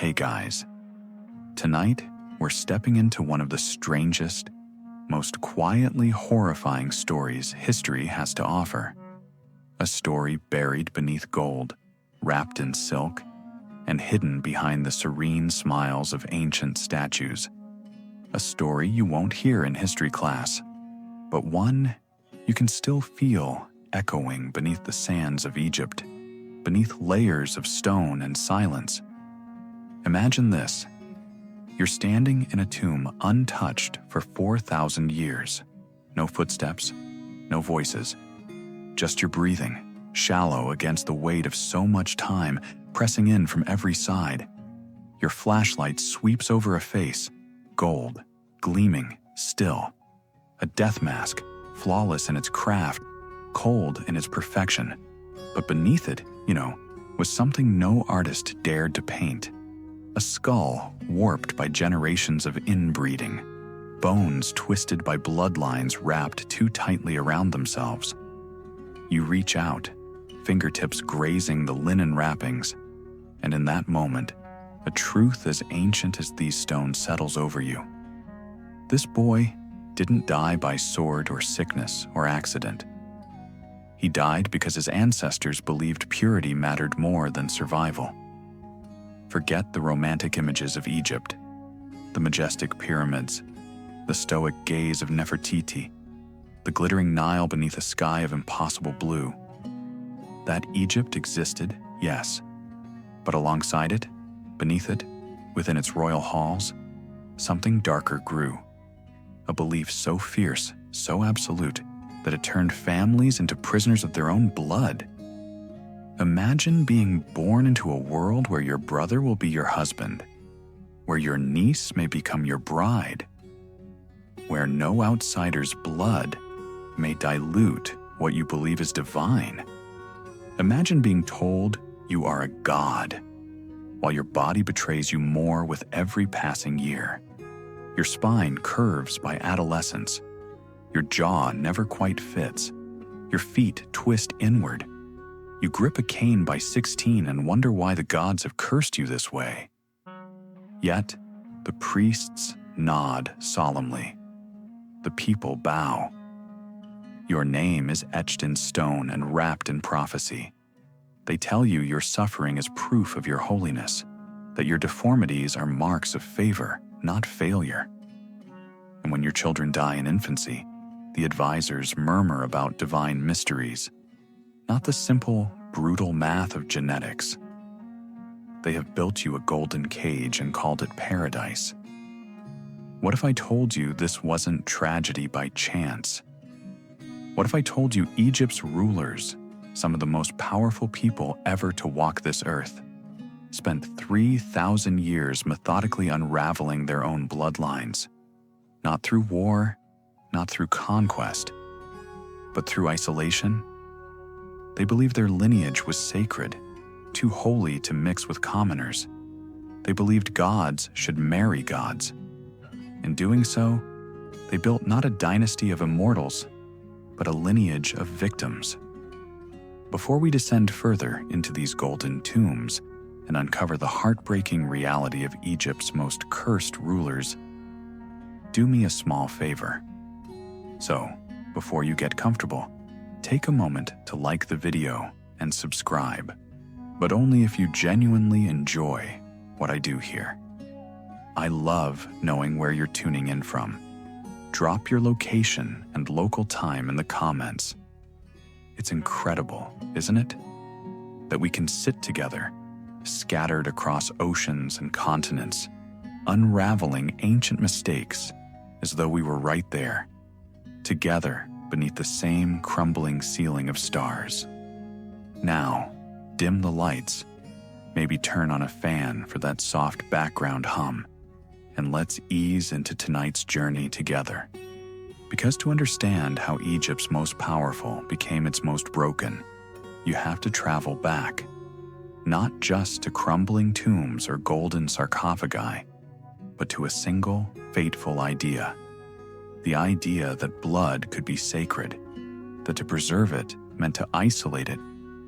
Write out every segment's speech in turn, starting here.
Hey guys, tonight we're stepping into one of the strangest, most quietly horrifying stories history has to offer. A story buried beneath gold, wrapped in silk, and hidden behind the serene smiles of ancient statues. A story you won't hear in history class, but one you can still feel echoing beneath the sands of Egypt, beneath layers of stone and silence. Imagine this. You're standing in a tomb untouched for 4,000 years. No footsteps, no voices, just your breathing, shallow against the weight of so much time, pressing in from every side. Your flashlight sweeps over a face, gold, gleaming, still. A death mask, flawless in its craft, cold in its perfection. But beneath it, was something no artist dared to paint. A skull warped by generations of inbreeding, bones twisted by bloodlines wrapped too tightly around themselves. You reach out, fingertips grazing the linen wrappings, and in that moment, a truth as ancient as these stones settles over you. This boy didn't die by sword or sickness or accident. He died because his ancestors believed purity mattered more than survival. Forget the romantic images of Egypt, the majestic pyramids, the stoic gaze of Nefertiti, the glittering Nile beneath a sky of impossible blue. That Egypt existed, yes, but alongside it, beneath it, within its royal halls, something darker grew. A belief so fierce, so absolute, that it turned families into prisoners of their own blood. Imagine being born into a world where your brother will be your husband, where your niece may become your bride, where no outsider's blood may dilute what you believe is divine. Imagine being told you are a god, while your body betrays you more with every passing year. Your spine curves by adolescence. Your jaw never quite fits. Your feet twist inward. You grip a cane by 16 and wonder why the gods have cursed you this way. Yet, the priests nod solemnly. The people bow. Your name is etched in stone and wrapped in prophecy. They tell you your suffering is proof of your holiness, that your deformities are marks of favor, not failure. And when your children die in infancy, the advisors murmur about divine mysteries, not the simple, brutal math of genetics. They have built you a golden cage and called it paradise. What if I told you this wasn't tragedy by chance? What if I told you Egypt's rulers, some of the most powerful people ever to walk this earth, spent 3,000 years methodically unraveling their own bloodlines, not through war, not through conquest, but through isolation? They believed their lineage was sacred, too holy to mix with commoners. They believed gods should marry gods. In doing so, they built not a dynasty of immortals, but a lineage of victims. Before we descend further into these golden tombs and uncover the heartbreaking reality of Egypt's most cursed rulers, do me a small favor. So, before you get comfortable, take a moment to like the video and subscribe, but only if you genuinely enjoy what I do here. I love knowing where you're tuning in from. Drop your location and local time in the comments. It's incredible, isn't it? That we can sit together, scattered across oceans and continents, unraveling ancient mistakes as though we were right there, together beneath the same crumbling ceiling of stars. Now, dim the lights, maybe turn on a fan for that soft background hum, and let's ease into tonight's journey together. Because to understand how Egypt's most powerful became its most broken, you have to travel back, not just to crumbling tombs or golden sarcophagi, but to a single, fateful idea. The idea that blood could be sacred, that to preserve it meant to isolate it,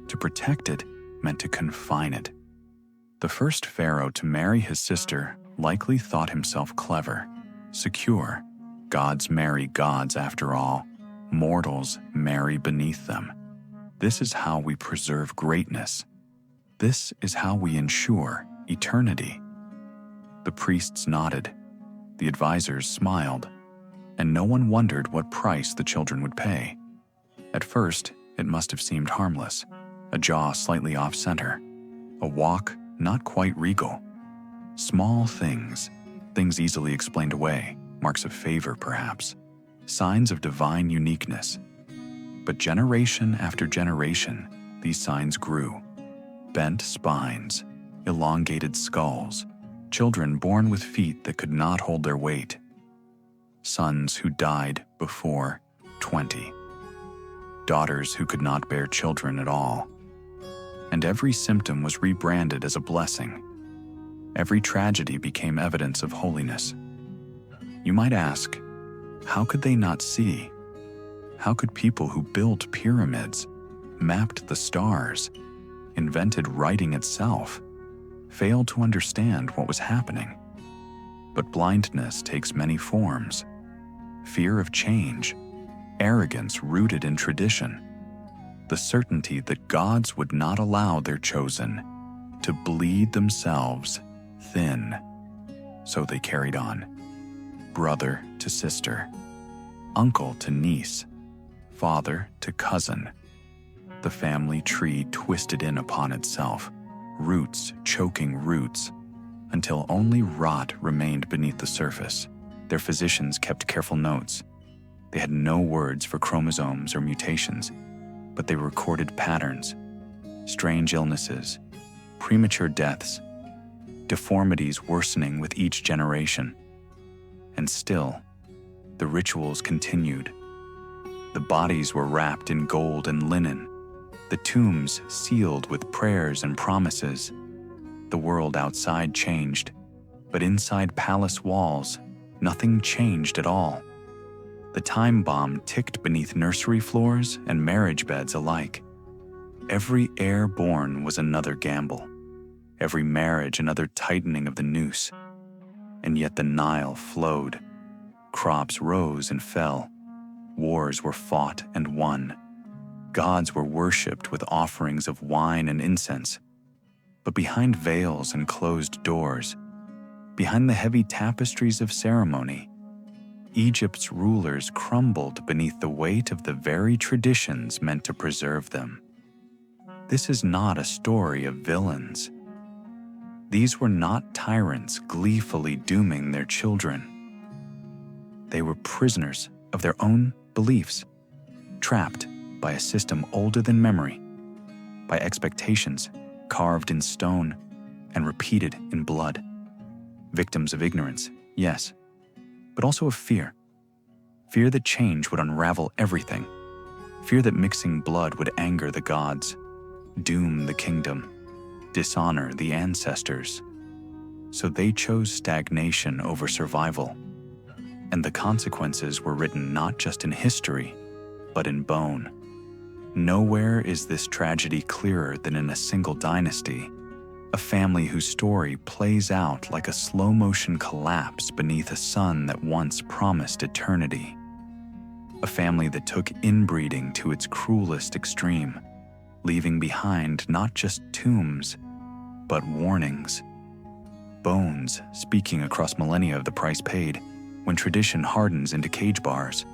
to protect it meant to confine it. The first pharaoh to marry his sister likely thought himself clever, secure. Gods marry gods after all. Mortals marry beneath them. This is how we preserve greatness. This is how we ensure eternity. The priests nodded, the advisors smiled, and no one wondered what price the children would pay. At first, it must have seemed harmless, a jaw slightly off-center, a walk not quite regal. Small things easily explained away, marks of favor perhaps, signs of divine uniqueness. But generation after generation, these signs grew. Bent spines, elongated skulls, children born with feet that could not hold their weight, sons who died before 20, daughters who could not bear children at all. And every symptom was rebranded as a blessing. Every tragedy became evidence of holiness. You might ask, how could they not see? How could people who built pyramids, mapped the stars, invented writing itself, fail to understand what was happening? But blindness takes many forms. Fear of change, arrogance rooted in tradition, the certainty that gods would not allow their chosen to bleed themselves thin. So they carried on, brother to sister, uncle to niece, father to cousin. The family tree twisted in upon itself, roots choking roots, until only rot remained beneath the surface. Their physicians kept careful notes. They had no words for chromosomes or mutations, but they recorded patterns, strange illnesses, premature deaths, deformities worsening with each generation. And still, the rituals continued. The bodies were wrapped in gold and linen, the tombs sealed with prayers and promises. The world outside changed, but inside palace walls, nothing changed at all. The time bomb ticked beneath nursery floors and marriage beds alike. Every heir born was another gamble, every marriage another tightening of the noose. And yet the Nile flowed. Crops rose and fell. Wars were fought and won. Gods were worshipped with offerings of wine and incense. But behind veils and closed doors, behind the heavy tapestries of ceremony, Egypt's rulers crumbled beneath the weight of the very traditions meant to preserve them. This is not a story of villains. These were not tyrants gleefully dooming their children. They were prisoners of their own beliefs, trapped by a system older than memory, by expectations carved in stone and repeated in blood. Victims of ignorance, yes, but also of fear. Fear that change would unravel everything. Fear that mixing blood would anger the gods, doom the kingdom, dishonor the ancestors. So they chose stagnation over survival. And the consequences were written not just in history, but in bone. Nowhere is this tragedy clearer than in a single dynasty, a family whose story plays out like a slow-motion collapse beneath a sun that once promised eternity. A family that took inbreeding to its cruelest extreme, leaving behind not just tombs, but warnings. Bones speaking across millennia of the price paid when tradition hardens into cage bars.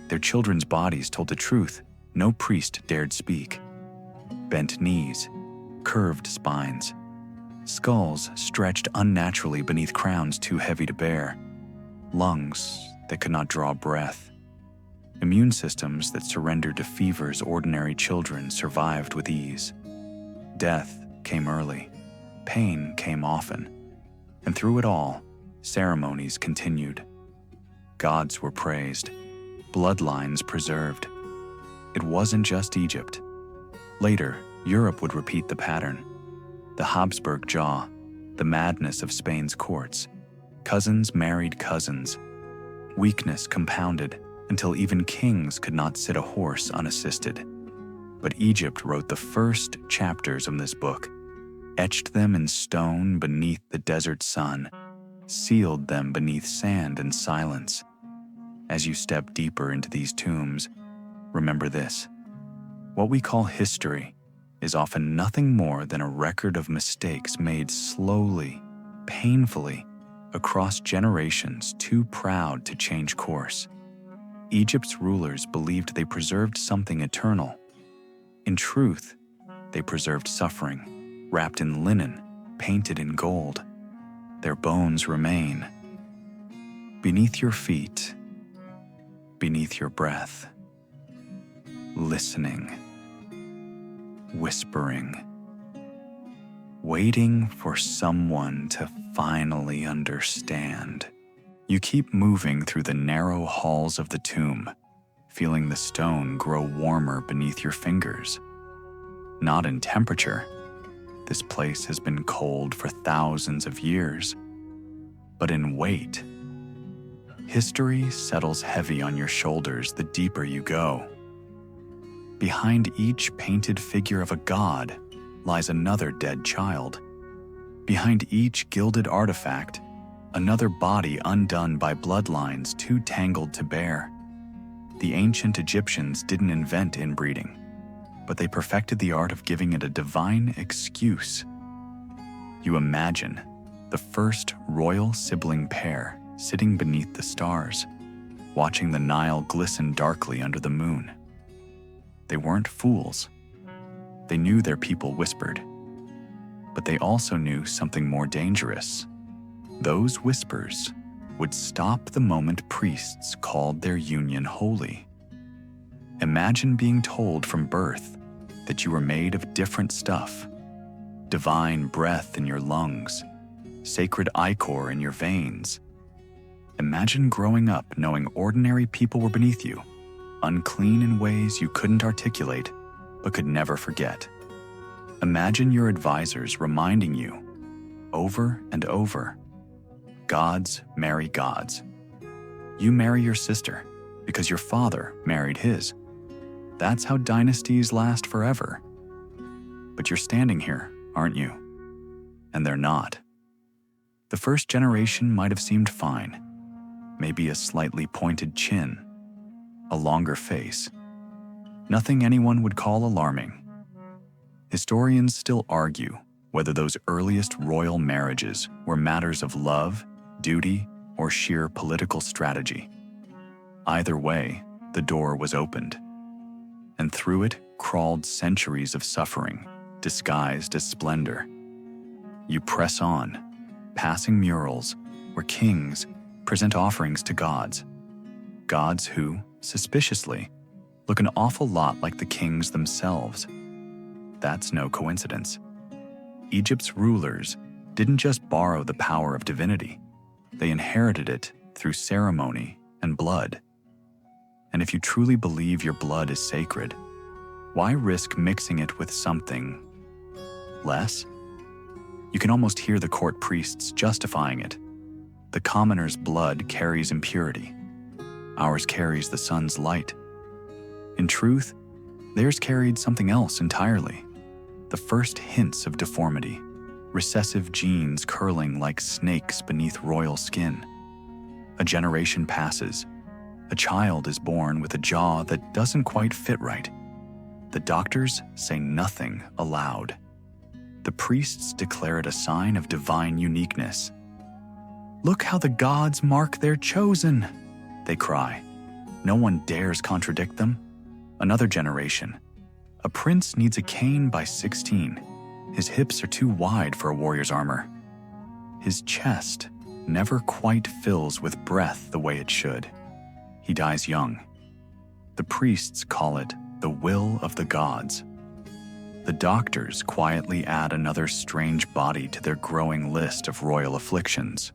Their children's bodies told the truth no priest dared speak. Bent knees, curved spines, skulls stretched unnaturally beneath crowns too heavy to bear, lungs that could not draw breath. Immune systems that surrendered to fevers ordinary children survived with ease. Death came early, pain came often, and through it all, ceremonies continued. Gods were praised, bloodlines preserved. It wasn't just Egypt. Later, Europe would repeat the pattern. The Habsburg jaw, the madness of Spain's courts. Cousins married cousins. Weakness compounded until even kings could not sit a horse unassisted. But Egypt wrote the first chapters of this book. etched them in stone beneath the desert sun, sealed them beneath sand and silence. As you step deeper into these tombs, remember this: what we call history is often nothing more than a record of mistakes made slowly, painfully, across generations too proud to change course. Egypt's rulers believed they preserved something eternal. In truth, they preserved suffering, wrapped in linen, painted in gold. Their bones remain beneath your feet, beneath your breath, listening, whispering, waiting for someone to finally understand. You keep moving through the narrow halls of the tomb, feeling the stone grow warmer beneath your fingers. Not in temperature. This place has been cold for thousands of years. But in weight. History settles heavy on your shoulders the deeper you go. Behind each painted figure of a god lies another dead child. Behind each gilded artifact, another body undone by bloodlines too tangled to bear. The ancient Egyptians didn't invent inbreeding, but they perfected the art of giving it a divine excuse. You imagine the first royal sibling pair sitting beneath the stars, watching the Nile glisten darkly under the moon. They weren't fools. They knew their people whispered. But they also knew something more dangerous. Those whispers would stop the moment priests called their union holy. Imagine being told from birth that you were made of different stuff, divine breath in your lungs, sacred ichor in your veins. Imagine growing up knowing ordinary people were beneath you, unclean in ways you couldn't articulate but could never forget. Imagine your advisors reminding you, over and over, gods marry gods. You marry your sister because your father married his. That's how dynasties last forever. But you're standing here, aren't you? And they're not. The first generation might have seemed fine. Maybe a slightly pointed chin, a longer face. Nothing anyone would call alarming. Historians still argue whether those earliest royal marriages were matters of love, duty, or sheer political strategy. Either way, the door was opened, and through it crawled centuries of suffering, disguised as splendor. You press on, passing murals where kings present offerings to gods. Gods who, suspiciously, look an awful lot like the kings themselves. That's no coincidence. Egypt's rulers didn't just borrow the power of divinity, they inherited it through ceremony and blood. And if you truly believe your blood is sacred, why risk mixing it with something less? You can almost hear the court priests justifying it. The commoner's blood carries impurity. Ours carries the sun's light. In truth, theirs carried something else entirely. The first hints of deformity, recessive genes curling like snakes beneath royal skin. A generation passes. A child is born with a jaw that doesn't quite fit right. The doctors say nothing aloud. The priests declare it a sign of divine uniqueness. "Look how the gods mark their chosen," they cry. No one dares contradict them. Another generation. A prince needs a cane by 16. His hips are too wide for a warrior's armor. His chest never quite fills with breath the way it should. He dies young. The priests call it the will of the gods. The doctors quietly add another strange body to their growing list of royal afflictions.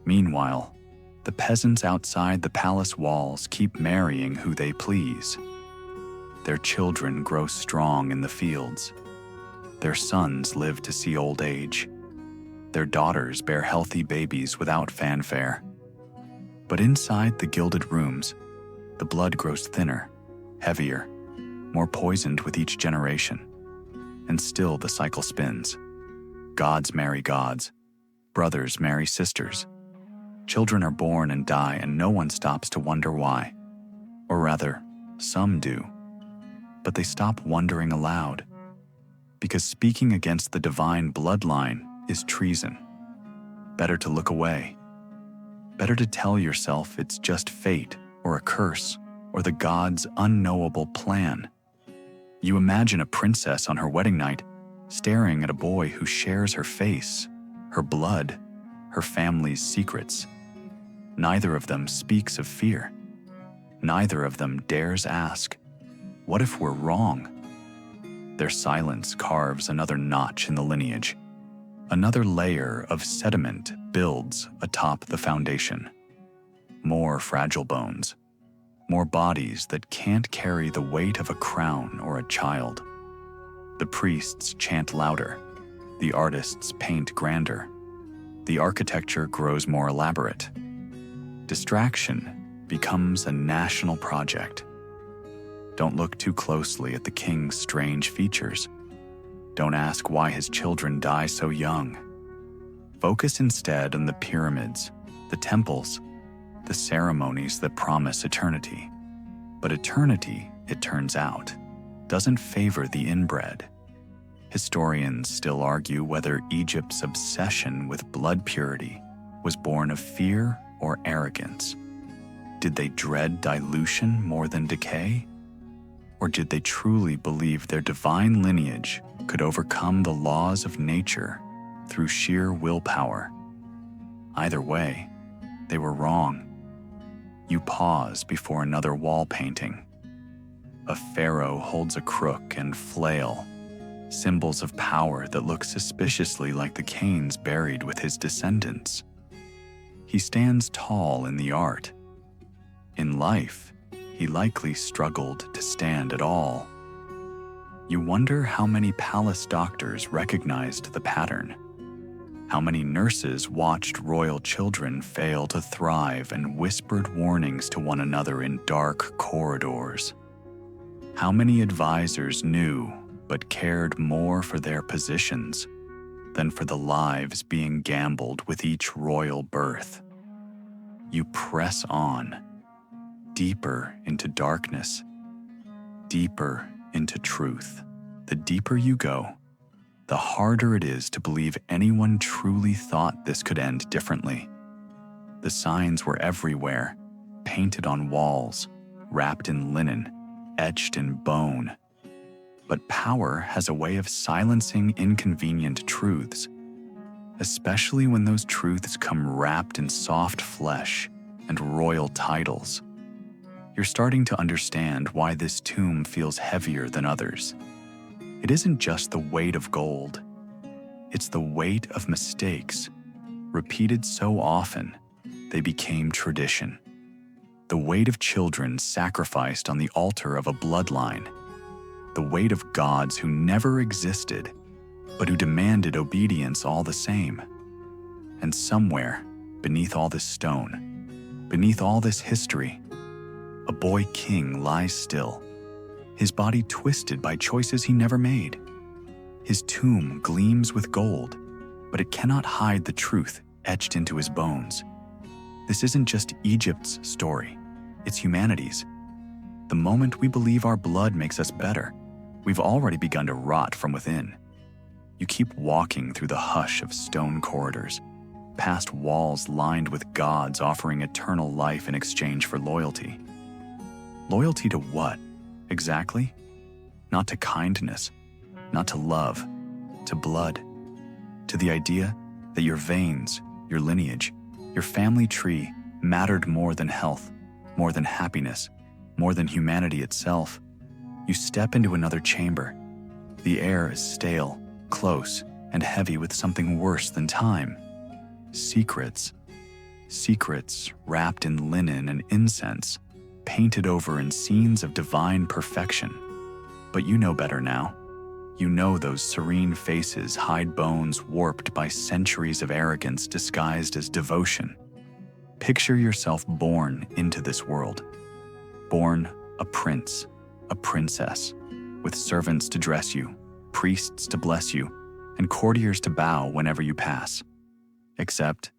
Meanwhile, the peasants outside the palace walls keep marrying who they please. Their children grow strong in the fields. Their sons live to see old age. Their daughters bear healthy babies without fanfare. But inside the gilded rooms, the blood grows thinner, heavier, more poisoned with each generation. And still the cycle spins. Gods marry gods, brothers marry sisters. Children are born and die, and no one stops to wonder why. Or rather, some do. But they stop wondering aloud. Because speaking against the divine bloodline is treason. Better to look away. Better to tell yourself it's just fate or a curse or the gods' unknowable plan. You imagine a princess on her wedding night staring at a boy who shares her face, her blood, her family's secrets. Neither of them speaks of fear. Neither of them dares ask, "What if we're wrong?" Their silence carves another notch in the lineage. Another layer of sediment builds atop the foundation. More fragile bones. More bodies that can't carry the weight of a crown or a child. The priests chant louder. The artists paint grander. The architecture grows more elaborate. Distraction becomes a national project. Don't look too closely at the king's strange features. Don't ask why his children die so young. Focus instead on the pyramids, the temples, the ceremonies that promise eternity. But eternity, it turns out, doesn't favor the inbred. Historians still argue whether Egypt's obsession with blood purity was born of fear or arrogance. Did they dread dilution more than decay? Or did they truly believe their divine lineage could overcome the laws of nature through sheer willpower? Either way, they were wrong. You pause before another wall painting. A pharaoh holds a crook and flail, symbols of power that look suspiciously like the canes buried with his descendants. He stands tall in the art. In life, he likely struggled to stand at all. You wonder how many palace doctors recognized the pattern. How many nurses watched royal children fail to thrive and whispered warnings to one another in dark corridors. How many advisors knew but cared more for their positions than for the lives being gambled with each royal birth. You press on, deeper into darkness, deeper into truth. The deeper you go, the harder it is to believe anyone truly thought this could end differently. The signs were everywhere, painted on walls, wrapped in linen, etched in bone. But power has a way of silencing inconvenient truths, especially when those truths come wrapped in soft flesh and royal titles. You're starting to understand why this tomb feels heavier than others. It isn't just the weight of gold. It's the weight of mistakes, repeated so often, they became tradition. The weight of children sacrificed on the altar of a bloodline. The weight of gods who never existed, but who demanded obedience all the same. And somewhere, beneath all this stone, beneath all this history, a boy king lies still, his body twisted by choices he never made. His tomb gleams with gold, but it cannot hide the truth etched into his bones. This isn't just Egypt's story, it's humanity's. The moment we believe our blood makes us better, we've already begun to rot from within. You keep walking through the hush of stone corridors, past walls lined with gods offering eternal life in exchange for loyalty. Loyalty to what, exactly? Not to kindness, not to love, to blood, to the idea that your veins, your lineage, your family tree mattered more than health, more than happiness, more than humanity itself. You step into another chamber. The air is stale, close, and heavy with something worse than time. Secrets. Secrets wrapped in linen and incense, painted over in scenes of divine perfection. But you know better now. You know those serene faces hide bones warped by centuries of arrogance disguised as devotion. Picture yourself born into this world. Born a prince, a princess, with servants to dress you, priests to bless you, and courtiers to bow whenever you pass. Except,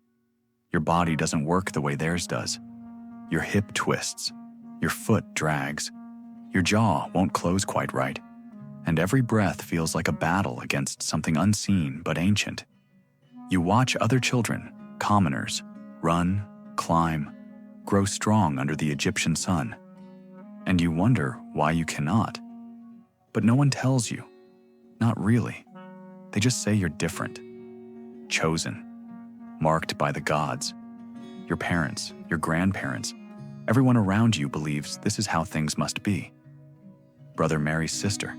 your body doesn't work the way theirs does. Your hip twists, your foot drags, your jaw won't close quite right, and every breath feels like a battle against something unseen but ancient. You watch other children, commoners, run, climb, grow strong under the Egyptian sun, and you wonder why you cannot. But no one tells you. Not really. They just say you're different, chosen, marked by the gods. Your parents, your grandparents, everyone around you believes this is how things must be. Brother marries sister,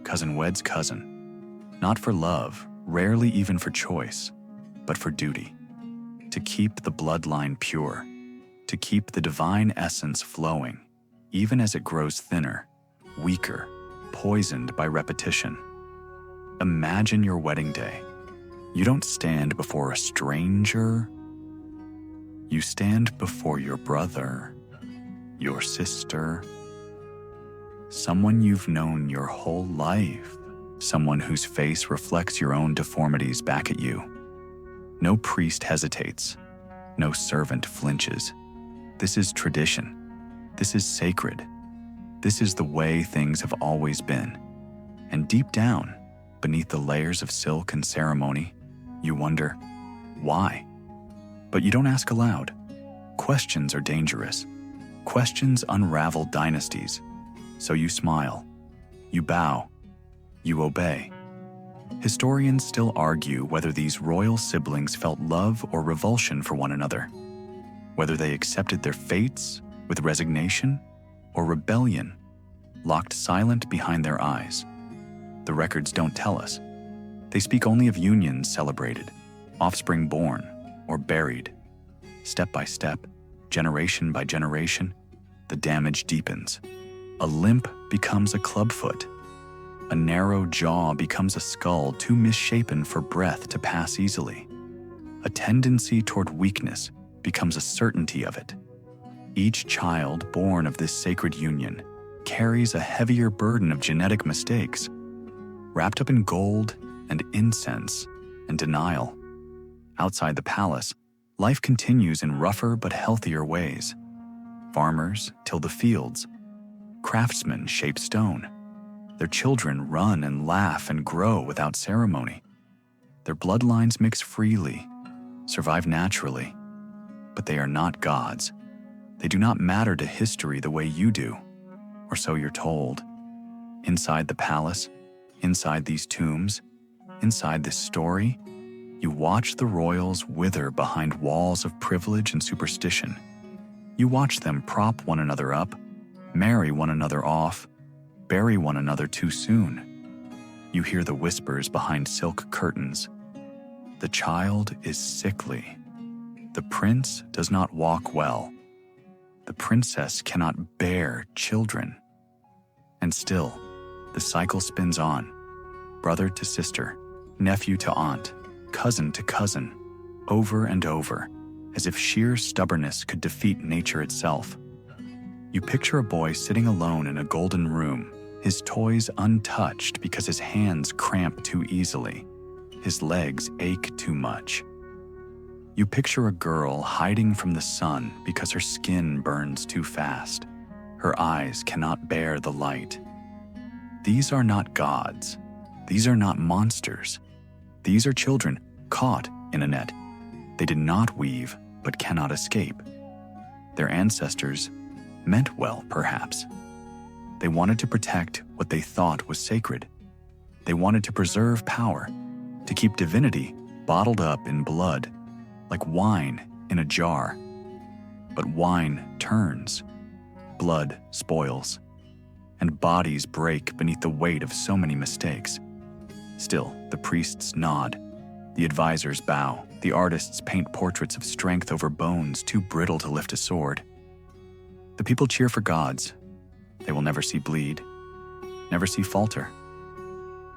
cousin weds cousin, not for love, rarely even for choice, but for duty. To keep the bloodline pure, to keep the divine essence flowing, even as it grows thinner, weaker, poisoned by repetition. Imagine your wedding day. You don't stand before a stranger. You stand before your brother, your sister, someone you've known your whole life, someone whose face reflects your own deformities back at you. No priest hesitates. No servant flinches. This is tradition. This is sacred. This is the way things have always been. And deep down, beneath the layers of silk and ceremony, you wonder, why? But you don't ask aloud. Questions are dangerous. Questions unravel dynasties. So you smile. You bow. You obey. Historians still argue whether these royal siblings felt love or revulsion for one another, whether they accepted their fates with resignation or rebellion, locked silent behind their eyes. The records don't tell us. They speak only of unions celebrated, offspring born or buried. Step by step, generation by generation, the damage deepens. A limp becomes a clubfoot. A narrow jaw becomes a skull too misshapen for breath to pass easily. A tendency toward weakness becomes a certainty of it. Each child born of this sacred union carries a heavier burden of genetic mistakes, wrapped up in gold and incense and denial. Outside the palace, life continues in rougher but healthier ways. Farmers till the fields. Craftsmen shape stone. Their children run and laugh and grow without ceremony. Their bloodlines mix freely, survive naturally, but they are not gods. They do not matter to history the way you do, or so you're told. Inside the palace, inside these tombs, inside this story, you watch the royals wither behind walls of privilege and superstition. You watch them prop one another up, marry one another off, bury one another too soon. You hear the whispers behind silk curtains. The child is sickly. The prince does not walk well. The princess cannot bear children. And still, the cycle spins on. Brother to sister, nephew to aunt, cousin to cousin, over and over, as if sheer stubbornness could defeat nature itself. You picture a boy sitting alone in a golden room, his toys untouched because his hands cramp too easily, his legs ache too much. You picture a girl hiding from the sun because her skin burns too fast. Her eyes cannot bear the light. These are not gods. These are not monsters. These are children caught in a net. They did not weave, but cannot escape. Their ancestors meant well, perhaps. They wanted to protect what they thought was sacred. They wanted to preserve power, to keep divinity bottled up in blood, like wine in a jar. But wine turns, blood spoils, and bodies break beneath the weight of so many mistakes. Still, the priests nod, the advisors bow, the artists paint portraits of strength over bones too brittle to lift a sword. The people cheer for gods. They will never see bleed, never see falter,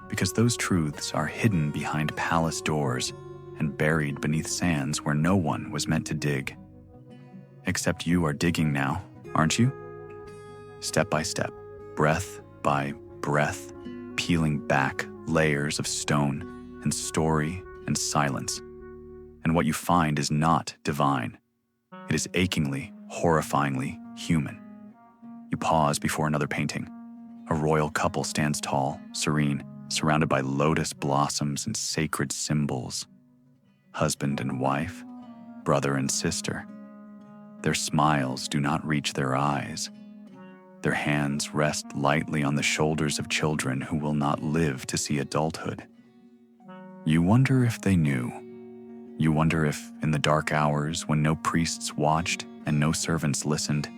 because those truths are hidden behind palace doors and buried beneath sands where no one was meant to dig. Except you are digging now, aren't you? Step by step, breath by breath, peeling back layers of stone and story and silence. And what you find is not divine. It is achingly, horrifyingly human. You pause before another painting. A royal couple stands tall, serene, surrounded by lotus blossoms and sacred symbols. Husband and wife, brother and sister. Their smiles do not reach their eyes. Their hands rest lightly on the shoulders of children who will not live to see adulthood. You wonder if they knew. You wonder if, in the dark hours when no priests watched and no servants listened,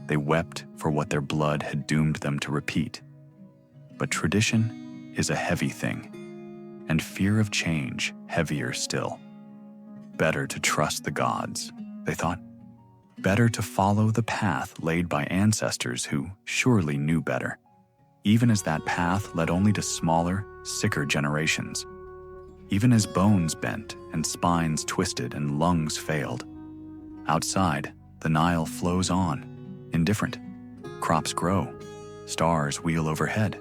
they wept for what their blood had doomed them to repeat. But tradition is a heavy thing, and fear of change heavier still. Better to trust the gods, they thought. Better to follow the path laid by ancestors who surely knew better, even as that path led only to smaller, sicker generations. Even as bones bent and spines twisted and lungs failed. Outside, the Nile flows on, indifferent. Crops grow, stars wheel overhead.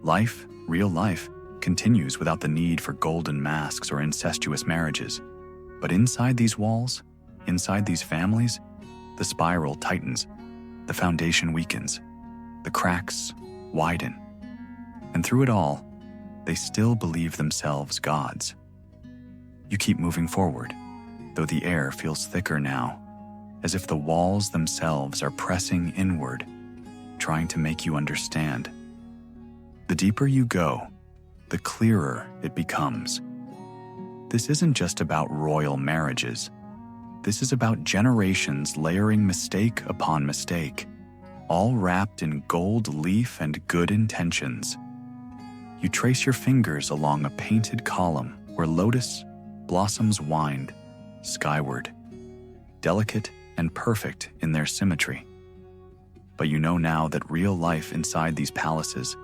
Life, real life, continues without the need for golden masks or incestuous marriages. But inside these walls, inside these families, the spiral tightens, the foundation weakens, the cracks widen. And through it all, they still believe themselves gods. You keep moving forward, though the air feels thicker now, as if the walls themselves are pressing inward, trying to make you understand. The deeper you go, the clearer it becomes. This isn't just about royal marriages. This is about generations layering mistake upon mistake, all wrapped in gold leaf and good intentions. You trace your fingers along a painted column where lotus blossoms wind skyward, delicate and perfect in their symmetry. But you know now that real life inside these palaces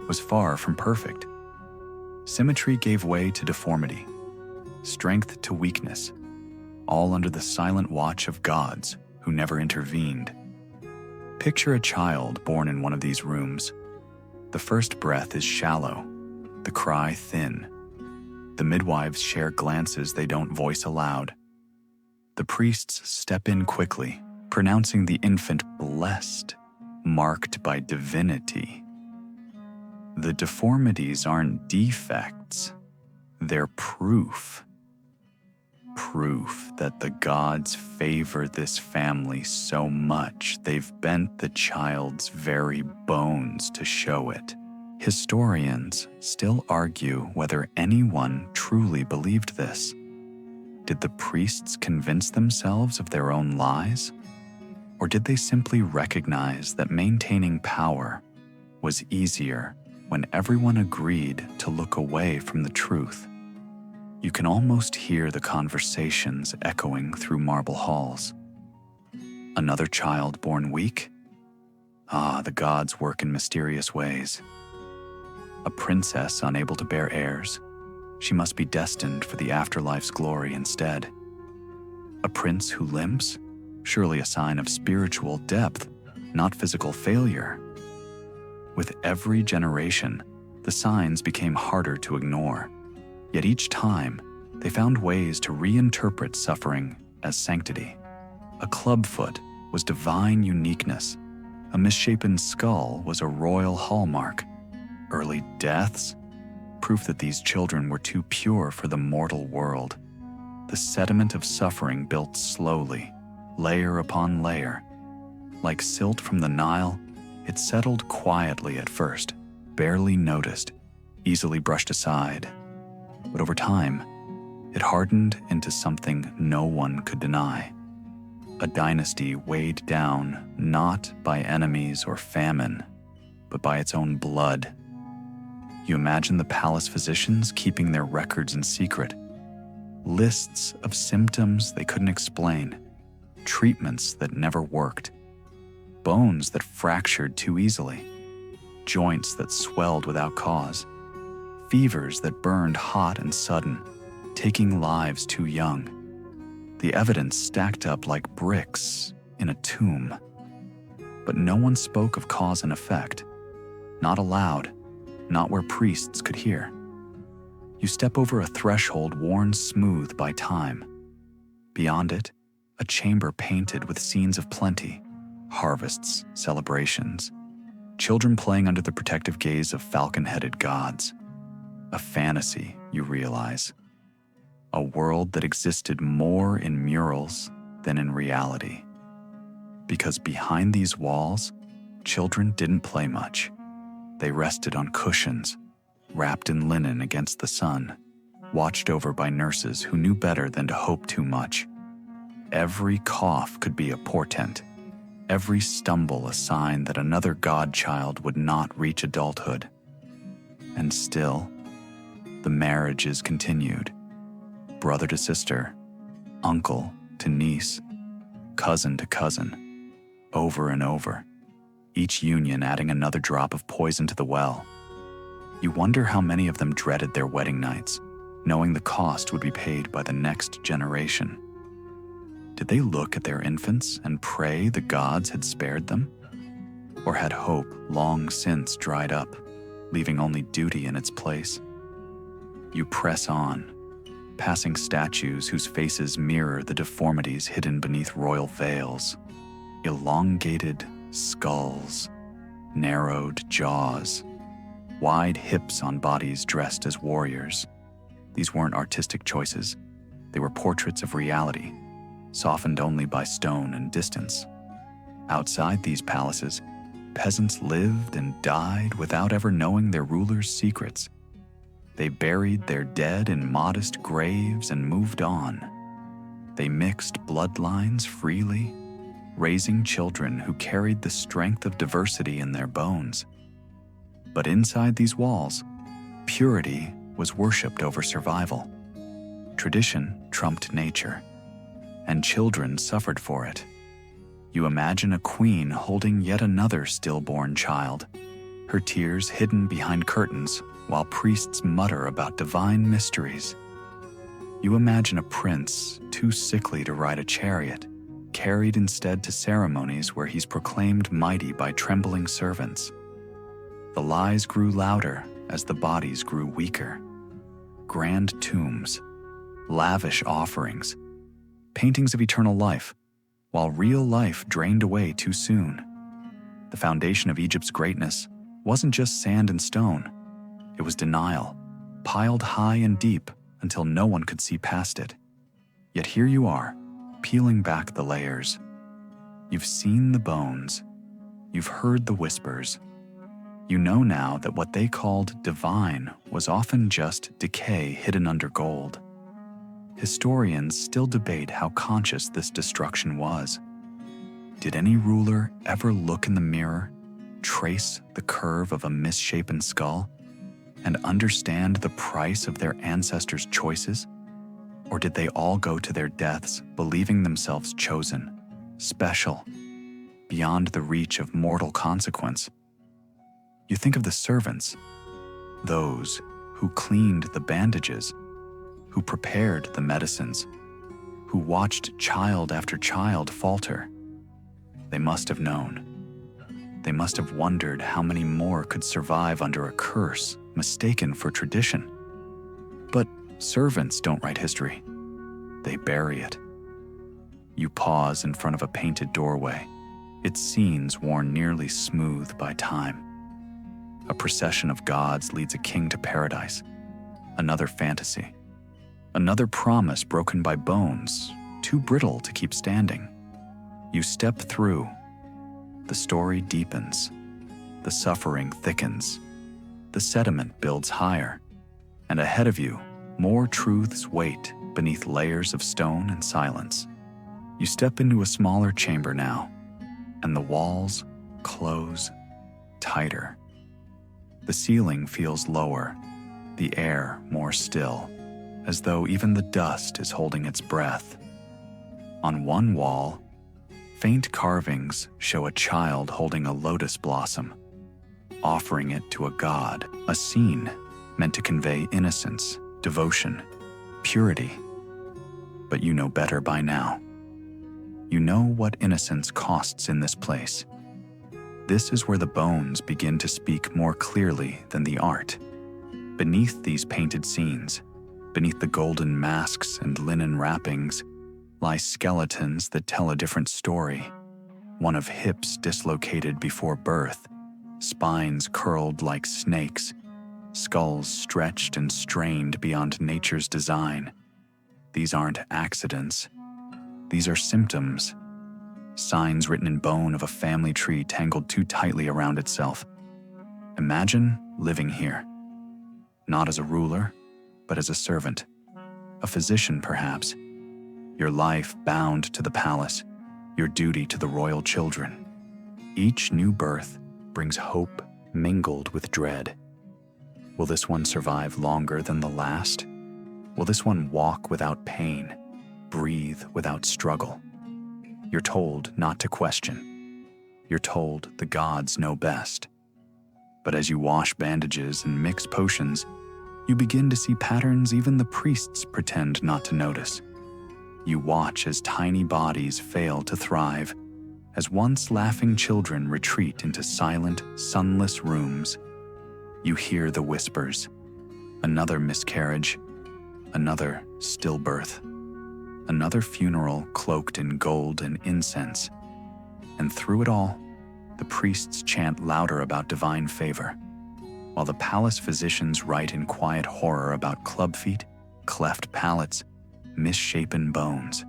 was far from perfect. Symmetry gave way to deformity, strength to weakness, all under the silent watch of gods who never intervened. Picture a child born in one of these rooms. The first breath is shallow, the cry thin. The midwives share glances they don't voice aloud. The priests step in quickly, pronouncing the infant blessed, marked by divinity. The deformities aren't defects, they're proof. Proof that the gods favor this family so much they've bent the child's very bones to show it. Historians still argue whether anyone truly believed this. Did the priests convince themselves of their own lies? Or did they simply recognize that maintaining power was easier when everyone agreed to look away from the truth? You can almost hear the conversations echoing through marble halls. Another child born weak? The gods work in mysterious ways. A princess unable to bear heirs? She must be destined for the afterlife's glory instead. A prince who limps? Surely a sign of spiritual depth, not physical failure. With every generation, the signs became harder to ignore. Yet each time, they found ways to reinterpret suffering as sanctity. A clubfoot was divine uniqueness. A misshapen skull was a royal hallmark. Early deaths? Proof that these children were too pure for the mortal world. The sediment of suffering built slowly, layer upon layer. Like silt from the Nile, it settled quietly at first, barely noticed, easily brushed aside. But over time, it hardened into something no one could deny. A dynasty weighed down not by enemies or famine, but by its own blood. You imagine the palace physicians keeping their records in secret. Lists of symptoms they couldn't explain, treatments that never worked, bones that fractured too easily, joints that swelled without cause, fevers that burned hot and sudden, taking lives too young. The evidence stacked up like bricks in a tomb. But no one spoke of cause and effect. Not aloud, not where priests could hear. You step over a threshold worn smooth by time. Beyond it, a chamber painted with scenes of plenty, harvests, celebrations, children playing under the protective gaze of falcon-headed gods. A fantasy, you realize. A world that existed more in murals than in reality. Because behind these walls, children didn't play much. They rested on cushions, wrapped in linen against the sun, watched over by nurses who knew better than to hope too much. Every cough could be a portent, every stumble a sign that another godchild would not reach adulthood. And still, the marriages continued. Brother to sister, uncle to niece, cousin to cousin, over and over, each union adding another drop of poison to the well. You wonder how many of them dreaded their wedding nights, knowing the cost would be paid by the next generation. Did they look at their infants and pray the gods had spared them? Or had hope long since dried up, leaving only duty in its place? You press on, passing statues whose faces mirror the deformities hidden beneath royal veils, elongated skulls, narrowed jaws, wide hips on bodies dressed as warriors. These weren't artistic choices. They were portraits of reality, softened only by stone and distance. Outside these palaces, peasants lived and died without ever knowing their rulers' secrets. They buried their dead in modest graves and moved on. They mixed bloodlines freely, raising children who carried the strength of diversity in their bones. But inside these walls, purity was worshipped over survival. Tradition trumped nature, and children suffered for it. You imagine a queen holding yet another stillborn child, her tears hidden behind curtains while priests mutter about divine mysteries. You imagine a prince too sickly to ride a chariot, carried instead to ceremonies where he's proclaimed mighty by trembling servants. The lies grew louder as the bodies grew weaker. Grand tombs, lavish offerings, paintings of eternal life, while real life drained away too soon. The foundation of Egypt's greatness wasn't just sand and stone. It was denial, piled high and deep until no one could see past it. Yet here you are, peeling back the layers. You've seen the bones. You've heard the whispers. You know now that what they called divine was often just decay hidden under gold. Historians still debate how conscious this destruction was. Did any ruler ever look in the mirror, trace the curve of a misshapen skull, and understand the price of their ancestors' choices? Or did they all go to their deaths believing themselves chosen, special, beyond the reach of mortal consequence? You think of the servants, those who cleaned the bandages, who prepared the medicines, who watched child after child falter. They must have known. They must have wondered how many more could survive under a curse mistaken for tradition. But servants don't write history. They bury it. You pause in front of a painted doorway, its scenes worn nearly smooth by time. A procession of gods leads a king to paradise. Another fantasy. Another promise broken by bones, too brittle to keep standing. You step through. The story deepens. The suffering thickens. The sediment builds higher. And ahead of you, more truths wait beneath layers of stone and silence. You step into a smaller chamber now, and the walls close tighter. The ceiling feels lower, the air more still, as though even the dust is holding its breath. On one wall, faint carvings show a child holding a lotus blossom, offering it to a god, a scene meant to convey innocence, devotion, purity. But you know better by now. You know what innocence costs in this place. This is where the bones begin to speak more clearly than the art. Beneath these painted scenes, beneath the golden masks and linen wrappings, lie skeletons that tell a different story. One of hips dislocated before birth, spines curled like snakes, skulls stretched and strained beyond nature's design. These aren't accidents. These are symptoms. Signs written in bone of a family tree tangled too tightly around itself. Imagine living here. Not as a ruler, but as a servant. A physician, perhaps. Your life bound to the palace, your duty to the royal children. Each new birth brings hope mingled with dread. Will this one survive longer than the last? Will this one walk without pain, breathe without struggle? You're told not to question. You're told the gods know best. But as you wash bandages and mix potions, you begin to see patterns even the priests pretend not to notice. You watch as tiny bodies fail to thrive, as once laughing children retreat into silent, sunless rooms. You hear the whispers. Another miscarriage, another stillbirth, another funeral cloaked in gold and incense. And through it all, the priests chant louder about divine favor, while the palace physicians write in quiet horror about club feet, cleft palates, misshapen bones.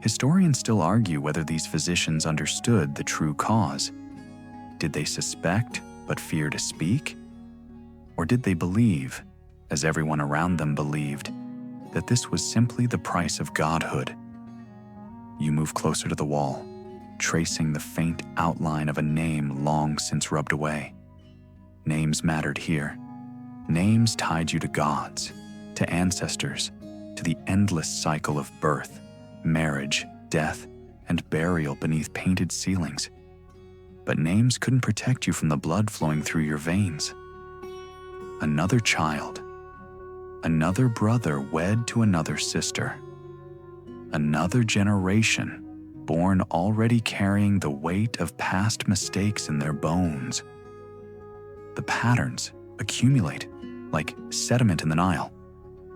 Historians still argue whether these physicians understood the true cause. Did they suspect but fear to speak? Or did they believe, as everyone around them believed, that this was simply the price of godhood? You move closer to the wall, tracing the faint outline of a name long since rubbed away. Names mattered here. Names tied you to gods, to ancestors, to the endless cycle of birth, marriage, death, and burial beneath painted ceilings. But names couldn't protect you from the blood flowing through your veins. Another child, another brother wed to another sister, another generation born already carrying the weight of past mistakes in their bones. The patterns accumulate like sediment in the Nile,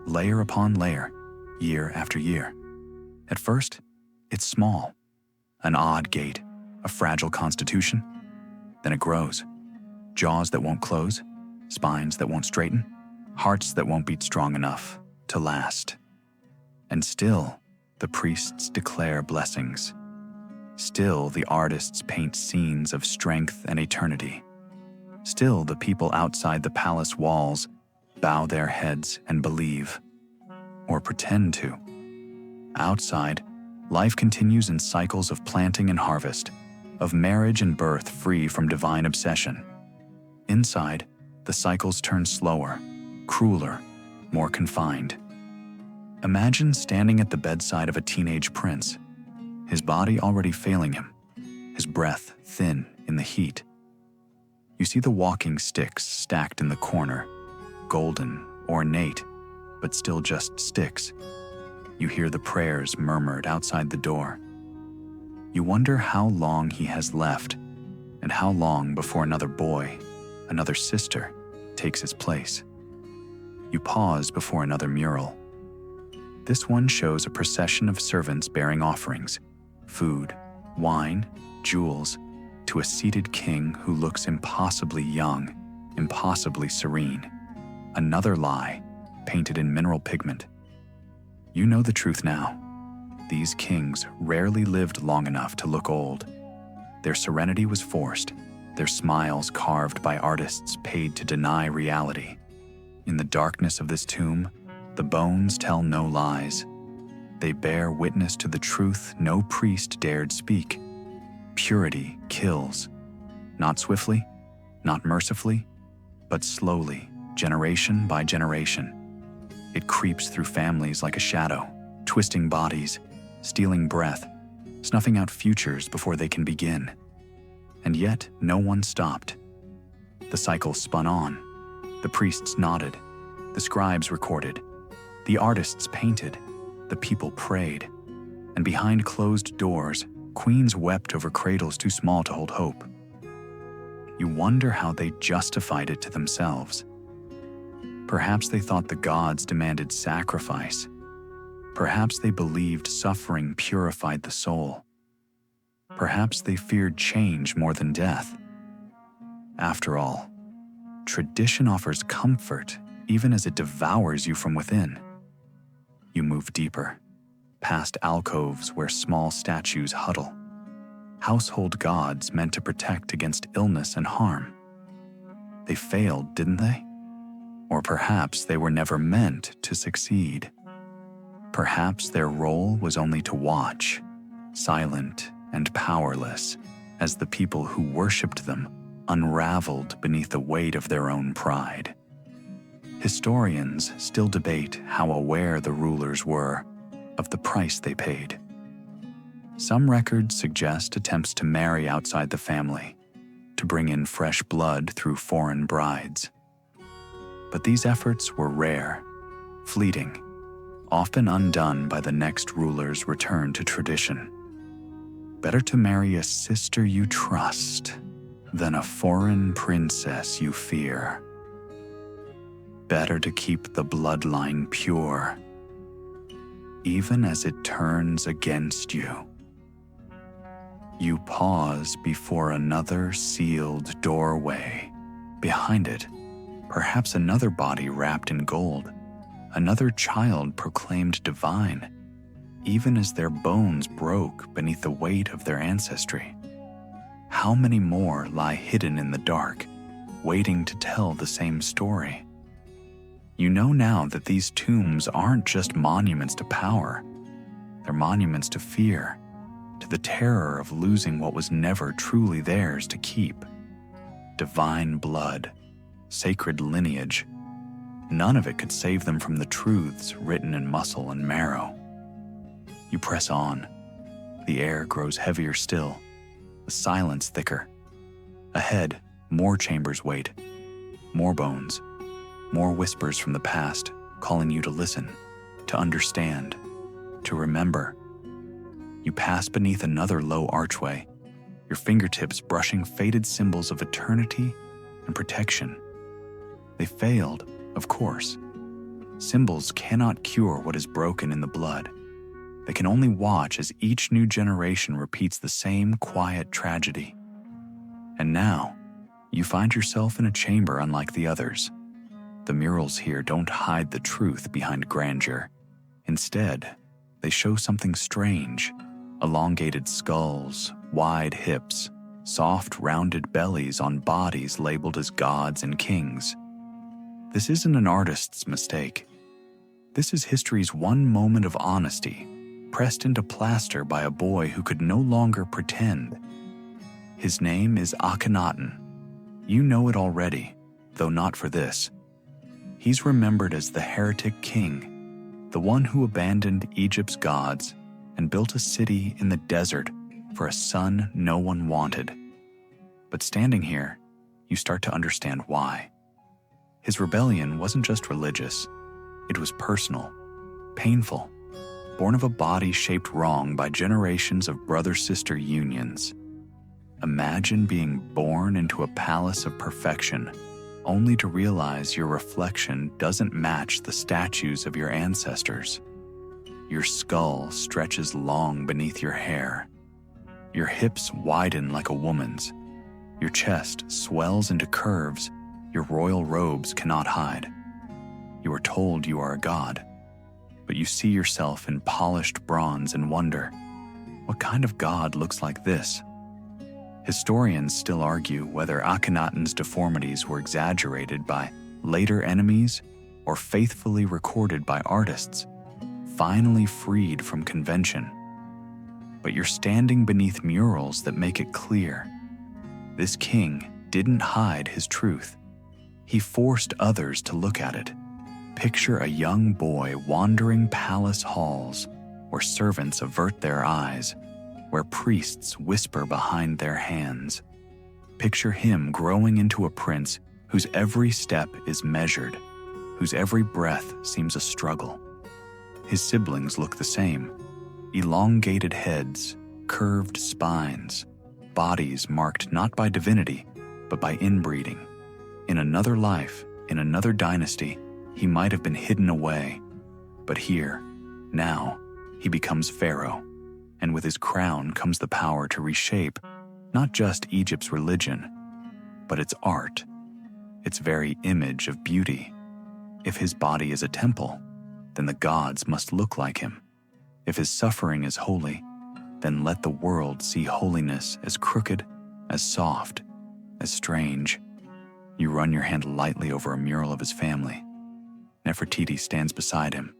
layer upon layer, year after year. At first, it's small, an odd gait, a fragile constitution. Then it grows. Jaws that won't close, spines that won't straighten, hearts that won't beat strong enough to last. And still, the priests declare blessings. Still, the artists paint scenes of strength and eternity. Still, the people outside the palace walls bow their heads and believe, or pretend to. Outside, life continues in cycles of planting and harvest, of marriage and birth free from divine obsession. Inside, the cycles turn slower, crueler, more confined. Imagine standing at the bedside of a teenage prince, his body already failing him, his breath thin in the heat. You see the walking sticks stacked in the corner, golden, ornate, but still just sticks. You hear the prayers murmured outside the door. You wonder how long he has left, and how long before another boy, another sister, takes his place. You pause before another mural. This one shows a procession of servants bearing offerings, food, wine, jewels, to a seated king who looks impossibly young, impossibly serene. Another lie, painted in mineral pigment. You know the truth now. These kings rarely lived long enough to look old. Their serenity was forced, their smiles carved by artists paid to deny reality. In the darkness of this tomb, the bones tell no lies. They bear witness to the truth no priest dared speak. Purity kills. Not swiftly, not mercifully, but slowly, generation by generation. It creeps through families like a shadow, twisting bodies, stealing breath, snuffing out futures before they can begin. And yet, no one stopped. The cycle spun on. The priests nodded. The scribes recorded. The artists painted. The people prayed. And behind closed doors, queens wept over cradles too small to hold hope. You wonder how they justified it to themselves. Perhaps they thought the gods demanded sacrifice. Perhaps they believed suffering purified the soul. Perhaps they feared change more than death. After all, tradition offers comfort even as it devours you from within. You move deeper, past alcoves where small statues huddle, household gods meant to protect against illness and harm. They failed, didn't they? Or perhaps they were never meant to succeed. Perhaps their role was only to watch, silent and powerless, as the people who worshipped them unraveled beneath the weight of their own pride. Historians still debate how aware the rulers were of the price they paid. Some records suggest attempts to marry outside the family, to bring in fresh blood through foreign brides. But these efforts were rare, fleeting, often undone by the next ruler's return to tradition. Better to marry a sister you trust than a foreign princess you fear. Better to keep the bloodline pure, even as it turns against you. You pause before another sealed doorway. Behind it, perhaps another body wrapped in gold, another child proclaimed divine, even as their bones broke beneath the weight of their ancestry. How many more lie hidden in the dark, waiting to tell the same story? You know now that these tombs aren't just monuments to power. They're monuments to fear, to the terror of losing what was never truly theirs to keep. Divine blood, sacred lineage, none of it could save them from the truths written in muscle and marrow. You press on. The air grows heavier still, the silence thicker. Ahead, more chambers wait, more bones, more whispers from the past calling you to listen, to understand, to remember. You pass beneath another low archway, your fingertips brushing faded symbols of eternity and protection. They failed, of course. Symbols cannot cure what is broken in the blood. They can only watch as each new generation repeats the same quiet tragedy. And now, you find yourself in a chamber unlike the others. The murals here don't hide the truth behind grandeur. Instead, they show something strange: elongated skulls, wide hips, soft rounded bellies on bodies labeled as gods and kings. This isn't an artist's mistake. This is history's one moment of honesty, pressed into plaster by a boy who could no longer pretend. His name is Akhenaten. You know it already, though not for this. He's remembered as the heretic king, the one who abandoned Egypt's gods and built a city in the desert for a son no one wanted. But standing here, you start to understand why. His rebellion wasn't just religious. It was personal, painful, born of a body shaped wrong by generations of brother-sister unions. Imagine being born into a palace of perfection, only to realize your reflection doesn't match the statues of your ancestors. Your skull stretches long beneath your hair. Your hips widen like a woman's. Your chest swells into curves your royal robes cannot hide. You are told you are a god, but you see yourself in polished bronze and wonder, what kind of god looks like this? Historians still argue whether Akhenaten's deformities were exaggerated by later enemies or faithfully recorded by artists, finally freed from convention. But you're standing beneath murals that make it clear. This king didn't hide his truth. He forced others to look at it. Picture a young boy wandering palace halls where servants avert their eyes, where priests whisper behind their hands. Picture him growing into a prince whose every step is measured, whose every breath seems a struggle. His siblings look the same: elongated heads, curved spines, bodies marked not by divinity, but by inbreeding. In another life, in another dynasty, He might have been hidden away, but here, now, he becomes Pharaoh, and with his crown comes the power to reshape not just Egypt's religion, but its art, its very image of beauty. If his body is a temple, then the gods must look like him. If his suffering is holy, then let the world see holiness as crooked, as soft, as strange. You run your hand lightly over a mural of his family. Nefertiti stands beside him,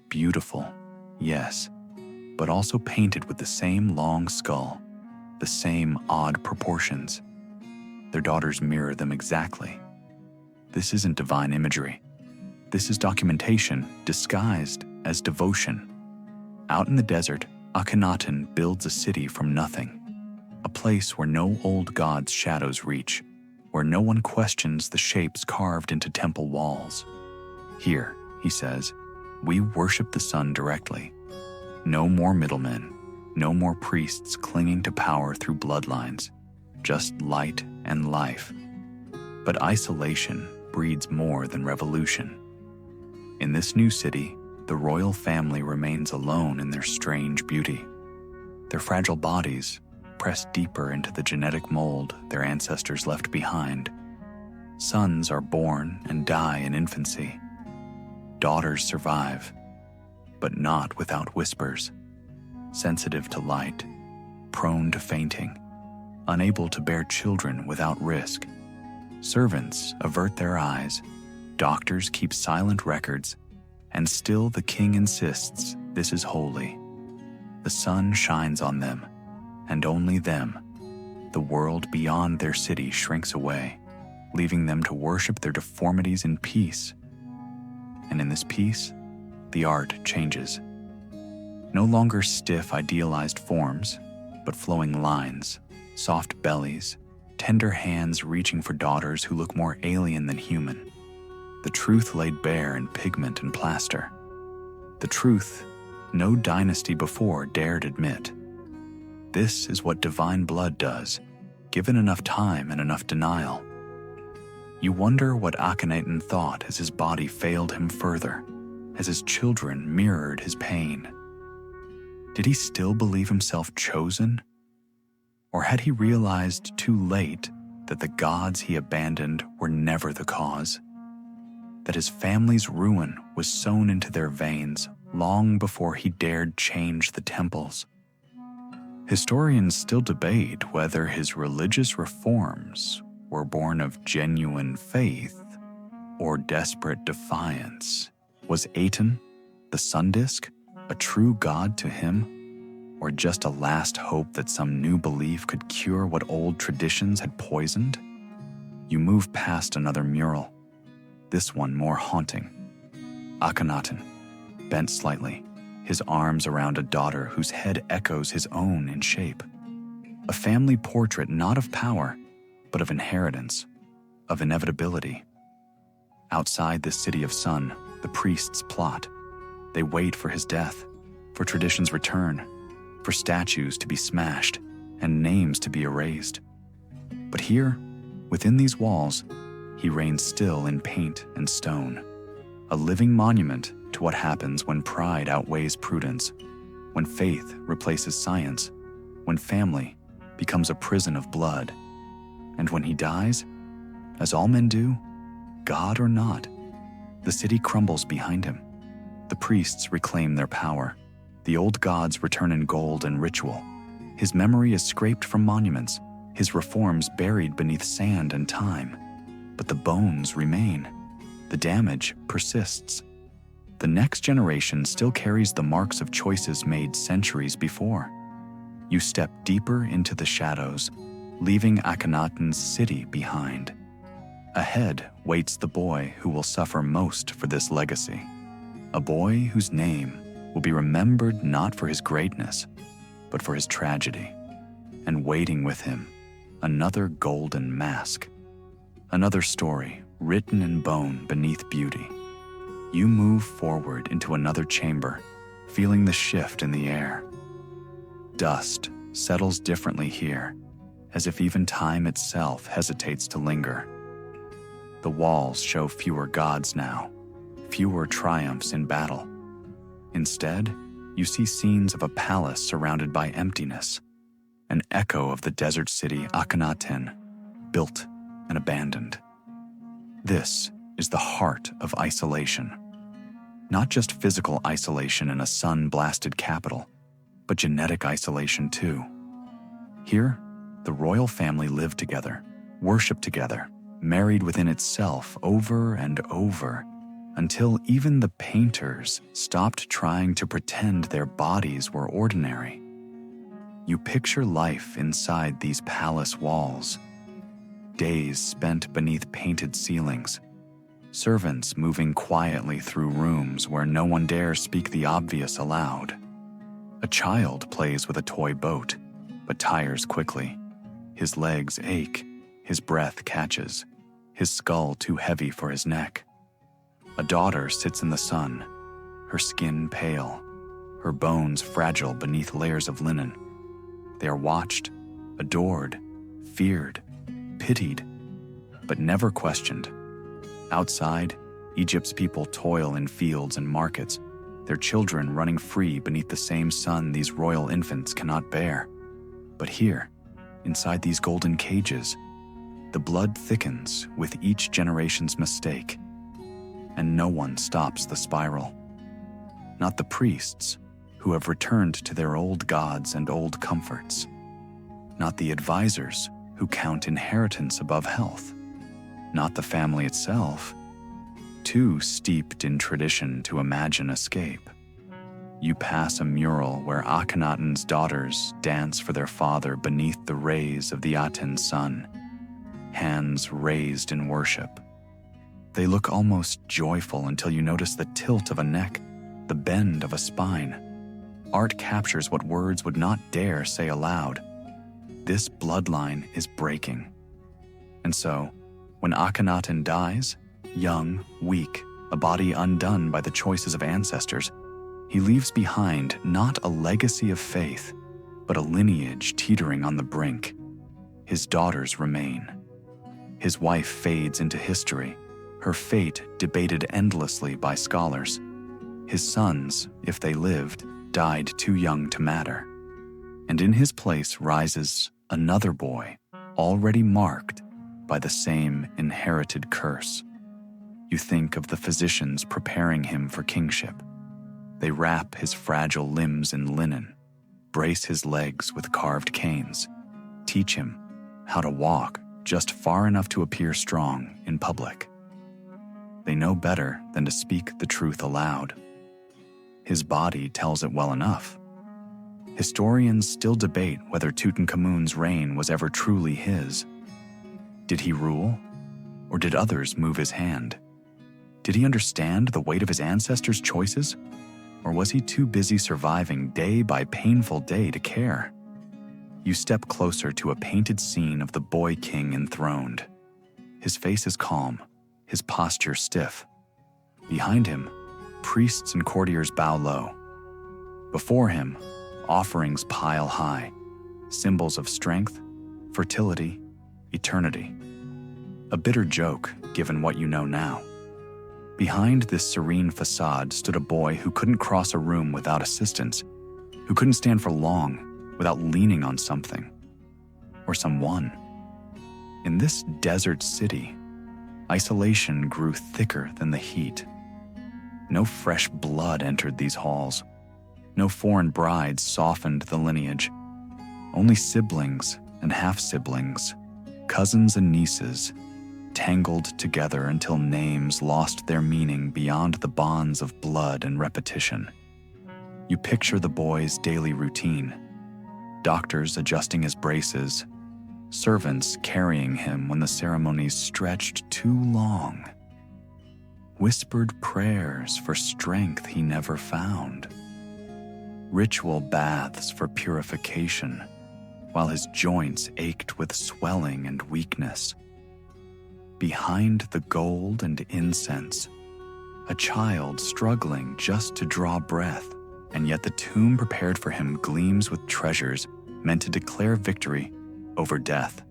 beautiful, yes, but also painted with the same long skull, the same odd proportions. Their daughters mirror them exactly. This isn't divine imagery. This is documentation disguised as devotion. Out in the desert, Akhenaten builds a city from nothing, a place where no old god's shadows reach, where no one questions the shapes carved into temple walls. Here, he says, we worship the sun directly. No more middlemen, no more priests clinging to power through bloodlines, just light and life. But isolation breeds more than revolution. In this new city, the royal family remains alone in their strange beauty. Their fragile bodies press deeper into the genetic mold their ancestors left behind. Sons are born and die in infancy. Daughters survive, but not without whispers, sensitive to light, prone to fainting, unable to bear children without risk. Servants avert their eyes, doctors keep silent records, and still the king insists this is holy. The sun shines on them, and only them. The world beyond their city shrinks away, leaving them to worship their deformities in peace. And in this peace, the art changes. No longer stiff, idealized forms, but flowing lines, soft bellies, tender hands reaching for daughters who look more alien than human. The truth laid bare in pigment and plaster. The truth no dynasty before dared admit. This is what divine blood does, given enough time and enough denial. You wonder what Akhenaten thought as his body failed him further, as his children mirrored his pain. Did he still believe himself chosen? Or had he realized too late that the gods he abandoned were never the cause? That his family's ruin was sewn into their veins long before he dared change the temples? Historians still debate whether his religious reforms were born of genuine faith or desperate defiance. Was Aten, the sun disk, a true god to him, or just a last hope that some new belief could cure what old traditions had poisoned? You move past another mural, this one more haunting. Akhenaten, bent slightly, his arms around a daughter whose head echoes his own in shape. A family portrait not of power, but of inheritance, of inevitability. Outside this city of sun, the priests plot. They wait for his death, for tradition's return, for statues to be smashed and names to be erased. But here, within these walls, he reigns still in paint and stone, a living monument to what happens when pride outweighs prudence, when faith replaces science, when family becomes a prison of blood, and when he dies, as all men do, God or not, the city crumbles behind him. The priests reclaim their power. The old gods return in gold and ritual. His memory is scraped from monuments, his reforms buried beneath sand and time. But the bones remain. The damage persists. The next generation still carries the marks of choices made centuries before. You step deeper into the shadows, leaving Akhenaten's city behind. Ahead waits the boy who will suffer most for this legacy. A boy whose name will be remembered not for his greatness, but for his tragedy. And waiting with him, another golden mask. Another story written in bone beneath beauty. You move forward into another chamber, feeling the shift in the air. Dust settles differently here, as if even time itself hesitates to linger. The walls show fewer gods now, fewer triumphs in battle. Instead, you see scenes of a palace surrounded by emptiness, an echo of the desert city Akhenaten, built and abandoned. This is the heart of isolation. Not just physical isolation in a sun-blasted capital, but genetic isolation too. Here, the royal family lived together, worshipped together, married within itself over and over, until even the painters stopped trying to pretend their bodies were ordinary. You picture life inside these palace walls. Days spent beneath painted ceilings, servants moving quietly through rooms where no one dares speak the obvious aloud. A child plays with a toy boat, but tires quickly. His legs ache, his breath catches, his skull too heavy for his neck. A daughter sits in the sun, her skin pale, her bones fragile beneath layers of linen. They are watched, adored, feared, pitied, but never questioned. Outside, Egypt's people toil in fields and markets, their children running free beneath the same sun these royal infants cannot bear. But here, inside these golden cages, the blood thickens with each generation's mistake, and no one stops the spiral. Not the priests, who have returned to their old gods and old comforts. Not the advisors, who count inheritance above health. Not the family itself, too steeped in tradition to imagine escape. You pass a mural where Akhenaten's daughters dance for their father beneath the rays of the Aten sun, hands raised in worship. They look almost joyful until you notice the tilt of a neck, the bend of a spine. Art captures what words would not dare say aloud. This bloodline is breaking. And so, when Akhenaten dies, young, weak, a body undone by the choices of ancestors, he leaves behind not a legacy of faith, but a lineage teetering on the brink. His daughters remain. His wife fades into history, her fate debated endlessly by scholars. His sons, if they lived, died too young to matter. And in his place rises another boy, already marked by the same inherited curse. You think of the physicians preparing him for kingship. They wrap his fragile limbs in linen, brace his legs with carved canes, teach him how to walk just far enough to appear strong in public. They know better than to speak the truth aloud. His body tells it well enough. Historians still debate whether Tutankhamun's reign was ever truly his. Did he rule, or did others move his hand? Did he understand the weight of his ancestors' choices, or was he too busy surviving day by painful day to care? You step closer to a painted scene of the boy king enthroned. His face is calm, his posture stiff. Behind him, priests and courtiers bow low. Before him, offerings pile high, symbols of strength, fertility, eternity. A bitter joke, given what you know now. Behind this serene facade stood a boy who couldn't cross a room without assistance, who couldn't stand for long without leaning on something or someone. In this desert city, isolation grew thicker than the heat. No fresh blood entered these halls. No foreign brides softened the lineage. Only siblings and half-siblings, cousins and nieces, tangled together until names lost their meaning beyond the bonds of blood and repetition. You picture the boy's daily routine. Doctors adjusting his braces, servants carrying him when the ceremonies stretched too long, whispered prayers for strength he never found, ritual baths for purification, while his joints ached with swelling and weakness. Behind the gold and incense, a child struggling just to draw breath, and yet the tomb prepared for him gleams with treasures meant to declare victory over death.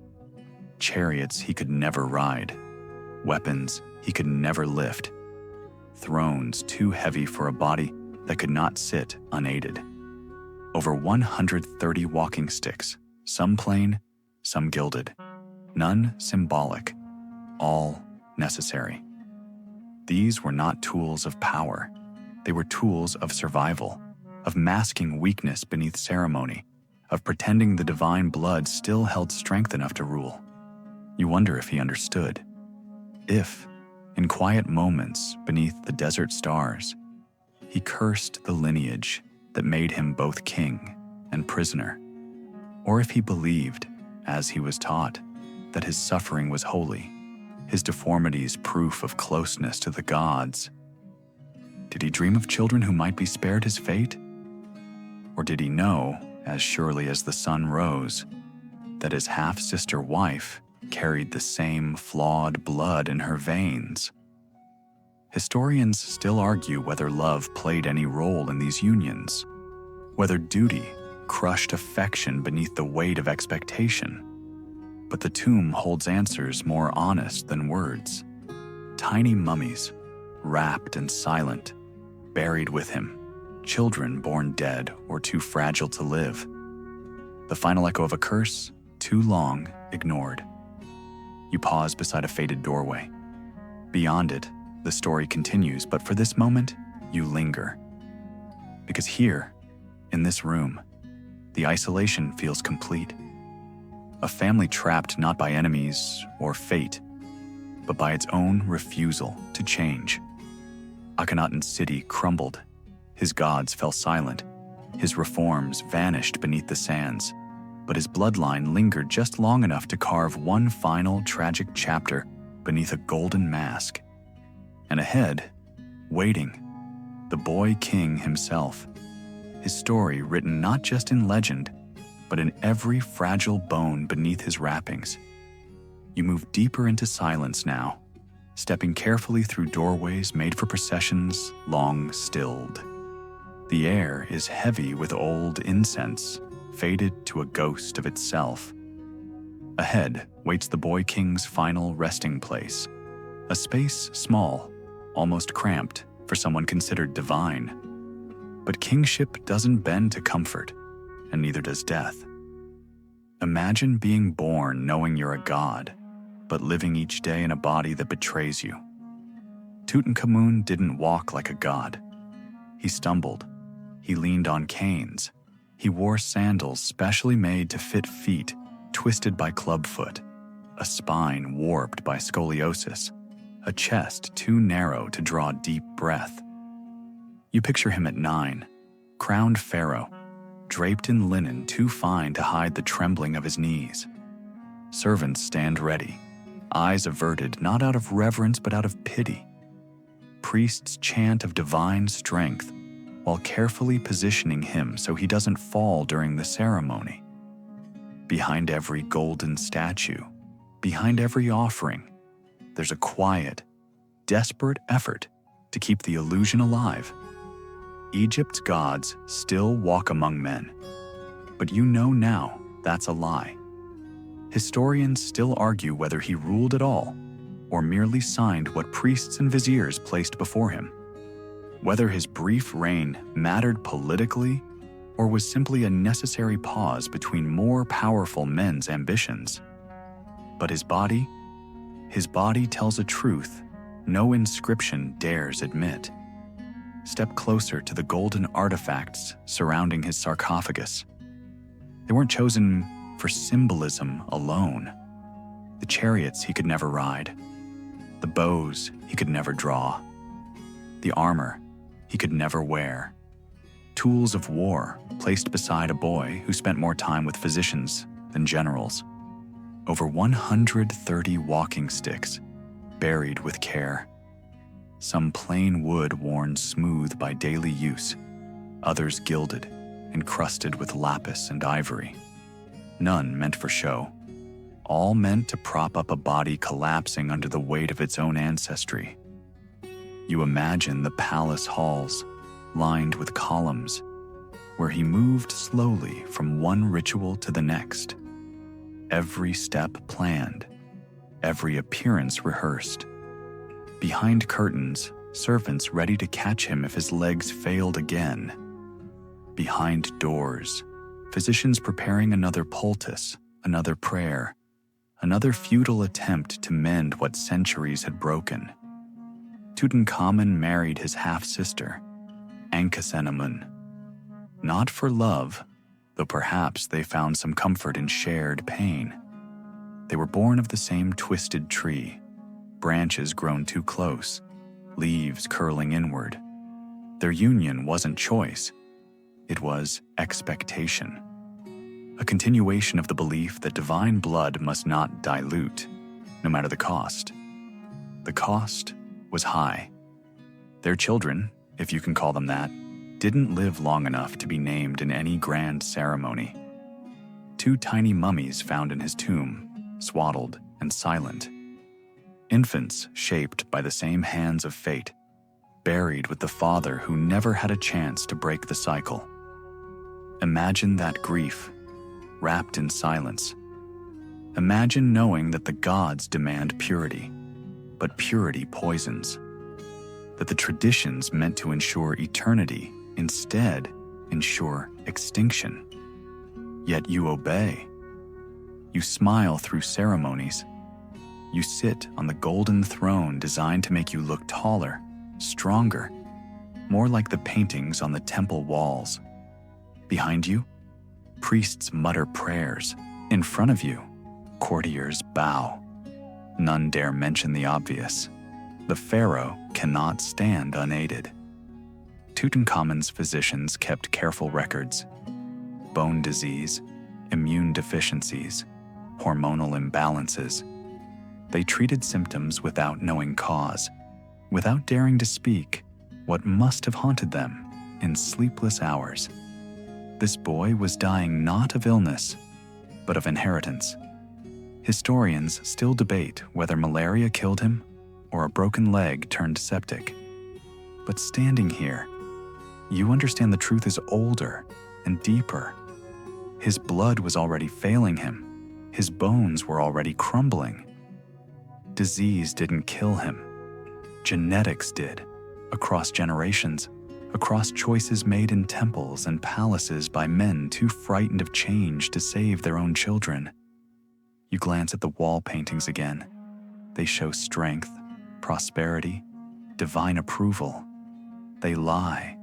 Chariots he could never ride, weapons he could never lift, thrones too heavy for a body that could not sit unaided. Over 130 walking sticks, some plain, some gilded, none symbolic, all necessary. These were not tools of power. They were tools of survival, of masking weakness beneath ceremony, of pretending the divine blood still held strength enough to rule. You wonder if he understood. If, in quiet moments beneath the desert stars, he cursed the lineage that made him both king and prisoner, or if he believed, as he was taught, that his suffering was holy, his deformities proof of closeness to the gods. Did he dream of children who might be spared his fate? Or did he know, as surely as the sun rose, that his half-sister wife carried the same flawed blood in her veins? Historians still argue whether love played any role in these unions, whether duty crushed affection beneath the weight of expectation. But the tomb holds answers more honest than words. Tiny mummies, wrapped and silent, buried with him, children born dead or too fragile to live. The final echo of a curse, too long ignored. You pause beside a faded doorway. Beyond it, the story continues, but for this moment, you linger. Because here, in this room, the isolation feels complete. A family trapped not by enemies or fate, but by its own refusal to change. Akhenaten's city crumbled. His gods fell silent. His reforms vanished beneath the sands. But his bloodline lingered just long enough to carve one final tragic chapter beneath a golden mask. And ahead, waiting, the boy king himself. His story written not just in legend, but in every fragile bone beneath his wrappings. You move deeper into silence now, stepping carefully through doorways made for processions long stilled. The air is heavy with old incense, faded to a ghost of itself. Ahead waits the boy king's final resting place, a space small, almost cramped for someone considered divine. But kingship doesn't bend to comfort, and neither does death. Imagine being born knowing you're a god, but living each day in a body that betrays you. Tutankhamun didn't walk like a god. He stumbled. He leaned on canes. He wore sandals specially made to fit feet twisted by clubfoot, a spine warped by scoliosis, a chest too narrow to draw deep breath. You picture him at 9, crowned pharaoh, draped in linen too fine to hide the trembling of his knees. Servants stand ready, eyes averted not out of reverence but out of pity. Priests chant of divine strength while carefully positioning him so he doesn't fall during the ceremony. Behind every golden statue, behind every offering, there's a quiet, desperate effort to keep the illusion alive. Egypt's gods still walk among men, but you know now that's a lie. Historians still argue whether he ruled at all or merely signed what priests and viziers placed before him, whether his brief reign mattered politically or was simply a necessary pause between more powerful men's ambitions. But his body tells a truth no inscription dares admit. Step closer to the golden artifacts surrounding his sarcophagus. They weren't chosen for symbolism alone. The chariots he could never ride, the bows he could never draw, the armor he could never wear, tools of war placed beside a boy who spent more time with physicians than generals. Over 130 walking sticks, buried with care. Some plain wood worn smooth by daily use, others gilded, encrusted with lapis and ivory. None meant for show, all meant to prop up a body collapsing under the weight of its own ancestry. You imagine the palace halls, lined with columns, where he moved slowly from one ritual to the next. Every step planned, every appearance rehearsed. Behind curtains, servants ready to catch him if his legs failed again. Behind doors, physicians preparing another poultice, another prayer, another futile attempt to mend what centuries had broken. Tutankhamun married his half-sister, Ankhesenamun. Not for love, though perhaps they found some comfort in shared pain. They were born of the same twisted tree, branches grown too close, leaves curling inward. Their union wasn't choice, it was expectation. A continuation of the belief that divine blood must not dilute, no matter the cost. The cost was high. Their children, if you can call them that, didn't live long enough to be named in any grand ceremony. 2 tiny mummies found in his tomb, swaddled and silent. Infants shaped by the same hands of fate, buried with the father who never had a chance to break the cycle. Imagine that grief, wrapped in silence. Imagine knowing that the gods demand purity, but purity poisons. That the traditions meant to ensure eternity instead ensure extinction. Yet you obey. You smile through ceremonies. You sit on the golden throne designed to make you look taller, stronger, more like the paintings on the temple walls. Behind you, priests mutter prayers. In front of you, courtiers bow. None dare mention the obvious. The Pharaoh cannot stand unaided. Tutankhamun's physicians kept careful records. Bone disease, immune deficiencies, hormonal imbalances. They treated symptoms without knowing cause, without daring to speak what must have haunted them in sleepless hours. This boy was dying not of illness, but of inheritance. Historians still debate whether malaria killed him or a broken leg turned septic. But standing here, you understand the truth is older and deeper. His blood was already failing him. His bones were already crumbling. Disease didn't kill him. Genetics did, across generations, across choices made in temples and palaces by men too frightened of change to save their own children. You glance at the wall paintings again. They show strength, prosperity, divine approval. They lie.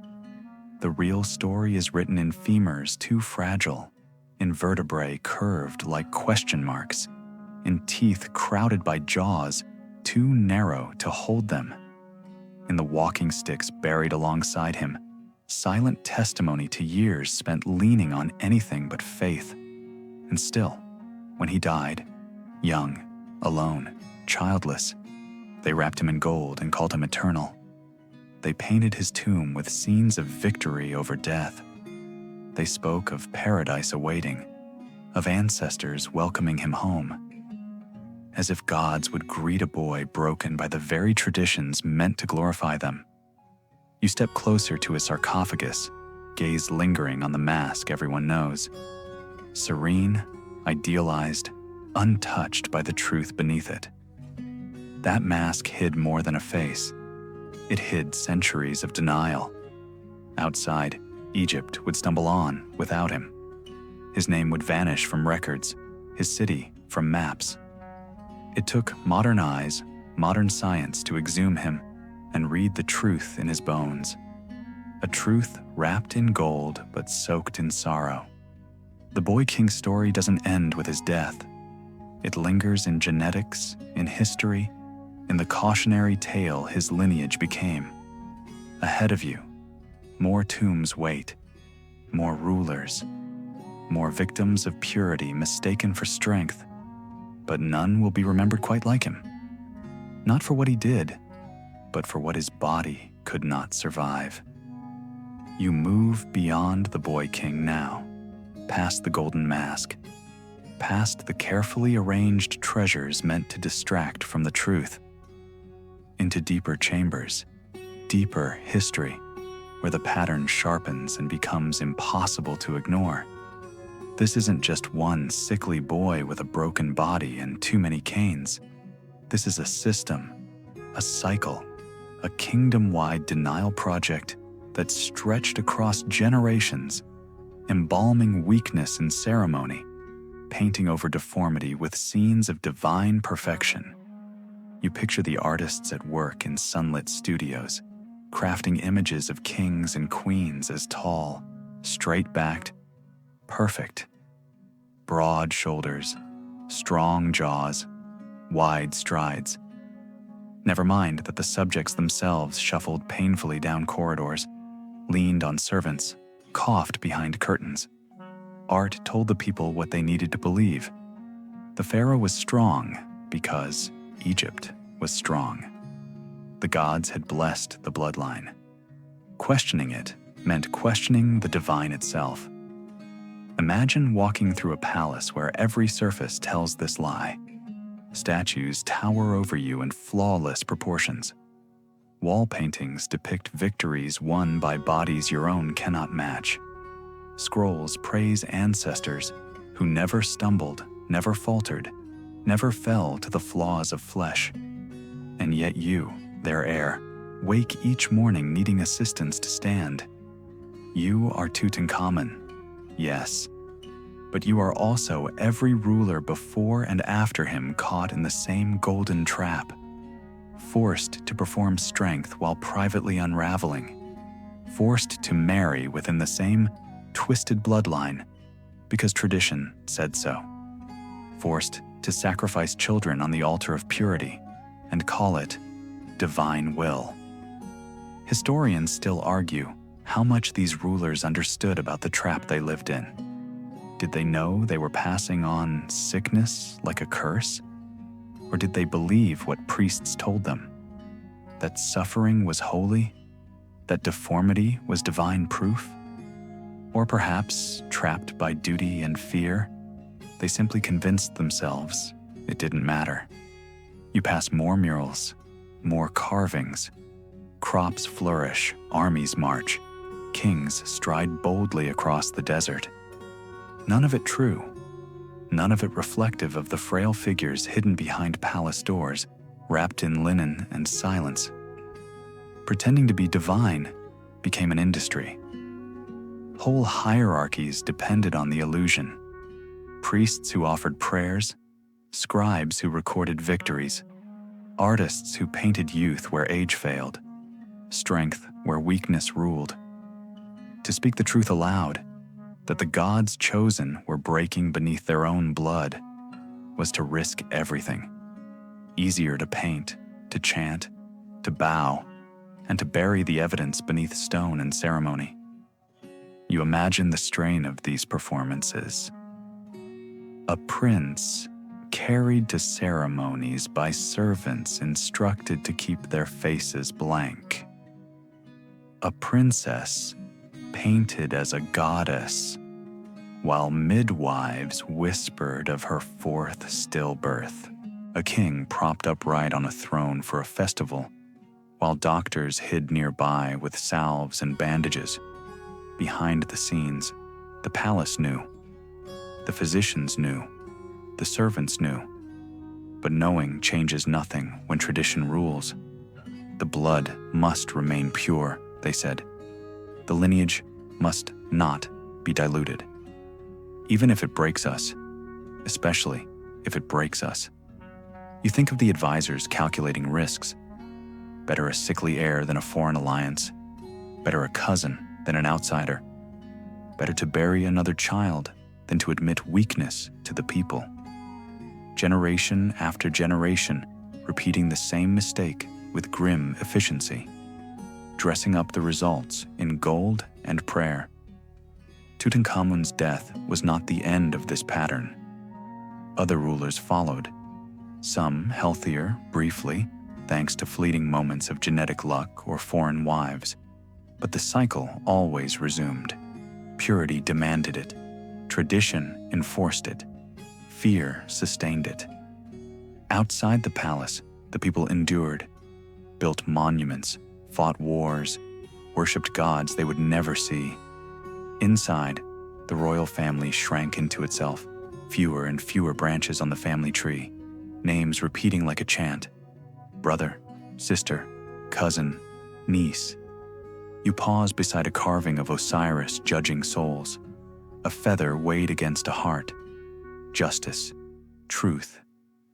The real story is written in femurs too fragile, in vertebrae curved like question marks, in teeth crowded by jaws too narrow to hold them. In the walking sticks buried alongside him, silent testimony to years spent leaning on anything but faith. And still, when he died, young, alone, childless, they wrapped him in gold and called him eternal. They painted his tomb with scenes of victory over death. They spoke of paradise awaiting, of ancestors welcoming him home. As if gods would greet a boy broken by the very traditions meant to glorify them. You step closer to his sarcophagus, gaze lingering on the mask everyone knows. Serene, idealized, untouched by the truth beneath it. That mask hid more than a face. It hid centuries of denial. Outside, Egypt would stumble on without him. His name would vanish from records, his city from maps. It took modern eyes, modern science to exhume him and read the truth in his bones. A truth wrapped in gold but soaked in sorrow. The boy king's story doesn't end with his death. It lingers in genetics, in history, in the cautionary tale his lineage became. Ahead of you, more tombs wait, more rulers, more victims of purity mistaken for strength. But none will be remembered quite like him. Not for what he did, but for what his body could not survive. You move beyond the boy king now, past the golden mask, past the carefully arranged treasures meant to distract from the truth, into deeper chambers, deeper history, where the pattern sharpens and becomes impossible to ignore. This isn't just one sickly boy with a broken body and too many canes. This is a system, a cycle, a kingdom-wide denial project that stretched across generations, embalming weakness in ceremony, painting over deformity with scenes of divine perfection. You picture the artists at work in sunlit studios, crafting images of kings and queens as tall, straight-backed, perfect. Broad shoulders, strong jaws, wide strides. Never mind that the subjects themselves shuffled painfully down corridors, leaned on servants, coughed behind curtains. Art told the people what they needed to believe. The Pharaoh was strong because Egypt was strong. The gods had blessed the bloodline. Questioning it meant questioning the divine itself. Imagine walking through a palace where every surface tells this lie. Statues tower over you in flawless proportions. Wall paintings depict victories won by bodies your own cannot match. Scrolls praise ancestors who never stumbled, never faltered, never fell to the flaws of flesh. And yet you, their heir, wake each morning needing assistance to stand. You are Tutankhamun, yes, but you are also every ruler before and after him caught in the same golden trap, forced to perform strength while privately unraveling, forced to marry within the same twisted bloodline because tradition said so, forced to sacrifice children on the altar of purity and call it divine will. Historians still argue how much these rulers understood about the trap they lived in. Did they know they were passing on sickness like a curse? Or did they believe what priests told them? That suffering was holy? That deformity was divine proof? Or perhaps, trapped by duty and fear, they simply convinced themselves it didn't matter. You pass more murals, more carvings, crops flourish, armies march, kings stride boldly across the desert. None of it true, none of it reflective of the frail figures hidden behind palace doors, wrapped in linen and silence. Pretending to be divine became an industry. Whole hierarchies depended on the illusion. Priests who offered prayers, scribes who recorded victories, artists who painted youth where age failed, strength where weakness ruled. To speak the truth aloud, that the gods chosen were breaking beneath their own blood, was to risk everything. Easier to paint, to chant, to bow, and to bury the evidence beneath stone and ceremony. You imagine the strain of these performances. A prince carried to ceremonies by servants instructed to keep their faces blank. A princess painted as a goddess, while midwives whispered of her fourth stillbirth. A king propped upright on a throne for a festival, while doctors hid nearby with salves and bandages. Behind the scenes, the palace knew. The physicians knew. The servants knew. But knowing changes nothing when tradition rules. The blood must remain pure, they said. The lineage must not be diluted. Even if it breaks us, especially if it breaks us. You think of the advisors calculating risks. Better a sickly heir than a foreign alliance. Better a cousin than an outsider. Better to bury another child than to admit weakness to the people. Generation after generation, repeating the same mistake with grim efficiency, dressing up the results in gold and prayer. Tutankhamun's death was not the end of this pattern. Other rulers followed, some healthier, briefly, thanks to fleeting moments of genetic luck or foreign wives. But the cycle always resumed. Purity demanded it. Tradition enforced it. Fear sustained it. Outside the palace, the people endured, built monuments, fought wars, worshipped gods they would never see. Inside, the royal family shrank into itself, fewer and fewer branches on the family tree, names repeating like a chant. Brother, sister, cousin, niece. You pause beside a carving of Osiris judging souls, a feather weighed against a heart. Justice, truth,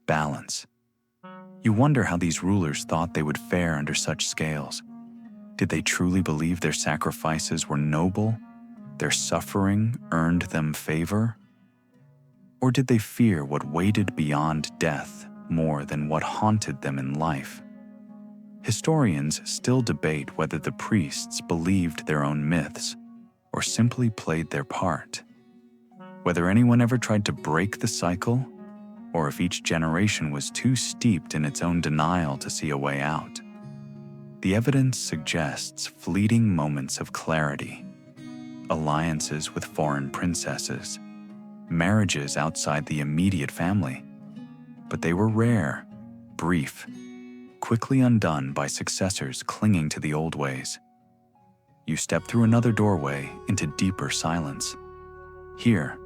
balance. You wonder how these rulers thought they would fare under such scales. Did they truly believe their sacrifices were noble, their suffering earned them favor? Or did they fear what waited beyond death more than what haunted them in life? Historians still debate whether the priests believed their own myths or simply played their part, whether anyone ever tried to break the cycle, or if each generation was too steeped in its own denial to see a way out. The evidence suggests fleeting moments of clarity, alliances with foreign princesses, marriages outside the immediate family, but they were rare, brief, quickly undone by successors clinging to the old ways. You step through another doorway into deeper silence. Here,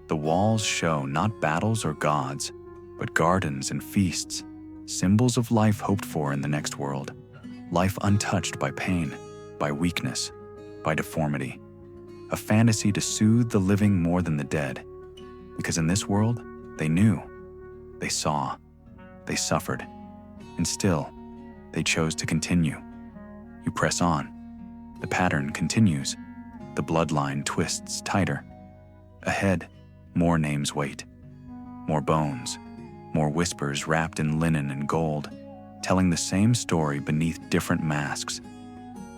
the walls show not battles or gods, but gardens and feasts, symbols of life hoped for in the next world, life untouched by pain, by weakness, by deformity, a fantasy to soothe the living more than the dead, because in this world, they knew, they saw, they suffered, and still, they chose to continue. You press on. The pattern continues. The bloodline twists tighter. Ahead, more names wait. More bones. More whispers wrapped in linen and gold, telling the same story beneath different masks.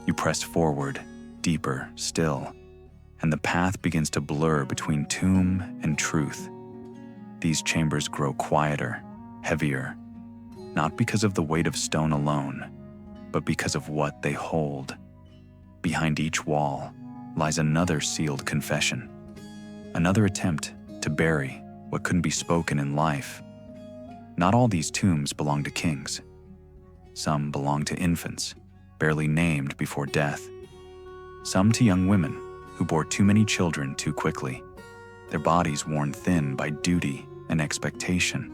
You press forward, deeper still, and the path begins to blur between tomb and truth. These chambers grow quieter, heavier, not because of the weight of stone alone, but because of what they hold. Behind each wall lies another sealed confession, another attempt to bury what couldn't be spoken in life. Not all these tombs belong to kings. Some belong to infants, barely named before death. Some to young women who bore too many children too quickly, their bodies worn thin by duty and expectation.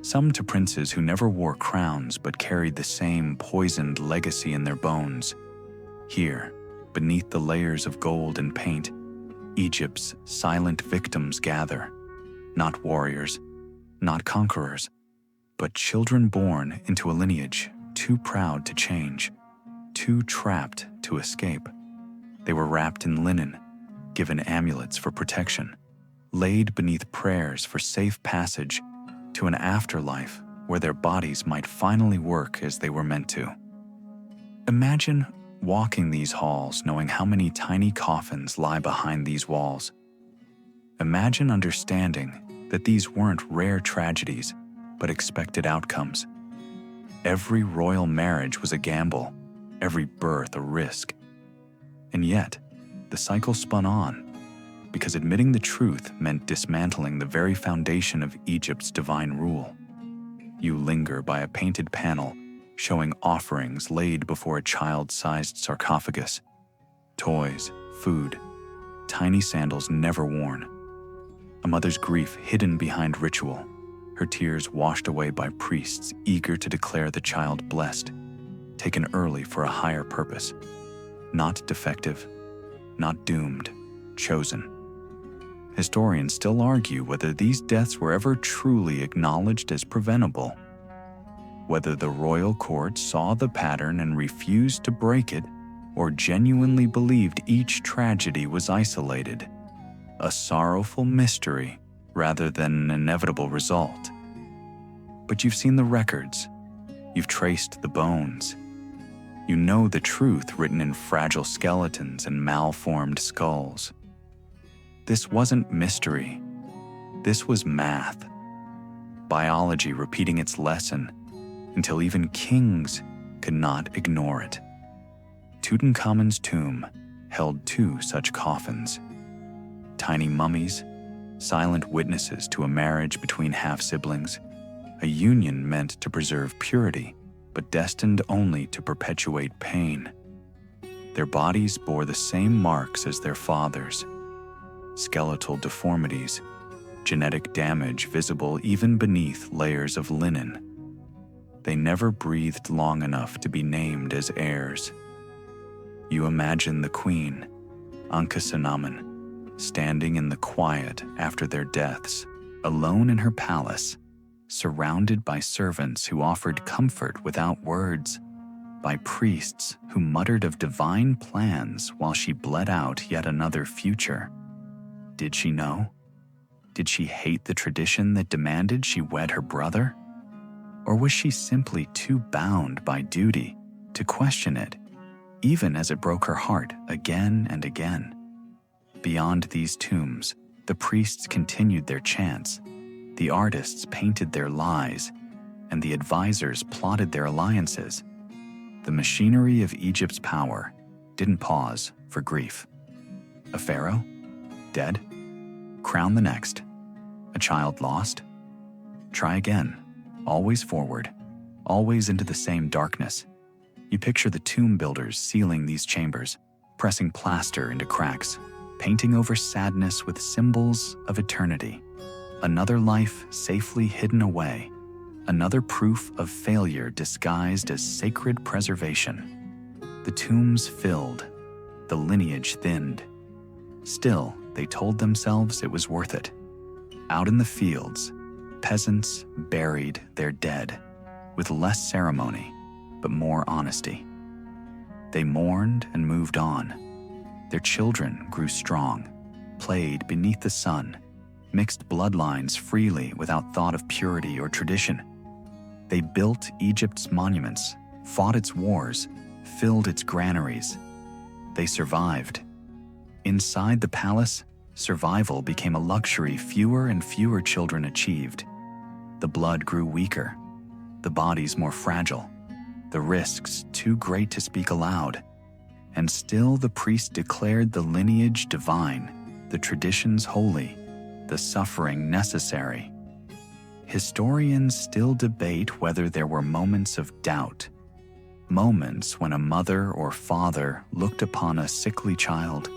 Some to princes who never wore crowns but carried the same poisoned legacy in their bones. Here, beneath the layers of gold and paint, Egypt's silent victims gather, not warriors, not conquerors, but children born into a lineage too proud to change, too trapped to escape. They were wrapped in linen, given amulets for protection, laid beneath prayers for safe passage to an afterlife where their bodies might finally work as they were meant to. Imagine walking these halls knowing how many tiny coffins lie behind these walls. Imagine understanding that these weren't rare tragedies, but expected outcomes. Every royal marriage was a gamble, every birth a risk. And yet, the cycle spun on, because admitting the truth meant dismantling the very foundation of Egypt's divine rule. You linger by a painted panel showing offerings laid before a child-sized sarcophagus, toys, food, tiny sandals never worn, a mother's grief hidden behind ritual, her tears washed away by priests eager to declare the child blessed, taken early for a higher purpose, not defective, not doomed, chosen. Historians still argue whether these deaths were ever truly acknowledged as preventable, whether the royal court saw the pattern and refused to break it, or genuinely believed each tragedy was isolated, a sorrowful mystery rather than an inevitable result. But you've seen the records, you've traced the bones, you know the truth written in fragile skeletons and malformed skulls. This wasn't mystery. This was math. Biology repeating its lesson until even kings could not ignore it. Tutankhamun's tomb held 2 such coffins. Tiny mummies, silent witnesses to a marriage between half-siblings, a union meant to preserve purity, but destined only to perpetuate pain. Their bodies bore the same marks as their fathers. Skeletal deformities, genetic damage visible even beneath layers of linen. They never breathed long enough to be named as heirs. You imagine the queen, Ankhesenamun, standing in the quiet after their deaths, alone in her palace, surrounded by servants who offered comfort without words, by priests who muttered of divine plans while she bled out yet another future. Did she know? Did she hate the tradition that demanded she wed her brother? Or was she simply too bound by duty to question it, even as it broke her heart again and again? Beyond these tombs, the priests continued their chants, the artists painted their lies, and the advisors plotted their alliances. The machinery of Egypt's power didn't pause for grief. A pharaoh? Dead? Crown the next. A child lost? Try again. Always forward. Always into the same darkness. You picture the tomb builders sealing these chambers, pressing plaster into cracks, painting over sadness with symbols of eternity. Another life safely hidden away. Another proof of failure disguised as sacred preservation. The tombs filled, the lineage thinned. Still, they told themselves it was worth it. Out in the fields, peasants buried their dead, with less ceremony, but more honesty. They mourned and moved on. Their children grew strong, played beneath the sun, mixed bloodlines freely without thought of purity or tradition. They built Egypt's monuments, fought its wars, filled its granaries. They survived. Inside the palace, survival became a luxury fewer and fewer children achieved. The blood grew weaker, the bodies more fragile, the risks too great to speak aloud. And still the priest declared the lineage divine, the traditions holy, the suffering necessary. Historians still debate whether there were moments of doubt, moments when a mother or father looked upon a sickly child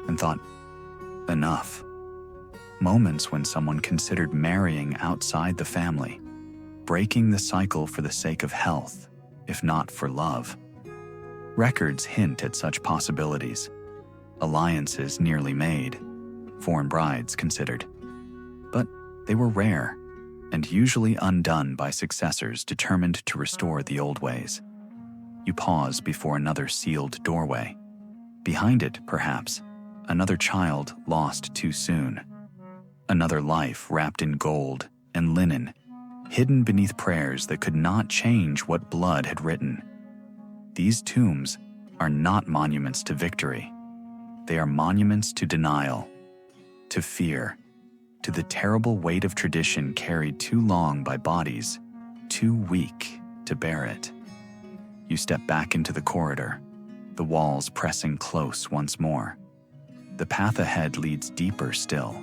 and thought, enough. Moments when someone considered marrying outside the family, breaking the cycle for the sake of health, if not for love. Records hint at such possibilities. Alliances nearly made, foreign brides considered. But they were rare, and usually undone by successors determined to restore the old ways. You pause before another sealed doorway. Behind it, perhaps, another child lost too soon. Another life wrapped in gold and linen, hidden beneath prayers that could not change what blood had written. These tombs are not monuments to victory. They are monuments to denial, to fear, to the terrible weight of tradition carried too long by bodies, too weak to bear it. You step back into the corridor, the walls pressing close once more. The path ahead leads deeper still,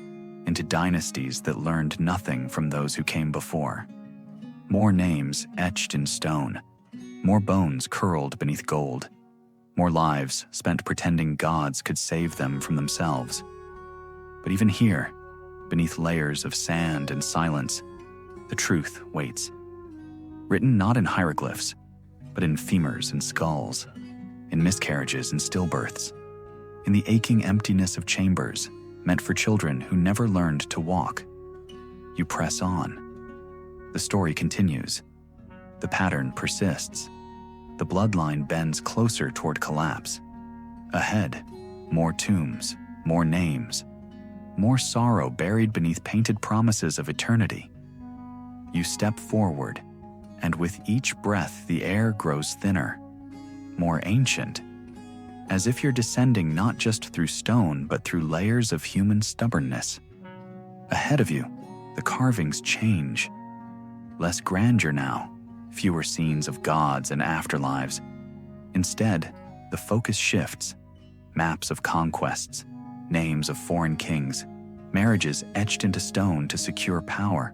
into dynasties that learned nothing from those who came before. More names etched in stone, more bones curled beneath gold, more lives spent pretending gods could save them from themselves. But even here, beneath layers of sand and silence, the truth waits. Written not in hieroglyphs, but in femurs and skulls, in miscarriages and stillbirths, in the aching emptiness of chambers meant for children who never learned to walk. You press on. The story continues. The pattern persists. The bloodline bends closer toward collapse. Ahead, more tombs, more names, more sorrow buried beneath painted promises of eternity. You step forward, and with each breath the air grows thinner, more ancient, as if you're descending not just through stone but through layers of human stubbornness. Ahead of you, the carvings change. Less grandeur now, fewer scenes of gods and afterlives. Instead, the focus shifts. Maps of conquests, names of foreign kings, marriages etched into stone to secure power.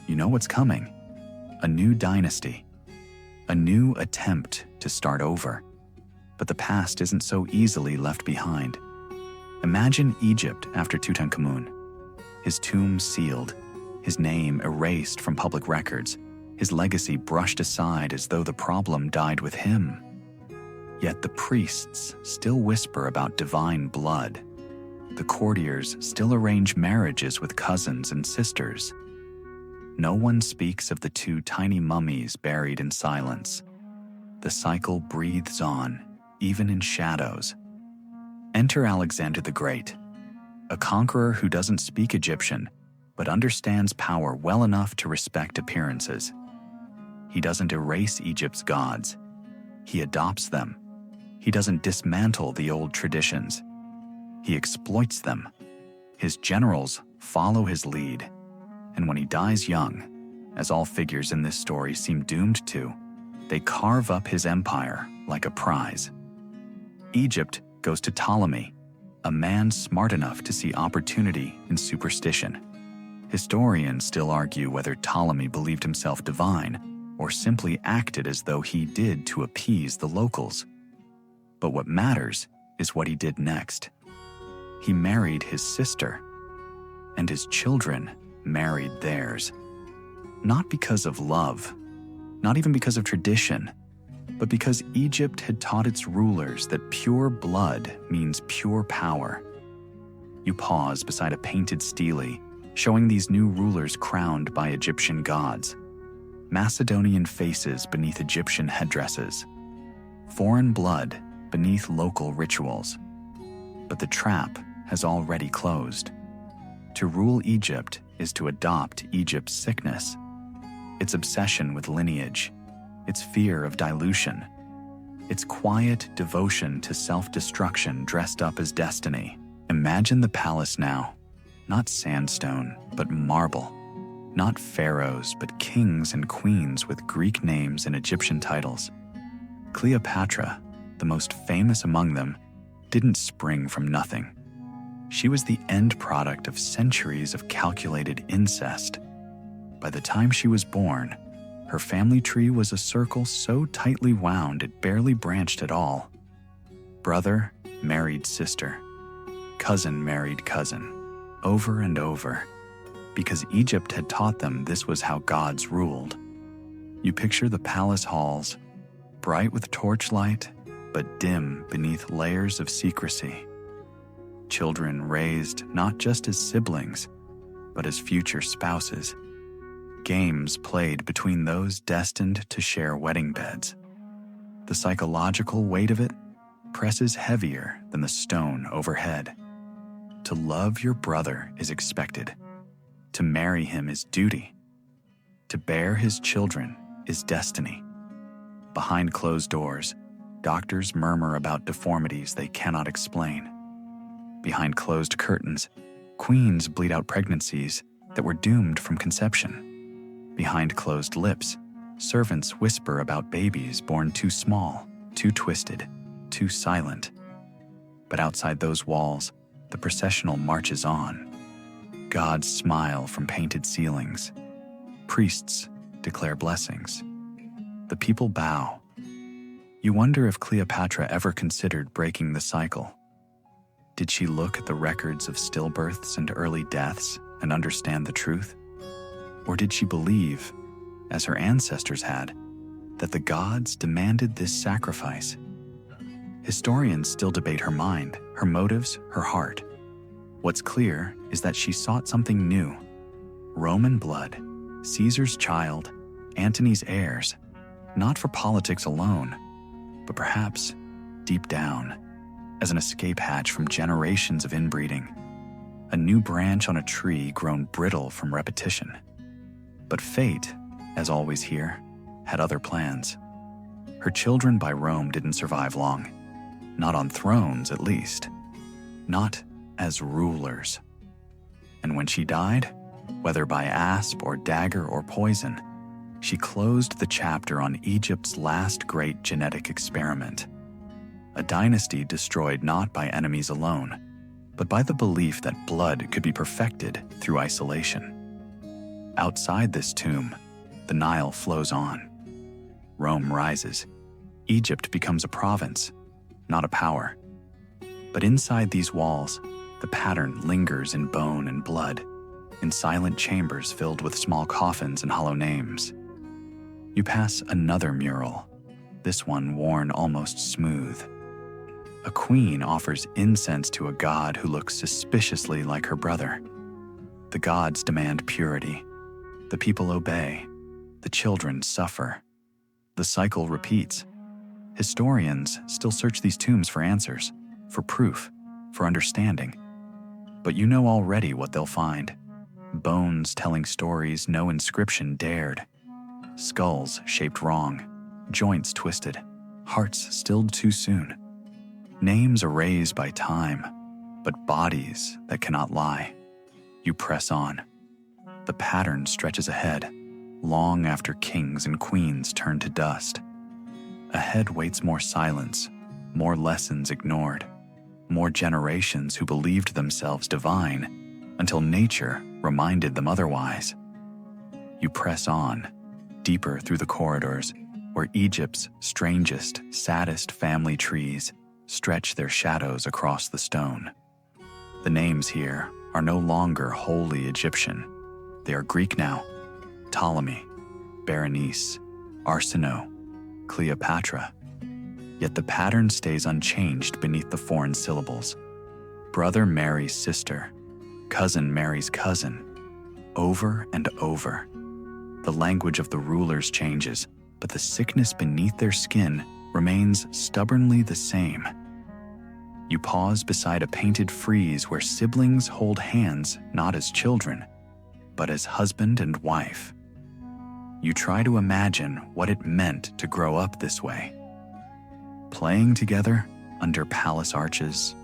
You know what's coming. A new dynasty. A new attempt to start over. But the past isn't so easily left behind. Imagine Egypt after Tutankhamun. His tomb sealed, his name erased from public records, his legacy brushed aside as though the problem died with him. Yet the priests still whisper about divine blood. The courtiers still arrange marriages with cousins and sisters. No one speaks of the two tiny mummies buried in silence. The cycle breathes on, even in shadows. Enter Alexander the Great, a conqueror who doesn't speak Egyptian, but understands power well enough to respect appearances. He doesn't erase Egypt's gods. He adopts them. He doesn't dismantle the old traditions. He exploits them. His generals follow his lead. And when he dies young, as all figures in this story seem doomed to, they carve up his empire like a prize. Egypt goes to Ptolemy, a man smart enough to see opportunity in superstition. Historians still argue whether Ptolemy believed himself divine or simply acted as though he did to appease the locals. But what matters is what he did next. He married his sister, and his children married theirs. Not because of love, not even because of tradition, but because Egypt had taught its rulers that pure blood means pure power. You pause beside a painted stele, showing these new rulers crowned by Egyptian gods. Macedonian faces beneath Egyptian headdresses. Foreign blood beneath local rituals. But the trap has already closed. To rule Egypt is to adopt Egypt's sickness, its obsession with lineage, its fear of dilution, its quiet devotion to self-destruction dressed up as destiny. Imagine the palace now, not sandstone, but marble, not pharaohs, but kings and queens with Greek names and Egyptian titles. Cleopatra, the most famous among them, didn't spring from nothing. She was the end product of centuries of calculated incest. By the time she was born, her family tree was a circle so tightly wound it barely branched at all. Brother married sister, cousin married cousin, over and over, because Egypt had taught them this was how gods ruled. You picture the palace halls, bright with torchlight, but dim beneath layers of secrecy. Children raised not just as siblings, but as future spouses. Games played between those destined to share wedding beds. The psychological weight of it presses heavier than the stone overhead. To love your brother is expected. To marry him is duty. To bear his children is destiny. Behind closed doors, doctors murmur about deformities they cannot explain. Behind closed curtains, queens bleed out pregnancies that were doomed from conception. Behind closed lips, servants whisper about babies born too small, too twisted, too silent. But outside those walls, the processional marches on. Gods smile from painted ceilings. Priests declare blessings. The people bow. You wonder if Cleopatra ever considered breaking the cycle. Did she look at the records of stillbirths and early deaths and understand the truth? Or did she believe, as her ancestors had, that the gods demanded this sacrifice? Historians still debate her mind, her motives, her heart. What's clear is that she sought something new. Roman blood, Caesar's child, Antony's heirs, not for politics alone, but perhaps, deep down, as an escape hatch from generations of inbreeding, a new branch on a tree grown brittle from repetition. But fate, as always here, had other plans. Her children by Rome didn't survive long, not on thrones at least, not as rulers. And when she died, whether by asp or dagger or poison, she closed the chapter on Egypt's last great genetic experiment. A dynasty destroyed not by enemies alone, but by the belief that blood could be perfected through isolation. Outside this tomb, the Nile flows on. Rome rises. Egypt becomes a province, not a power. But inside these walls, the pattern lingers in bone and blood, in silent chambers filled with small coffins and hollow names. You pass another mural, this one worn almost smooth. A queen offers incense to a god who looks suspiciously like her brother. The gods demand purity. The people obey. The children suffer. The cycle repeats. Historians still search these tombs for answers, for proof, for understanding. But you know already what they'll find. Bones telling stories no inscription dared. Skulls shaped wrong, joints twisted, hearts stilled too soon. Names erased by time, but bodies that cannot lie. You press on. The pattern stretches ahead, long after kings and queens turn to dust. Ahead waits more silence, more lessons ignored, more generations who believed themselves divine until nature reminded them otherwise. You press on, deeper through the corridors where Egypt's strangest, saddest family trees stretch their shadows across the stone. The names here are no longer wholly Egyptian. They are Greek now: Ptolemy, Berenice, Arsinoe, Cleopatra. Yet the pattern stays unchanged beneath the foreign syllables. Brother marries sister, cousin marries cousin, over and over. The language of the rulers changes, but the sickness beneath their skin remains stubbornly the same. You pause beside a painted frieze where siblings hold hands not as children, but as husband and wife. You try to imagine what it meant to grow up this way. Playing together under palace arches,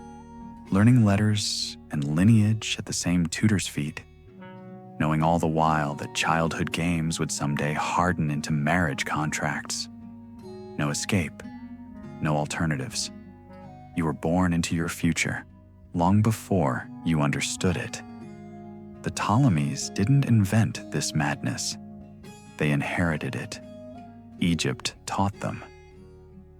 learning letters and lineage at the same tutor's feet, knowing all the while that childhood games would someday harden into marriage contracts. No escape, no alternatives. You were born into your future, long before you understood it. The Ptolemies didn't invent this madness. They inherited it. Egypt taught them.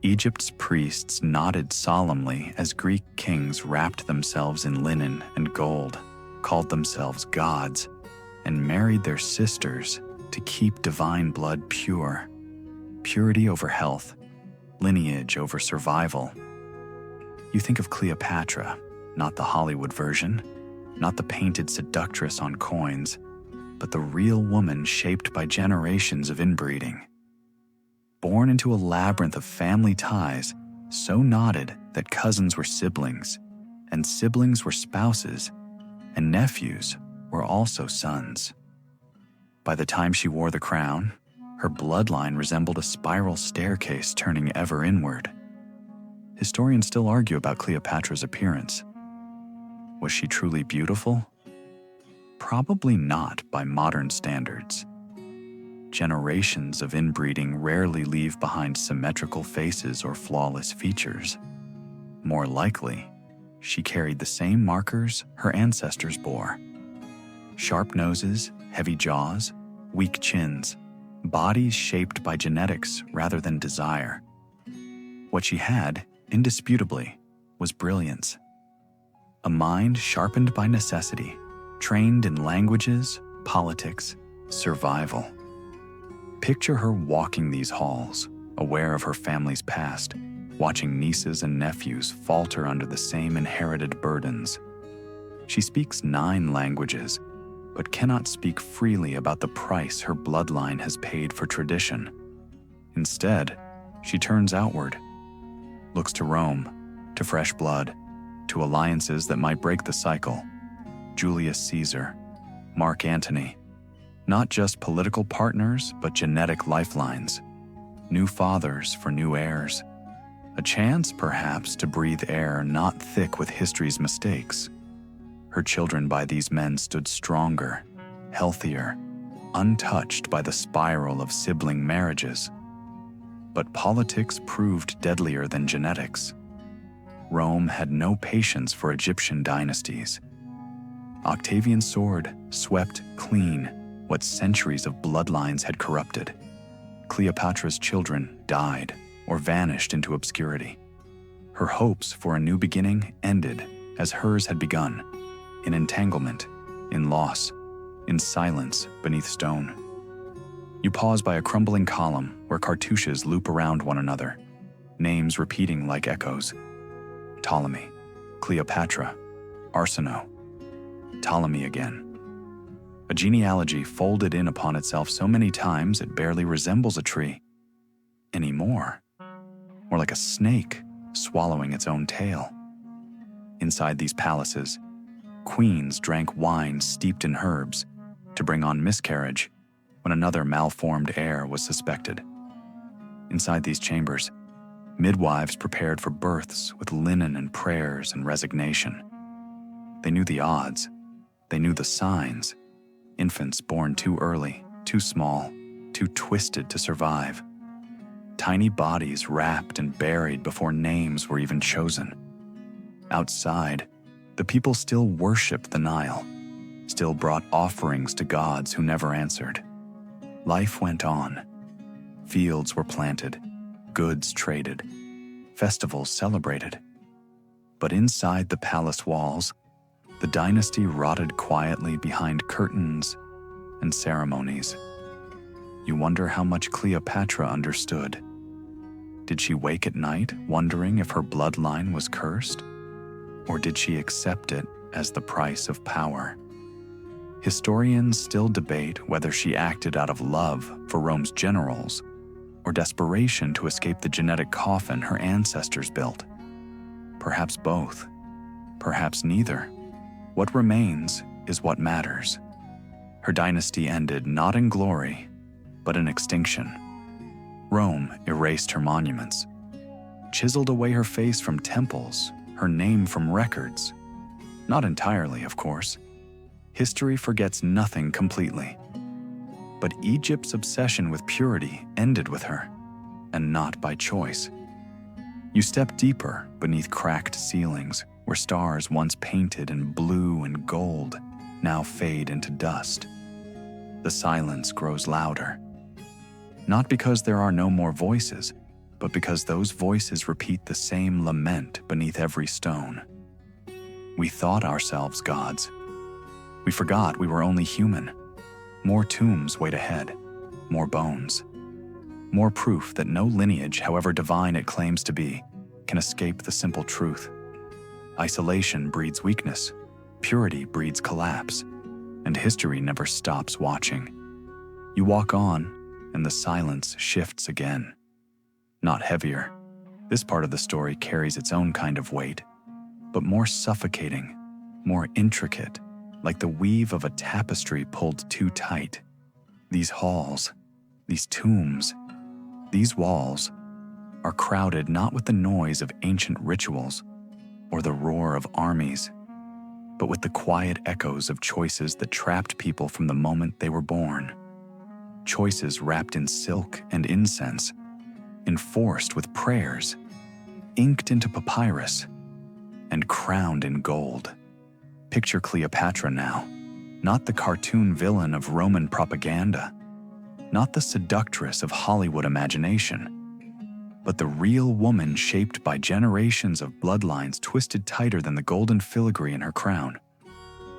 Egypt's priests nodded solemnly as Greek kings wrapped themselves in linen and gold, called themselves gods, and married their sisters to keep divine blood pure. Purity over health, lineage over survival. You think of Cleopatra, not the Hollywood version, not the painted seductress on coins, but the real woman shaped by generations of inbreeding. Born into a labyrinth of family ties, so knotted that cousins were siblings, and siblings were spouses, and nephews were also sons. By the time she wore the crown, her bloodline resembled a spiral staircase turning ever inward. Historians still argue about Cleopatra's appearance. Was she truly beautiful? Probably not by modern standards. Generations of inbreeding rarely leave behind symmetrical faces or flawless features. More likely, she carried the same markers her ancestors bore. Sharp noses, heavy jaws, weak chins, bodies shaped by genetics rather than desire. What she had, indisputably, was brilliance. A mind sharpened by necessity, trained in languages, politics, survival. Picture her walking these halls, aware of her family's past, watching nieces and nephews falter under the same inherited burdens. She speaks 9 languages, but cannot speak freely about the price her bloodline has paid for tradition. Instead, she turns outward, looks to Rome, to fresh blood, to alliances that might break the cycle. Julius Caesar, Mark Antony, not just political partners, but genetic lifelines. New fathers for new heirs. A chance, perhaps, to breathe air not thick with history's mistakes. Her children by these men stood stronger, healthier, untouched by the spiral of sibling marriages. But politics proved deadlier than genetics. Rome had no patience for Egyptian dynasties. Octavian's sword swept clean what centuries of bloodlines had corrupted. Cleopatra's children died or vanished into obscurity. Her hopes for a new beginning ended as hers had begun, in entanglement, in loss, in silence beneath stone. You pause by a crumbling column where cartouches loop around one another, names repeating like echoes. Ptolemy, Cleopatra, Arsinoe, Ptolemy again. A genealogy folded in upon itself so many times it barely resembles a tree anymore. More like a snake swallowing its own tail. Inside these palaces, queens drank wine steeped in herbs to bring on miscarriage when another malformed heir was suspected. Inside these chambers, midwives prepared for births with linen and prayers and resignation. They knew the odds. They knew the signs. Infants born too early, too small, too twisted to survive. Tiny bodies wrapped and buried before names were even chosen. Outside, the people still worshipped the Nile, still brought offerings to gods who never answered. Life went on. Fields were planted, goods traded, festivals celebrated. But inside the palace walls, the dynasty rotted quietly behind curtains and ceremonies. You wonder how much Cleopatra understood. Did she wake at night wondering if her bloodline was cursed? Or did she accept it as the price of power? Historians still debate whether she acted out of love for Rome's generals or desperation to escape the genetic coffin her ancestors built. Perhaps both. Perhaps neither. What remains is what matters. Her dynasty ended not in glory, but in extinction. Rome erased her monuments, chiseled away her face from temples, her name from records. Not entirely, of course. History forgets nothing completely. But Egypt's obsession with purity ended with her, and not by choice. You step deeper beneath cracked ceilings where stars once painted in blue and gold now fade into dust. The silence grows louder. Not because there are no more voices, but because those voices repeat the same lament beneath every stone. We thought ourselves gods. We forgot we were only human. More tombs wait ahead, more bones. More proof that no lineage, however divine it claims to be, can escape the simple truth. Isolation breeds weakness, purity breeds collapse, and history never stops watching. You walk on, and the silence shifts again. Not heavier. This part of the story carries its own kind of weight, but more suffocating, more intricate, like the weave of a tapestry pulled too tight. These halls, these tombs, these walls are crowded not with the noise of ancient rituals or the roar of armies, but with the quiet echoes of choices that trapped people from the moment they were born. Choices wrapped in silk and incense, enforced with prayers, inked into papyrus, and crowned in gold. Picture Cleopatra now, not the cartoon villain of Roman propaganda, not the seductress of Hollywood imagination, but the real woman shaped by generations of bloodlines twisted tighter than the golden filigree in her crown,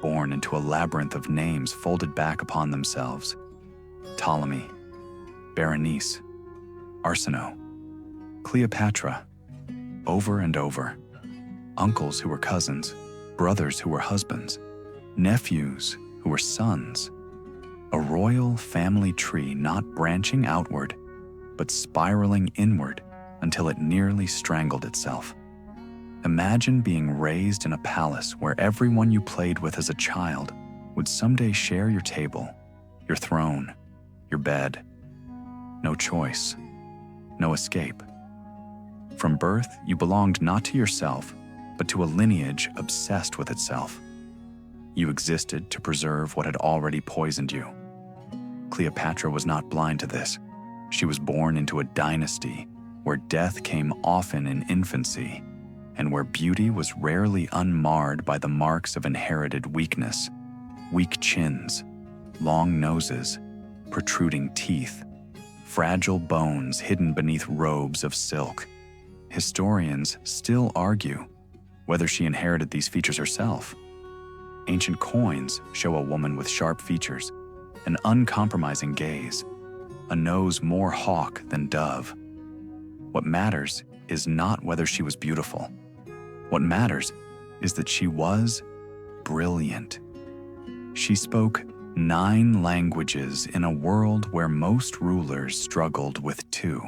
born into a labyrinth of names folded back upon themselves. Ptolemy, Berenice, Arsinoe, Cleopatra, over and over. Uncles who were cousins, brothers who were husbands, nephews who were sons. A royal family tree not branching outward, but spiraling inward until it nearly strangled itself. Imagine being raised in a palace where everyone you played with as a child would someday share your table, your throne, your bed. No choice, no escape. From birth, you belonged not to yourself, but to a lineage obsessed with itself. You existed to preserve what had already poisoned you. Cleopatra was not blind to this. She was born into a dynasty where death came often in infancy, and where beauty was rarely unmarred by the marks of inherited weakness. Weak chins, long noses, protruding teeth, fragile bones hidden beneath robes of silk. Historians still argue whether she inherited these features herself. Ancient coins show a woman with sharp features, an uncompromising gaze, a nose more hawk than dove. What matters is not whether she was beautiful. What matters is that she was brilliant. She spoke 9 languages in a world where most rulers struggled with 2.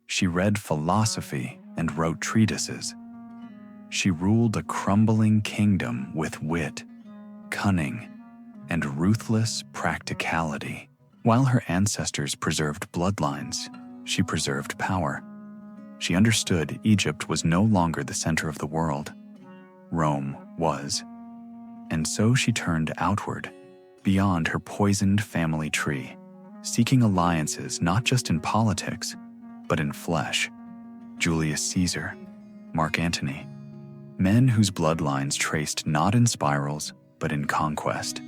She read philosophy and wrote treatises. She ruled a crumbling kingdom with wit, cunning, and ruthless practicality. While her ancestors preserved bloodlines, she preserved power. She understood Egypt was no longer the center of the world. Rome was. And so she turned outward, beyond her poisoned family tree, seeking alliances not just in politics, but in flesh. Julius Caesar, Mark Antony, men whose bloodlines traced not in spirals, but in conquest.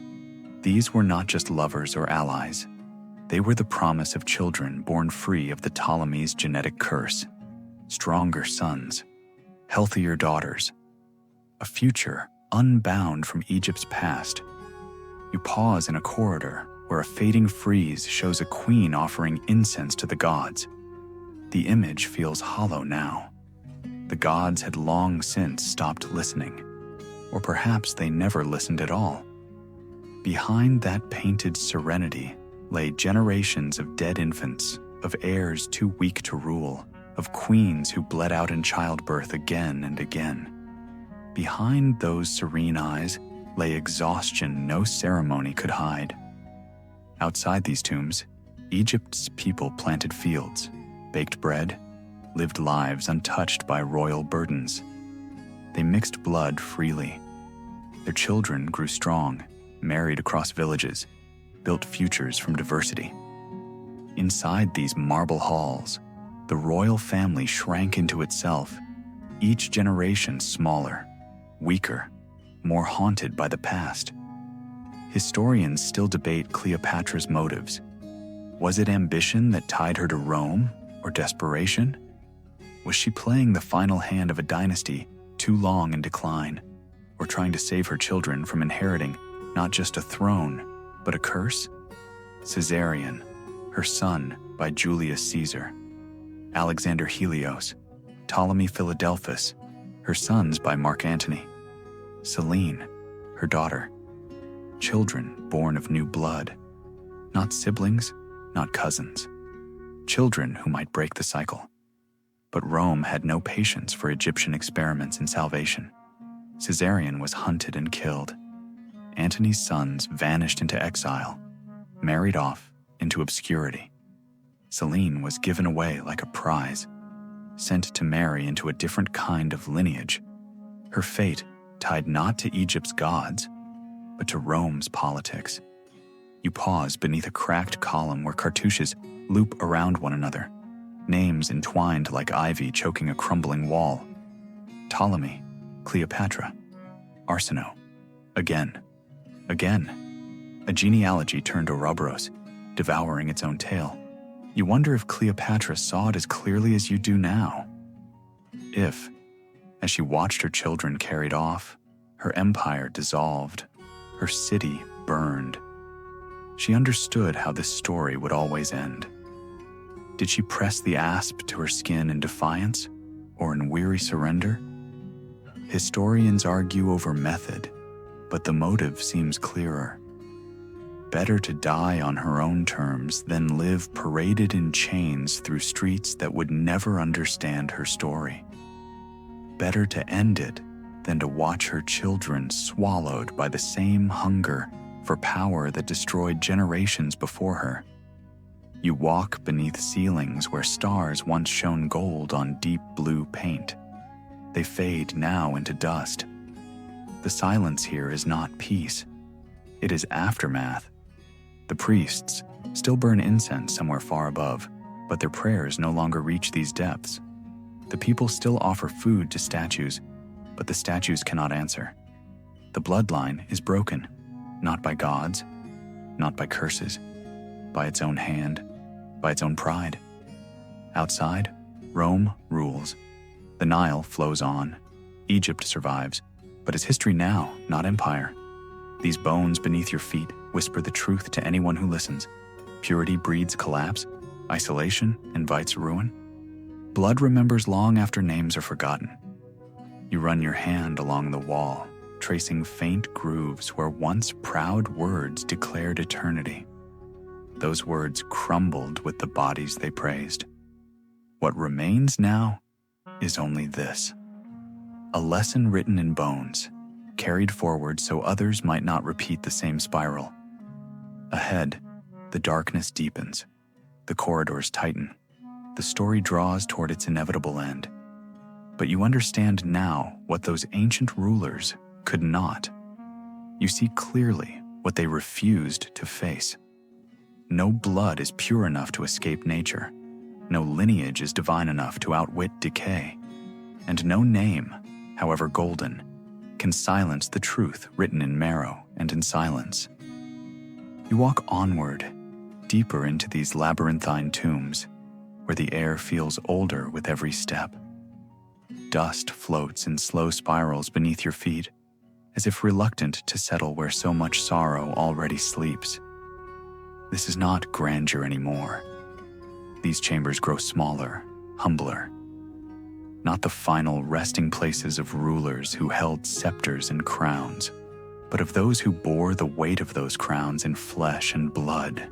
These were not just lovers or allies. They were the promise of children born free of the Ptolemies' genetic curse. Stronger sons, healthier daughters, a future unbound from Egypt's past. You pause in a corridor where a fading frieze shows a queen offering incense to the gods. The image feels hollow now. The gods had long since stopped listening, or perhaps they never listened at all. Behind that painted serenity lay generations of dead infants, of heirs too weak to rule, of queens who bled out in childbirth again and again. Behind those serene eyes lay exhaustion no ceremony could hide. Outside these tombs, Egypt's people planted fields, baked bread, lived lives untouched by royal burdens. They mixed blood freely. Their children grew strong, married across villages, built futures from diversity. Inside these marble halls, the royal family shrank into itself, each generation smaller, weaker, more haunted by the past. Historians still debate Cleopatra's motives. Was it ambition that tied her to Rome, or desperation? Was she playing the final hand of a dynasty too long in decline, or trying to save her children from inheriting not just a throne, but a curse? Caesarion, her son by Julius Caesar. Alexander Helios, Ptolemy Philadelphus, her sons by Mark Antony. Selene, her daughter. Children born of new blood. Not siblings, not cousins. Children who might break the cycle. But Rome had no patience for Egyptian experiments in salvation. Caesarion was hunted and killed. Antony's sons vanished into exile, married off into obscurity. Selene was given away like a prize, sent to marry into a different kind of lineage. Her fate tied not to Egypt's gods, but to Rome's politics. You pause beneath a cracked column where cartouches loop around one another, names entwined like ivy choking a crumbling wall. Ptolemy, Cleopatra, Arsinoe, again. A genealogy turned Ouroboros, devouring its own tail. You wonder if Cleopatra saw it as clearly as you do now. If, as she watched her children carried off, her empire dissolved, her city burned. She understood how this story would always end. Did she press the asp to her skin in defiance, or in weary surrender? Historians argue over method, but the motive seems clearer. Better to die on her own terms than live paraded in chains through streets that would never understand her story. Better to end it than to watch her children swallowed by the same hunger for power that destroyed generations before her. You walk beneath ceilings where stars once shone gold on deep blue paint. They fade now into dust. The silence here is not peace. It is aftermath. The priests still burn incense somewhere far above, but their prayers no longer reach these depths. The people still offer food to statues, but the statues cannot answer. The bloodline is broken, not by gods, not by curses, by its own hand, by its own pride. Outside, Rome rules. The Nile flows on. Egypt survives, but is history now, not empire. These bones beneath your feet whisper the truth to anyone who listens. Purity breeds collapse. Isolation invites ruin. Blood remembers long after names are forgotten. You run your hand along the wall, tracing faint grooves where once proud words declared eternity. Those words crumbled with the bodies they praised. What remains now is only this: a lesson written in bones, carried forward so others might not repeat the same spiral. Ahead, the darkness deepens, the corridors tighten, the story draws toward its inevitable end. But you understand now what those ancient rulers could not. You see clearly what they refused to face. No blood is pure enough to escape nature. No lineage is divine enough to outwit decay. And no name, however golden, can silence the truth written in marrow and in silence. You walk onward, deeper into these labyrinthine tombs, where the air feels older with every step. Dust floats in slow spirals beneath your feet, as if reluctant to settle where so much sorrow already sleeps. This is not grandeur anymore. These chambers grow smaller, humbler. Not the final resting places of rulers who held scepters and crowns, but of those who bore the weight of those crowns in flesh and blood,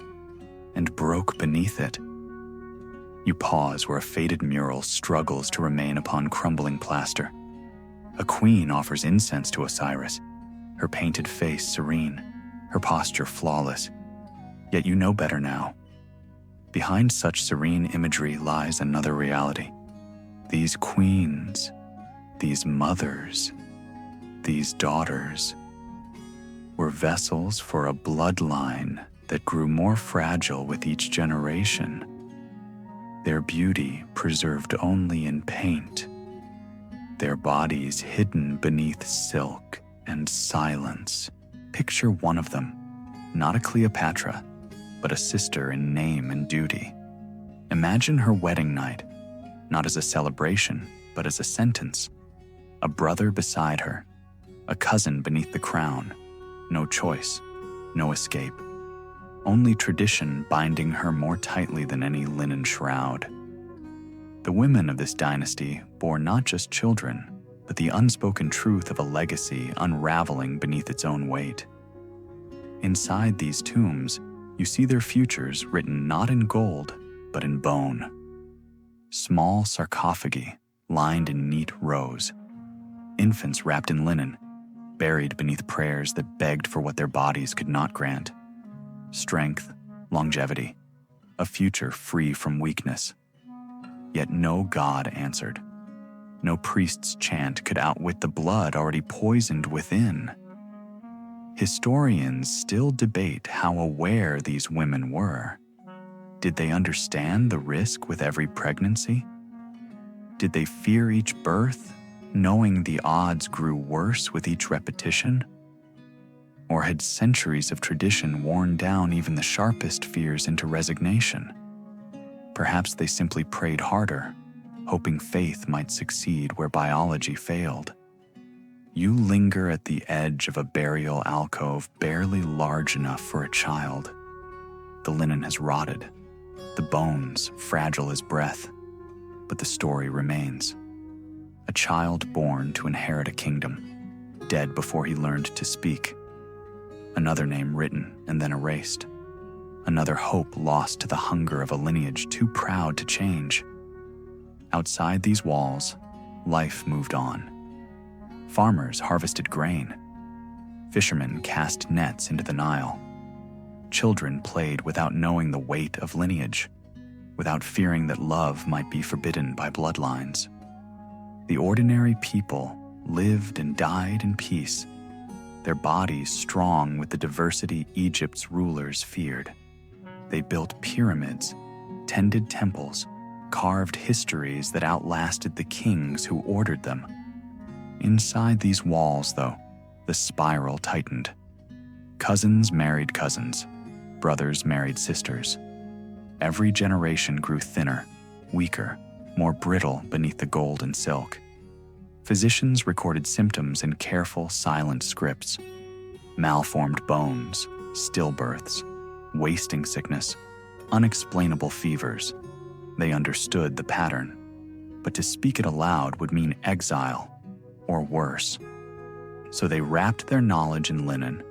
and broke beneath it. You pause where a faded mural struggles to remain upon crumbling plaster. A queen offers incense to Osiris, her painted face serene, her posture flawless. Yet you know better now. Behind such serene imagery lies another reality. These queens, these mothers, these daughters were vessels for a bloodline that grew more fragile with each generation. Their beauty preserved only in paint, their bodies hidden beneath silk and silence. Picture one of them, not a Cleopatra, but a sister in name and duty. Imagine her wedding night, not as a celebration, but as a sentence. A brother beside her, a cousin beneath the crown. No choice, no escape. Only tradition binding her more tightly than any linen shroud. The women of this dynasty bore not just children, but the unspoken truth of a legacy unraveling beneath its own weight. Inside these tombs, you see their futures written not in gold, but in bone. Small sarcophagi lined in neat rows. Infants wrapped in linen, buried beneath prayers that begged for what their bodies could not grant. Strength, longevity, a future free from weakness. Yet no god answered. No priest's chant could outwit the blood already poisoned within. Historians still debate how aware these women were. Did they understand the risk with every pregnancy? Did they fear each birth, knowing the odds grew worse with each repetition? Or had centuries of tradition worn down even the sharpest fears into resignation? Perhaps they simply prayed harder, hoping faith might succeed where biology failed. You linger at the edge of a burial alcove barely large enough for a child. The linen has rotted, the bones fragile as breath, but the story remains. A child born to inherit a kingdom, dead before he learned to speak. Another name written and then erased. Another hope lost to the hunger of a lineage too proud to change. Outside these walls, life moved on. Farmers harvested grain. Fishermen cast nets into the Nile. Children played without knowing the weight of lineage, without fearing that love might be forbidden by bloodlines. The ordinary people lived and died in peace, their bodies strong with the diversity Egypt's rulers feared. They built pyramids, tended temples, carved histories that outlasted the kings who ordered them. Inside these walls, though, the spiral tightened. Cousins married cousins, brothers married sisters. Every generation grew thinner, weaker, more brittle beneath the gold and silk. Physicians recorded symptoms in careful, silent scripts. Malformed bones, stillbirths, wasting sickness, unexplainable fevers. They understood the pattern, but to speak it aloud would mean exile, or worse. So they wrapped their knowledge in linen,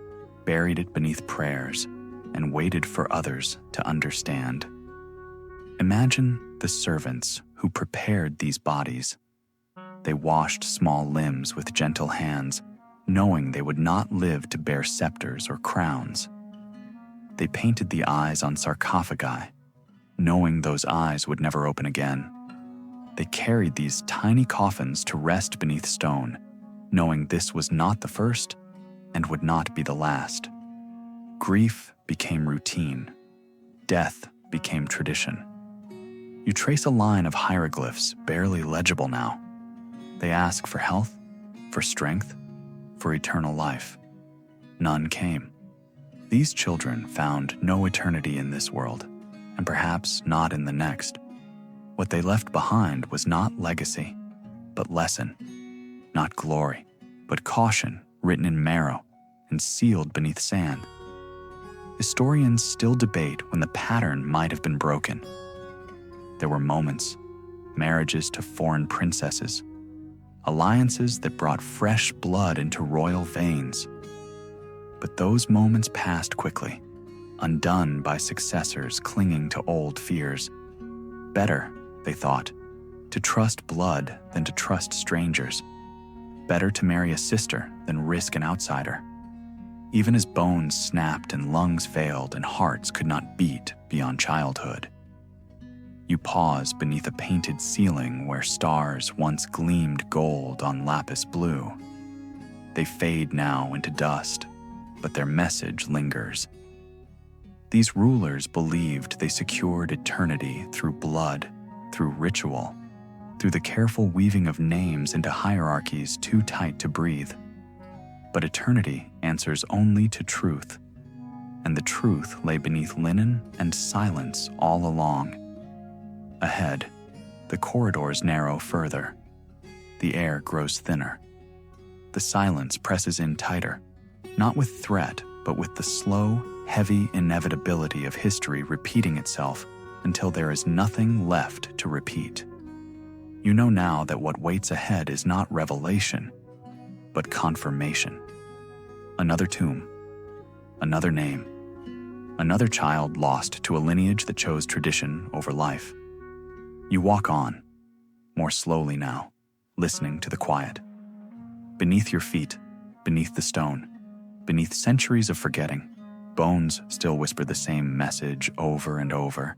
buried it beneath prayers, and waited for others to understand. Imagine the servants who prepared these bodies. They washed small limbs with gentle hands, knowing they would not live to bear scepters or crowns. They painted the eyes on sarcophagi, knowing those eyes would never open again. They carried these tiny coffins to rest beneath stone, knowing this was not the first and would not be the last. Grief became routine. Death became tradition. You trace a line of hieroglyphs barely legible now. They ask for health, for strength, for eternal life. None came. These children found no eternity in this world, and perhaps not in the next. What they left behind was not legacy, but lesson. Not glory, but caution written in marrow and sealed beneath sand. Historians still debate when the pattern might have been broken. There were moments, marriages to foreign princesses, alliances that brought fresh blood into royal veins. But those moments passed quickly, undone by successors clinging to old fears. Better, they thought, to trust blood than to trust strangers. Better to marry a sister than risk an outsider. Even as bones snapped and lungs failed and hearts could not beat beyond childhood. You pause beneath a painted ceiling where stars once gleamed gold on lapis blue. They fade now into dust, but their message lingers. These rulers believed they secured eternity through blood, through ritual, through the careful weaving of names into hierarchies too tight to breathe. But eternity answers only to truth, and the truth lay beneath linen and silence all along. Ahead, the corridors narrow further. The air grows thinner. The silence presses in tighter, not with threat, but with the slow, heavy inevitability of history repeating itself until there is nothing left to repeat. You know now that what waits ahead is not revelation, but confirmation. Another tomb, another name, another child lost to a lineage that chose tradition over life. You walk on, more slowly now, listening to the quiet. Beneath your feet, beneath the stone, beneath centuries of forgetting, bones still whisper the same message over and over.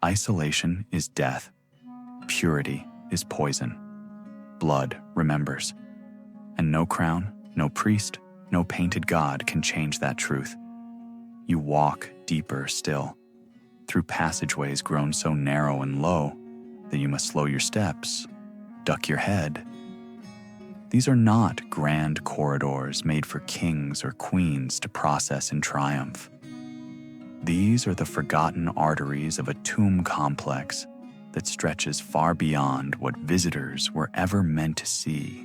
Isolation is death. Purity is poison. Blood remembers. And no crown, no priest, no painted god can change that truth. You walk deeper still, through passageways grown so narrow and low that you must slow your steps, duck your head. These are not grand corridors made for kings or queens to process in triumph. These are the forgotten arteries of a tomb complex that stretches far beyond what visitors were ever meant to see.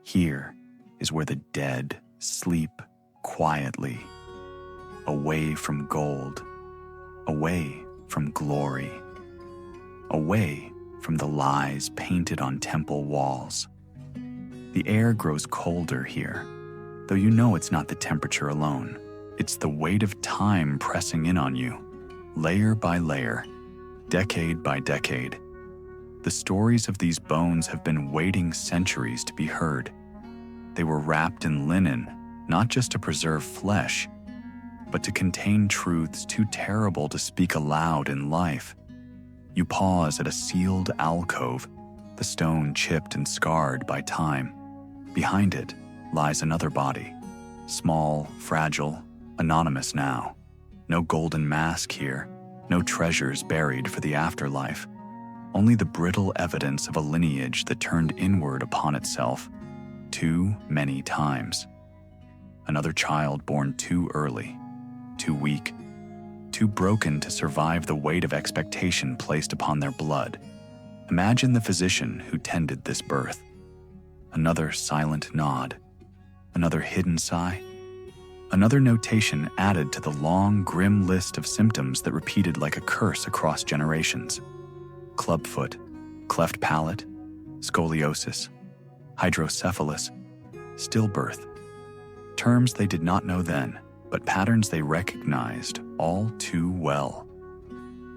Here is where the dead sleep quietly, away from gold, away from glory, away from the lies painted on temple walls. The air grows colder here, though you know it's not the temperature alone. It's the weight of time pressing in on you, layer by layer, decade by decade. The stories of these bones have been waiting centuries to be heard. They were wrapped in linen, not just to preserve flesh, but to contain truths too terrible to speak aloud in life. You pause at a sealed alcove, the stone chipped and scarred by time. Behind it lies another body, small, fragile, anonymous now. No golden mask here, no treasures buried for the afterlife. Only the brittle evidence of a lineage that turned inward upon itself too many times. Another child born too early, too weak, too broken to survive the weight of expectation placed upon their blood. Imagine the physician who tended this birth. Another silent nod, another hidden sigh. Another notation added to the long, grim list of symptoms that repeated like a curse across generations: clubfoot, cleft palate, scoliosis, hydrocephalus, stillbirth. Terms they did not know then, but patterns they recognized all too well.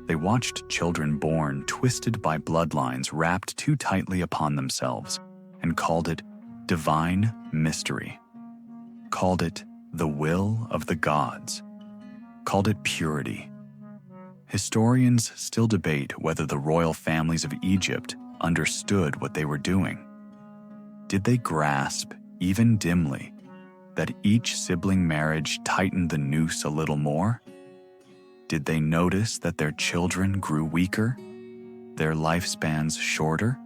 They watched children born twisted by bloodlines wrapped too tightly upon themselves and called it divine mystery. Called it the will of the gods. Called it purity. Historians still debate whether the royal families of Egypt understood what they were doing. Did they grasp, even dimly, that each sibling marriage tightened the noose a little more? Did they notice that their children grew weaker, their lifespans shorter,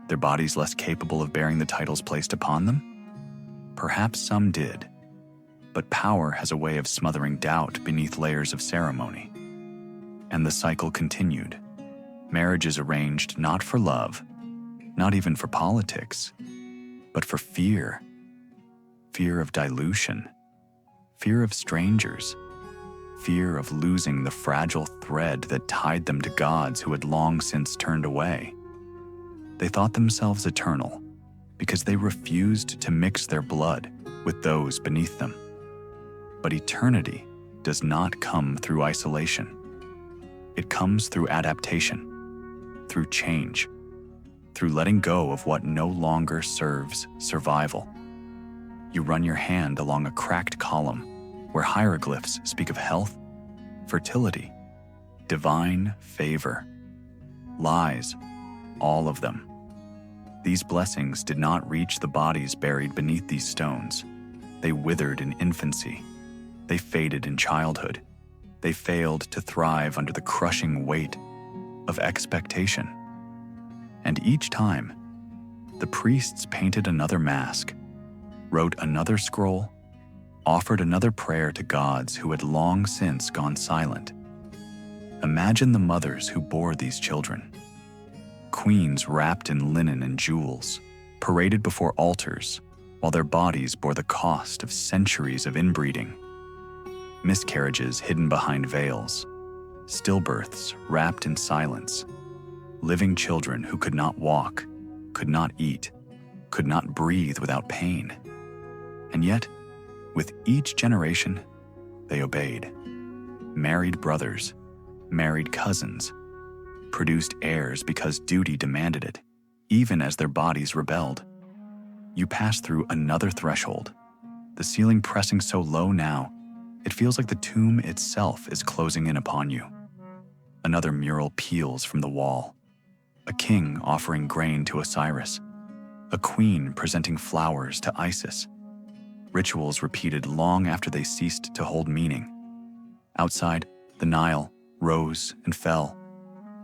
their bodies less capable of bearing the titles placed upon them? Perhaps some did, but power has a way of smothering doubt beneath layers of ceremony. And the cycle continued. Marriages arranged not for love, not even for politics, but for fear. Fear of dilution, fear of strangers, fear of losing the fragile thread that tied them to gods who had long since turned away. They thought themselves eternal because they refused to mix their blood with those beneath them. But eternity does not come through isolation. It comes through adaptation, through change, through letting go of what no longer serves survival. You run your hand along a cracked column where hieroglyphs speak of health, fertility, divine favor. Lies, all of them. These blessings did not reach the bodies buried beneath these stones. They withered in infancy. They faded in childhood. They failed to thrive under the crushing weight of expectation. And each time, the priests painted another mask, wrote another scroll, offered another prayer to gods who had long since gone silent. Imagine the mothers who bore these children. Queens wrapped in linen and jewels, paraded before altars, while their bodies bore the cost of centuries of inbreeding. Miscarriages hidden behind veils, stillbirths wrapped in silence, living children who could not walk, could not eat, could not breathe without pain. And yet, with each generation, they obeyed. Married brothers, married cousins, produced heirs because duty demanded it, even as their bodies rebelled. You pass through another threshold, the ceiling pressing so low now, it feels like the tomb itself is closing in upon you. Another mural peels from the wall. A king offering grain to Osiris. A queen presenting flowers to Isis. Rituals repeated long after they ceased to hold meaning. Outside, the Nile rose and fell.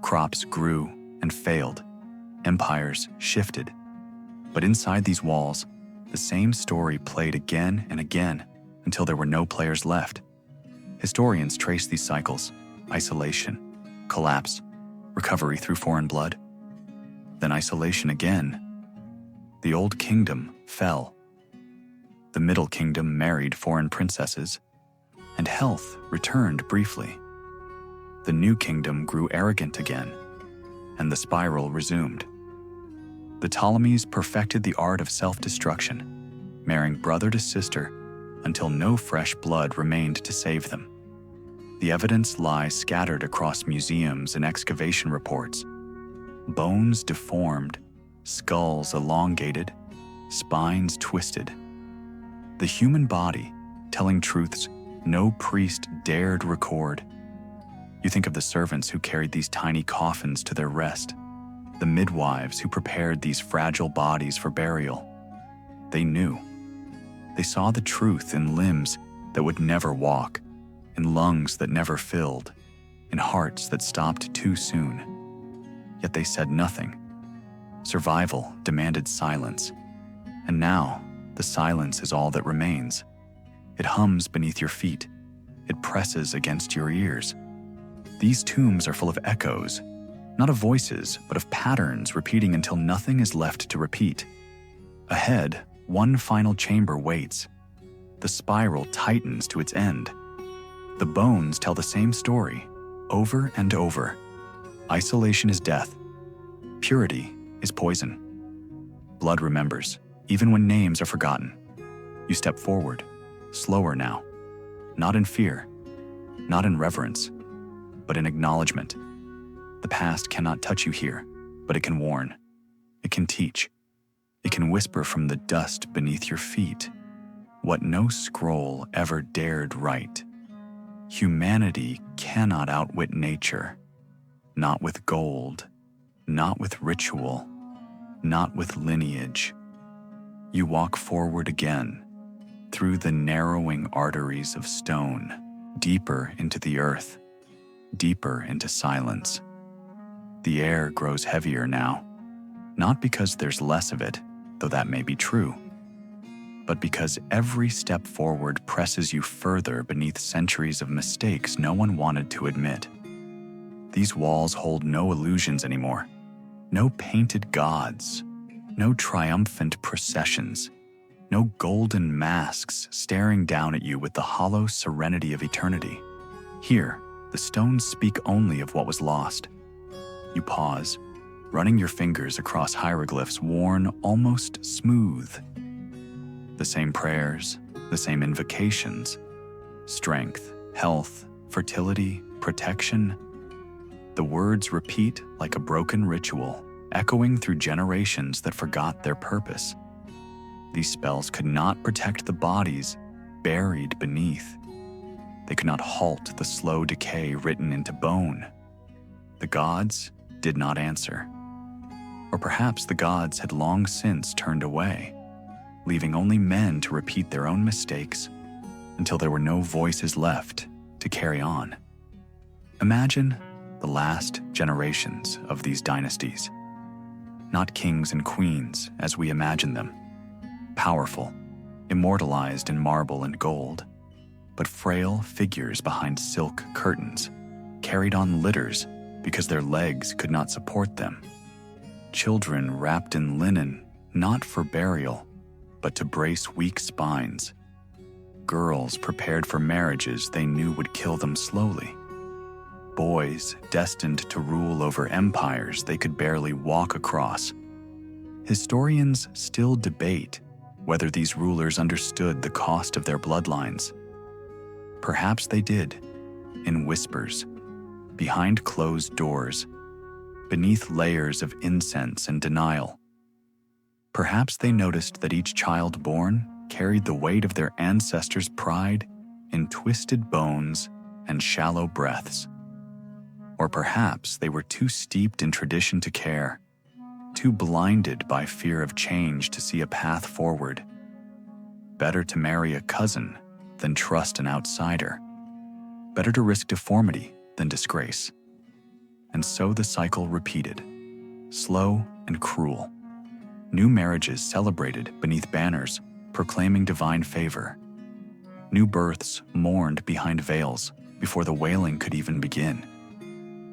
Crops grew and failed. Empires shifted. But inside these walls, the same story played again and again until there were no players left. Historians trace these cycles: isolation, collapse, recovery through foreign blood. Then isolation again. The old kingdom fell. The Middle Kingdom married foreign princesses, and health returned briefly. The New Kingdom grew arrogant again, and the spiral resumed. The Ptolemies perfected the art of self-destruction, marrying brother to sister until no fresh blood remained to save them. The evidence lies scattered across museums and excavation reports. Bones deformed, skulls elongated, spines twisted. The human body telling truths no priest dared record. You think of the servants who carried these tiny coffins to their rest, the midwives who prepared these fragile bodies for burial. They knew. They saw the truth in limbs that would never walk, in lungs that never filled, in hearts that stopped too soon. Yet they said nothing. Survival demanded silence. And now, the silence is all that remains. It hums beneath your feet. It presses against your ears. These tombs are full of echoes, not of voices, but of patterns repeating until nothing is left to repeat. Ahead, one final chamber waits. the spiral tightens to its end. The bones tell the same story, over and over. Isolation is death. Purity is poison. Blood remembers, even when names are forgotten. You step forward, slower now, not in fear, not in reverence, but in acknowledgement. The past cannot touch you here, but it can warn. It can teach. It can whisper from the dust beneath your feet what no scroll ever dared write. Humanity cannot outwit nature, not with gold, not with ritual, not with lineage. You walk forward again, through the narrowing arteries of stone, deeper into the earth, deeper into silence. The air grows heavier now, not because there's less of it, though that may be true, but because every step forward presses you further beneath centuries of mistakes no one wanted to admit. These walls hold no illusions anymore, no painted gods, no triumphant processions, no golden masks staring down at you with the hollow serenity of eternity. Here, the stones speak only of what was lost. You pause, running your fingers across hieroglyphs worn almost smooth. The same prayers, the same invocations, strength, health, fertility, protection. The words repeat like a broken ritual, echoing through generations that forgot their purpose. These spells could not protect the bodies buried beneath. They could not halt the slow decay written into bone. The gods did not answer. Or perhaps the gods had long since turned away, leaving only men to repeat their own mistakes until there were no voices left to carry on. Imagine the last generations of these dynasties. Not kings and queens as we imagine them, powerful, immortalized in marble and gold, but frail figures behind silk curtains, carried on litters because their legs could not support them. Children wrapped in linen, not for burial, but to brace weak spines. Girls prepared for marriages they knew would kill them slowly. Boys destined to rule over empires they could barely walk across. Historians still debate whether these rulers understood the cost of their bloodlines. Perhaps they did, in whispers, behind closed doors, beneath layers of incense and denial. Perhaps they noticed that each child born carried the weight of their ancestors' pride in twisted bones and shallow breaths. Or perhaps they were too steeped in tradition to care, too blinded by fear of change to see a path forward. Better to marry a cousin than trust an outsider. Better to risk deformity than disgrace. And so the cycle repeated, slow and cruel. New marriages celebrated beneath banners proclaiming divine favor. New births mourned behind veils before the wailing could even begin.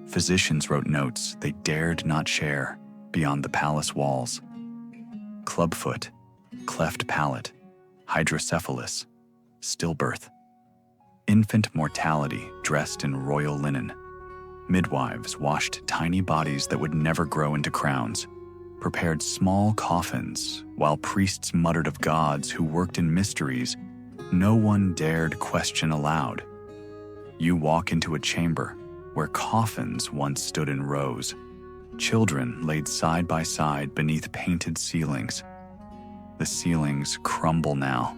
Physicians wrote notes they dared not share beyond the palace walls. Clubfoot, cleft palate, hydrocephalus, stillbirth. Infant mortality dressed in royal linen. Midwives washed tiny bodies that would never grow into crowns, prepared small coffins, while priests muttered of gods who worked in mysteries no one dared question aloud. You walk into a chamber where coffins once stood in rows, children laid side by side beneath painted ceilings. The ceilings crumble now.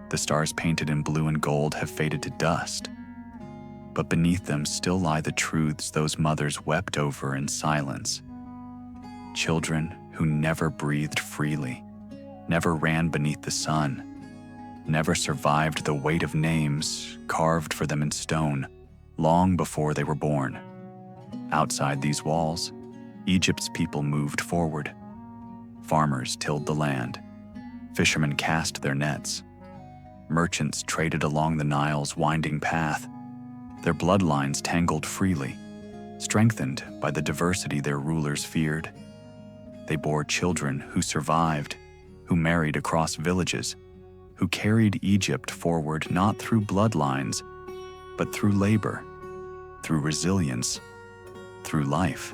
The stars painted in blue and gold have faded to dust, but beneath them still lie the truths those mothers wept over in silence. Children who never breathed freely, never ran beneath the sun, never survived the weight of names carved for them in stone long before they were born. Outside these walls, Egypt's people moved forward. Farmers tilled the land. Fishermen cast their nets. Merchants traded along the Nile's winding path. Their bloodlines tangled freely, strengthened by the diversity their rulers feared. They bore children who survived, who married across villages, who carried Egypt forward not through bloodlines, but through labor, through resilience, through life.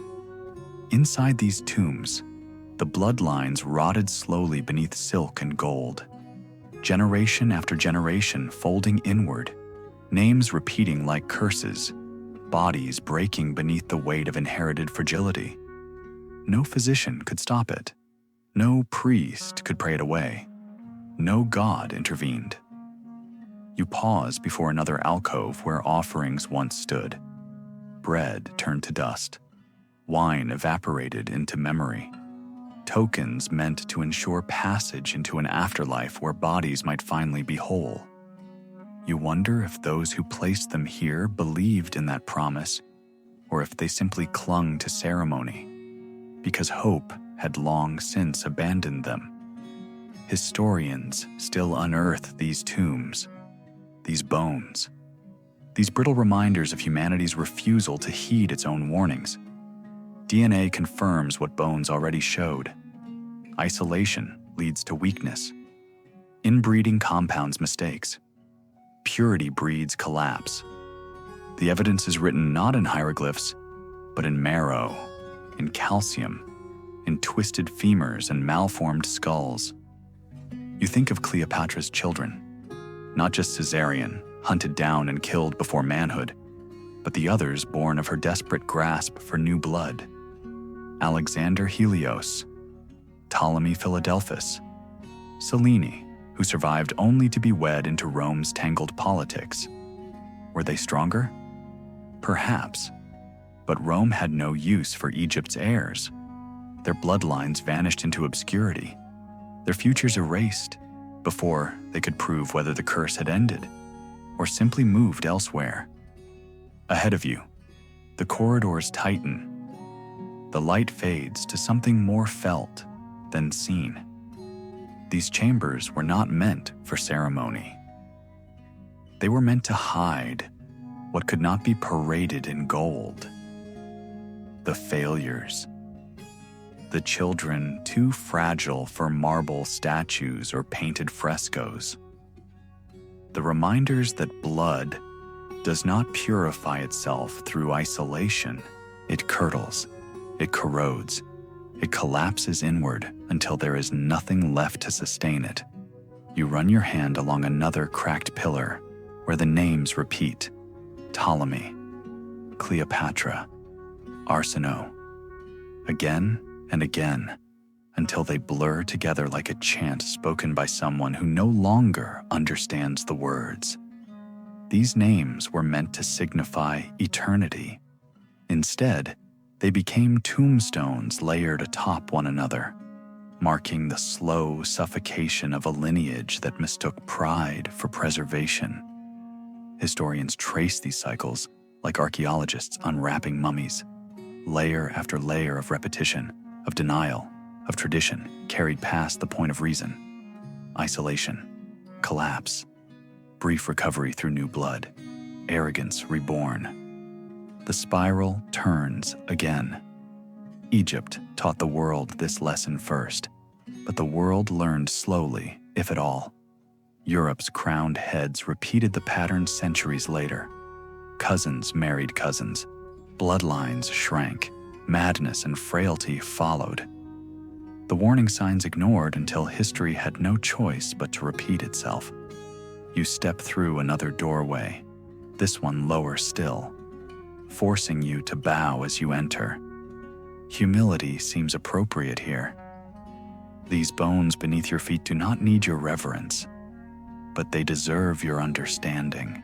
Inside these tombs, the bloodlines rotted slowly beneath silk and gold, generation after generation folding inward, names repeating like curses, bodies breaking beneath the weight of inherited fragility. No physician could stop it. No priest could pray it away. No god intervened. You pause before another alcove where offerings once stood. Bread turned to dust. Wine evaporated into memory. Tokens meant to ensure passage into an afterlife where bodies might finally be whole. You wonder if those who placed them here believed in that promise, or if they simply clung to ceremony, because hope had long since abandoned them. Historians still unearth these tombs, these bones, these brittle reminders of humanity's refusal to heed its own warnings. DNA confirms what bones already showed. Isolation leads to weakness. Inbreeding compounds mistakes. Purity breeds collapse. The evidence is written not in hieroglyphs, but in marrow, in calcium, in twisted femurs and malformed skulls. You think of Cleopatra's children, not just Caesarean, hunted down and killed before manhood, but the others born of her desperate grasp for new blood. Alexander Helios, Ptolemy Philadelphus, Selene, who survived only to be wed into Rome's tangled politics. Were they stronger? Perhaps, but Rome had no use for Egypt's heirs. Their bloodlines vanished into obscurity, their futures erased before they could prove whether the curse had ended or simply moved elsewhere. Ahead of you, the corridors tighten. The light fades to something more felt than seen. These chambers were not meant for ceremony. They were meant to hide what could not be paraded in gold. The failures. The children too fragile for marble statues or painted frescoes. The reminders that blood does not purify itself through isolation. It curdles, it corrodes, it collapses inward until there is nothing left to sustain it. You run your hand along another cracked pillar where the names repeat: Ptolemy, Cleopatra, Arsinoe, again and again, until they blur together like a chant spoken by someone who no longer understands the words. These names were meant to signify eternity. Instead, they became tombstones layered atop one another, marking the slow suffocation of a lineage that mistook pride for preservation. Historians trace these cycles like archaeologists unwrapping mummies, layer after layer of repetition, of denial, of tradition carried past the point of reason. Isolation, collapse, brief recovery through new blood, arrogance reborn. The spiral turns again. Egypt taught the world this lesson first, but the world learned slowly, if at all. Europe's crowned heads repeated the pattern centuries later. Cousins married cousins. Bloodlines shrank. Madness and frailty followed. The warning signs ignored until history had no choice but to repeat itself. You step through another doorway, this one lower still, forcing you to bow as you enter. Humility seems appropriate here. These bones beneath your feet do not need your reverence, but they deserve your understanding.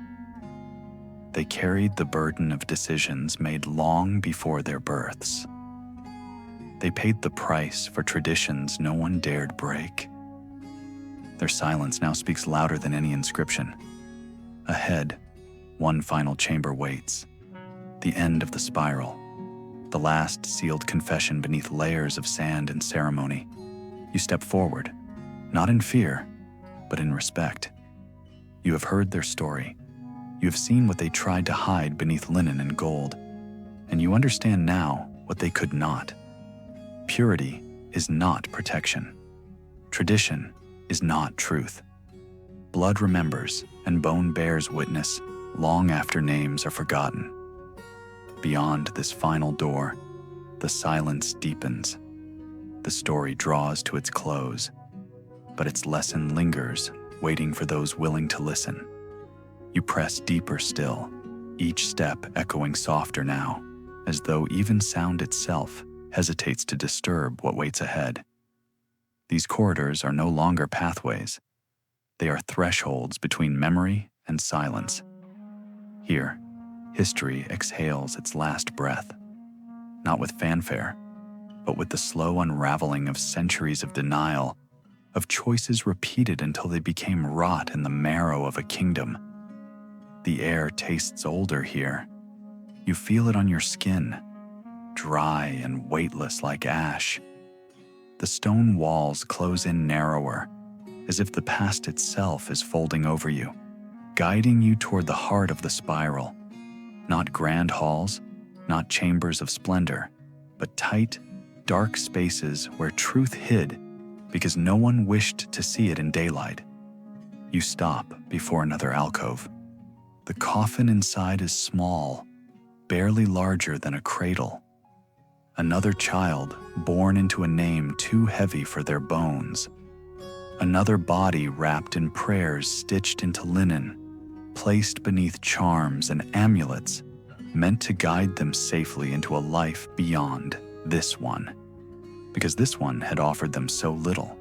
They carried the burden of decisions made long before their births. They paid the price for traditions no one dared break. Their silence now speaks louder than any inscription. Ahead, one final chamber waits. The end of the spiral. The last sealed confession beneath layers of sand and ceremony. You step forward, not in fear, but in respect. You have heard their story. You have seen what they tried to hide beneath linen and gold, and you understand now what they could not. Purity is not protection. Tradition is not truth. Blood remembers, and bone bears witness long after names are forgotten. Beyond this final door, the silence deepens. The story draws to its close, but its lesson lingers, waiting for those willing to listen. You press deeper still, each step echoing softer now, as though even sound itself hesitates to disturb what waits ahead. These corridors are no longer pathways. They are thresholds between memory and silence. Here, history exhales its last breath, not with fanfare, but with the slow unraveling of centuries of denial, of choices repeated until they became rot in the marrow of a kingdom. The air tastes older here. You feel it on your skin, dry and weightless like ash. The stone walls close in narrower, as if the past itself is folding over you, guiding you toward the heart of the spiral. Not grand halls, not chambers of splendor, but tight, dark spaces where truth hid because no one wished to see it in daylight. You stop before another alcove. The coffin inside is small, barely larger than a cradle. Another child born into a name too heavy for their bones. Another body wrapped in prayers stitched into linen, placed beneath charms and amulets meant to guide them safely into a life beyond this one, because this one had offered them so little.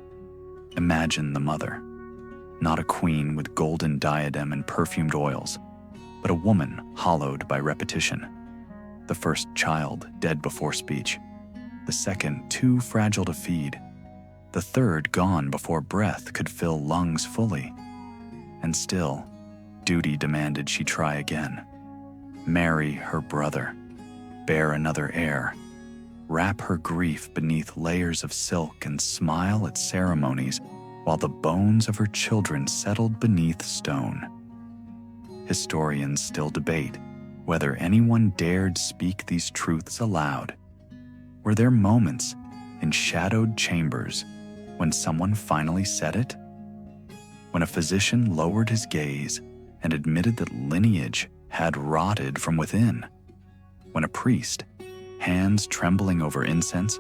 Imagine the mother, not a queen with golden diadem and perfumed oils, but a woman hollowed by repetition. The first child dead before speech, the second too fragile to feed, the third gone before breath could fill lungs fully. And still, duty demanded she try again. Marry her brother, bear another heir, wrap her grief beneath layers of silk and smile at ceremonies while the bones of her children settled beneath stone. Historians still debate whether anyone dared speak these truths aloud. Were there moments in shadowed chambers when someone finally said it? When a physician lowered his gaze and admitted that lineage had rotted from within? When a priest, hands trembling over incense,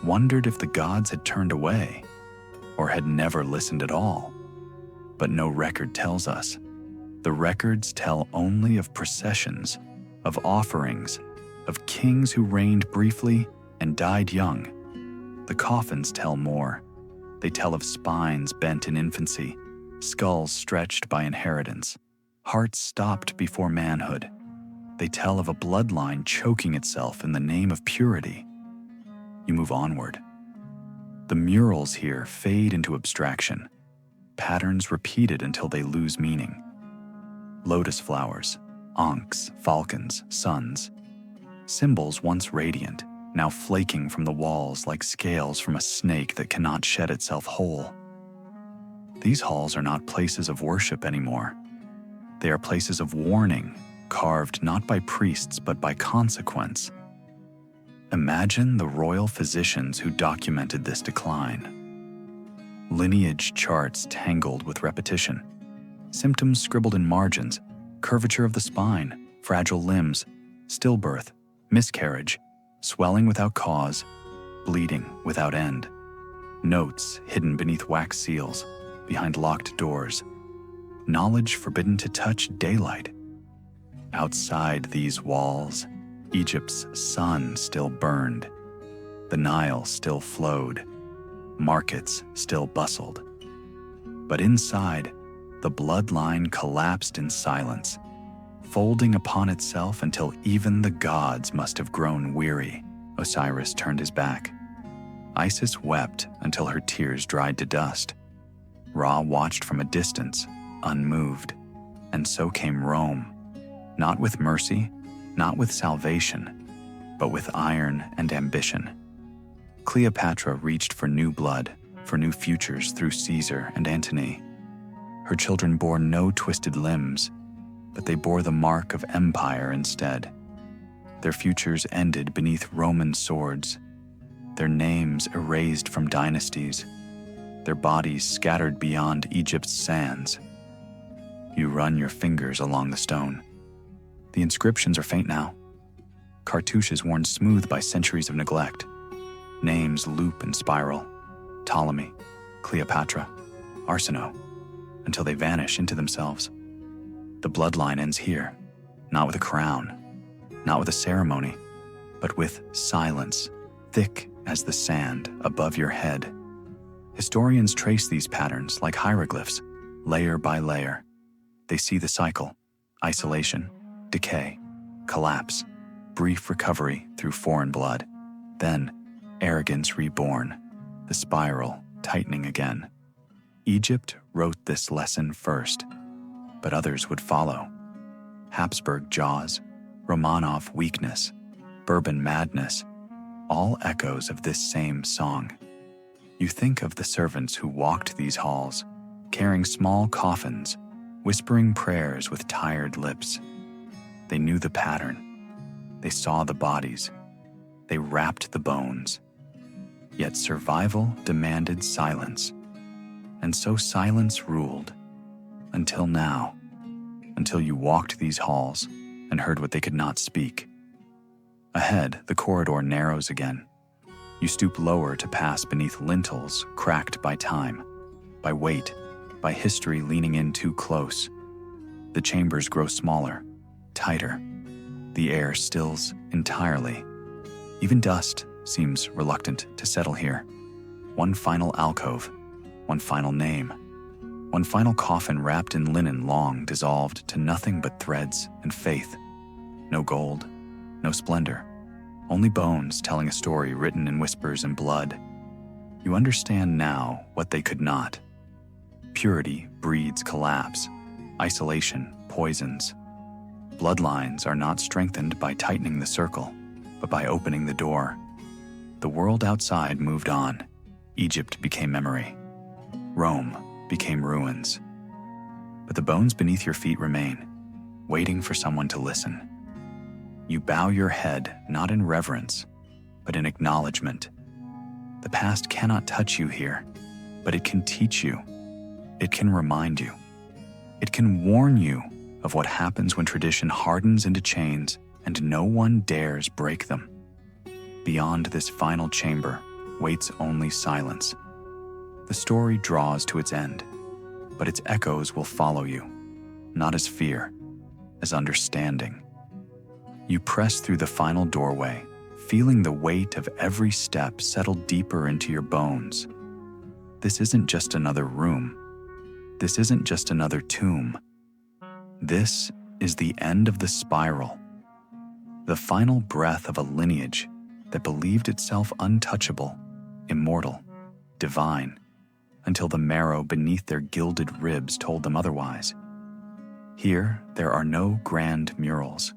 wondered if the gods had turned away or had never listened at all? But no record tells us. The records tell only of processions, of offerings, of kings who reigned briefly and died young. The coffins tell more. They tell of spines bent in infancy, skulls stretched by inheritance, hearts stopped before manhood. They tell of a bloodline choking itself in the name of purity. You move onward. The murals here fade into abstraction, patterns repeated until they lose meaning. Lotus flowers, ankhs, falcons, suns, symbols once radiant, now flaking from the walls like scales from a snake that cannot shed itself whole. These halls are not places of worship anymore. They are places of warning, carved not by priests but by consequence. Imagine the royal physicians who documented this decline. Lineage charts tangled with repetition, symptoms scribbled in margins, curvature of the spine, fragile limbs, stillbirth, miscarriage, swelling without cause, bleeding without end. Notes hidden beneath wax seals, behind locked doors. Knowledge forbidden to touch daylight. Outside these walls, Egypt's sun still burned. The Nile still flowed. Markets still bustled. But inside, the bloodline collapsed in silence, folding upon itself until even the gods must have grown weary. Osiris turned his back. Isis wept until her tears dried to dust. Ra watched from a distance, unmoved. And so came Rome, not with mercy, not with salvation, but with iron and ambition. Cleopatra reached for new blood, for new futures through Caesar and Antony. Her children bore no twisted limbs, but they bore the mark of empire instead. Their futures ended beneath Roman swords, their names erased from dynasties, their bodies scattered beyond Egypt's sands. You run your fingers along the stone. The inscriptions are faint now. Cartouches worn smooth by centuries of neglect. Names loop and spiral. Ptolemy, Cleopatra, Arsinoe, until they vanish into themselves. The bloodline ends here, not with a crown, not with a ceremony, but with silence, thick as the sand above your head. Historians trace these patterns like hieroglyphs, layer by layer. They see the cycle: isolation, decay, collapse, brief recovery through foreign blood, then arrogance reborn, the spiral tightening again. Egypt wrote this lesson first, but others would follow. Habsburg jaws, Romanov weakness, Bourbon madness, all echoes of this same song. You think of the servants who walked these halls, carrying small coffins, whispering prayers with tired lips. They knew the pattern. They saw the bodies. They wrapped the bones. Yet survival demanded silence. And so silence ruled. Until now. Until you walked these halls and heard what they could not speak. Ahead, the corridor narrows again. You stoop lower to pass beneath lintels cracked by time, by weight, by history leaning in too close. The chambers grow smaller, tighter. The air stills entirely. Even dust seems reluctant to settle here. One final alcove, one final name, one final coffin wrapped in linen long dissolved to nothing but threads and faith. No gold, no splendor, only bones telling a story written in whispers and blood. You understand now what they could not. Purity breeds collapse, isolation poisons. Bloodlines are not strengthened by tightening the circle, but by opening the door. The world outside moved on. Egypt became memory. Rome became ruins. But the bones beneath your feet remain, waiting for someone to listen. You bow your head not in reverence, but in acknowledgement. The past cannot touch you here, but it can teach you. It can remind you. It can warn you of what happens when tradition hardens into chains and no one dares break them. Beyond this final chamber waits only silence. The story draws to its end, but its echoes will follow you, not as fear, as understanding. You press through the final doorway, feeling the weight of every step settle deeper into your bones. This isn't just another room. This isn't just another tomb. This is the end of the spiral, the final breath of a lineage that believed itself untouchable, immortal, divine, until the marrow beneath their gilded ribs told them otherwise. Here, there are no grand murals,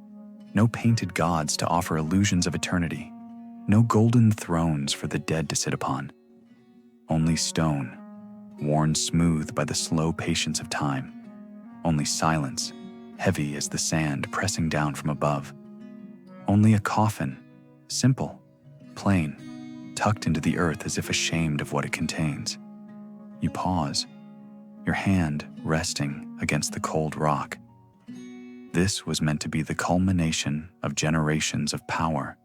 no painted gods to offer illusions of eternity, no golden thrones for the dead to sit upon. Only stone, worn smooth by the slow patience of time. Only silence, heavy as the sand pressing down from above. Only a coffin, simple, plain, tucked into the earth as if ashamed of what it contains. You pause, your hand resting against the cold rock. This was meant to be the culmination of generations of power.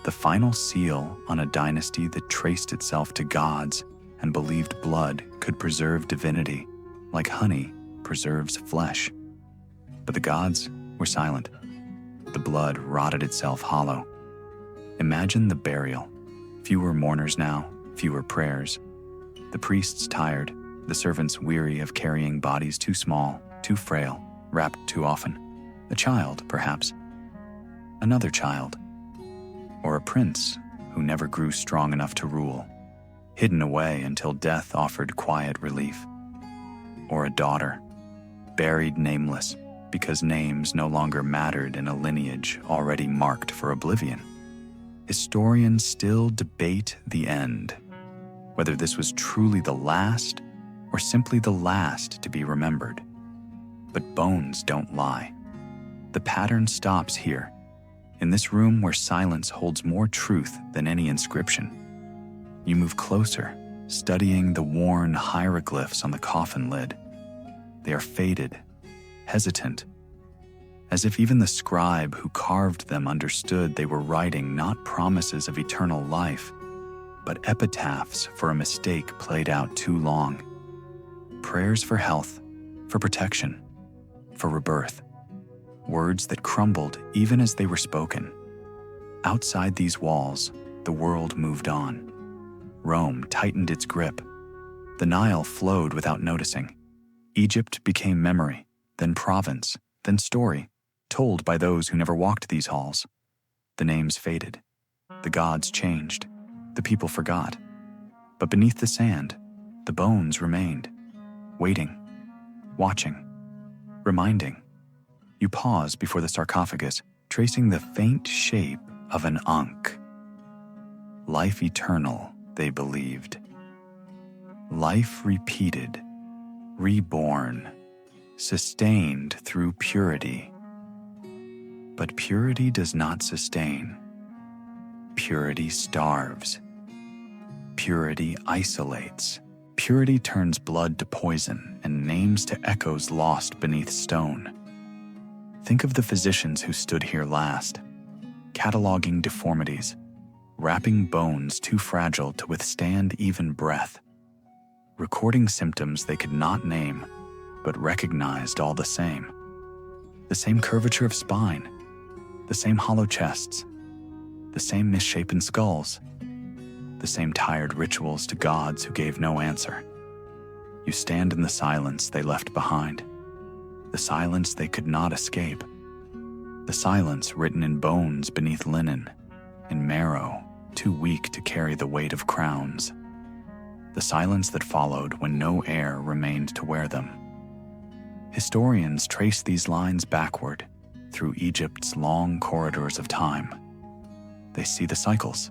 The final seal on a dynasty that traced itself to gods and believed blood could preserve divinity, like honey preserves flesh. But the gods were silent. The blood rotted itself hollow. Imagine the burial. Fewer mourners now, fewer prayers. The priests tired, the servants weary of carrying bodies too small, too frail, wrapped too often. A child, perhaps. Another child. Or a prince who never grew strong enough to rule, hidden away until death offered quiet relief. Or a daughter, buried nameless because names no longer mattered in a lineage already marked for oblivion. Historians still debate the end, whether this was truly the last or simply the last to be remembered. But bones don't lie. The pattern stops here, in this room where silence holds more truth than any inscription. You move closer, studying the worn hieroglyphs on the coffin lid. They are faded, hesitant, as if even the scribe who carved them understood they were writing not promises of eternal life, but epitaphs for a mistake played out too long. Prayers for health, for protection, for rebirth. Words that crumbled even as they were spoken. Outside these walls, the world moved on. Rome tightened its grip. The Nile flowed without noticing. Egypt became memory, then province, then story, told by those who never walked these halls. The names faded. The gods changed. The people forgot. But beneath the sand, the bones remained, waiting, watching, reminding. You pause before the sarcophagus, tracing the faint shape of an Ankh. Life eternal, they believed. Life repeated, reborn, sustained through purity. But purity does not sustain. Purity starves. Purity isolates. Purity turns blood to poison and names to echoes lost beneath stone. Think of the physicians who stood here last, cataloging deformities, wrapping bones too fragile to withstand even breath, recording symptoms they could not name, but recognized all the same. The same curvature of spine, the same hollow chests, the same misshapen skulls, the same tired rituals to gods who gave no answer. You stand in the silence they left behind, the silence they could not escape, the silence written in bones beneath linen, in marrow too weak to carry the weight of crowns, the silence that followed when no air remained to wear them. Historians trace these lines backward through Egypt's long corridors of time. They see the cycles: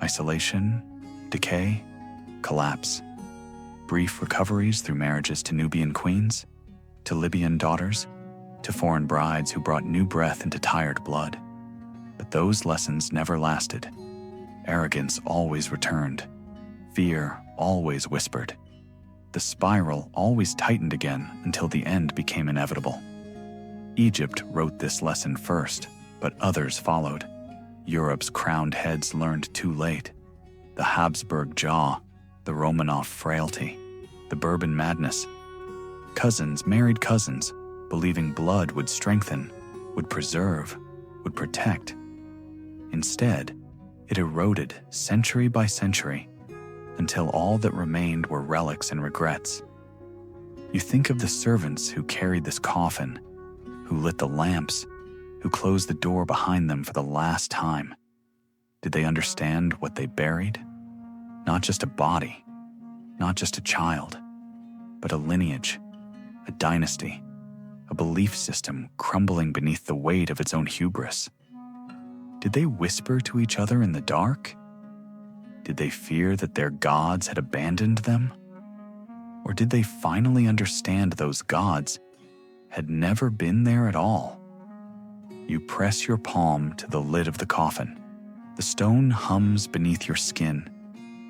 isolation, decay, collapse, brief recoveries through marriages to Nubian queens, to Libyan daughters, to foreign brides who brought new breath into tired blood. But those lessons never lasted. Arrogance always returned. Fear always whispered. The spiral always tightened again until the end became inevitable. Egypt wrote this lesson first, but others followed. Europe's crowned heads learned too late. The Habsburg jaw, the Romanov frailty, the Bourbon madness. Cousins married cousins, believing blood would strengthen, would preserve, would protect. Instead, it eroded century by century, until all that remained were relics and regrets. You think of the servants who carried this coffin, who lit the lamps, who closed the door behind them for the last time. Did they understand what they buried? Not just a body, not just a child, but a lineage, a dynasty, a belief system crumbling beneath the weight of its own hubris. Did they whisper to each other in the dark? Did they fear that their gods had abandoned them? Or did they finally understand those gods had never been there at all? You press your palm to the lid of the coffin. The stone hums beneath your skin,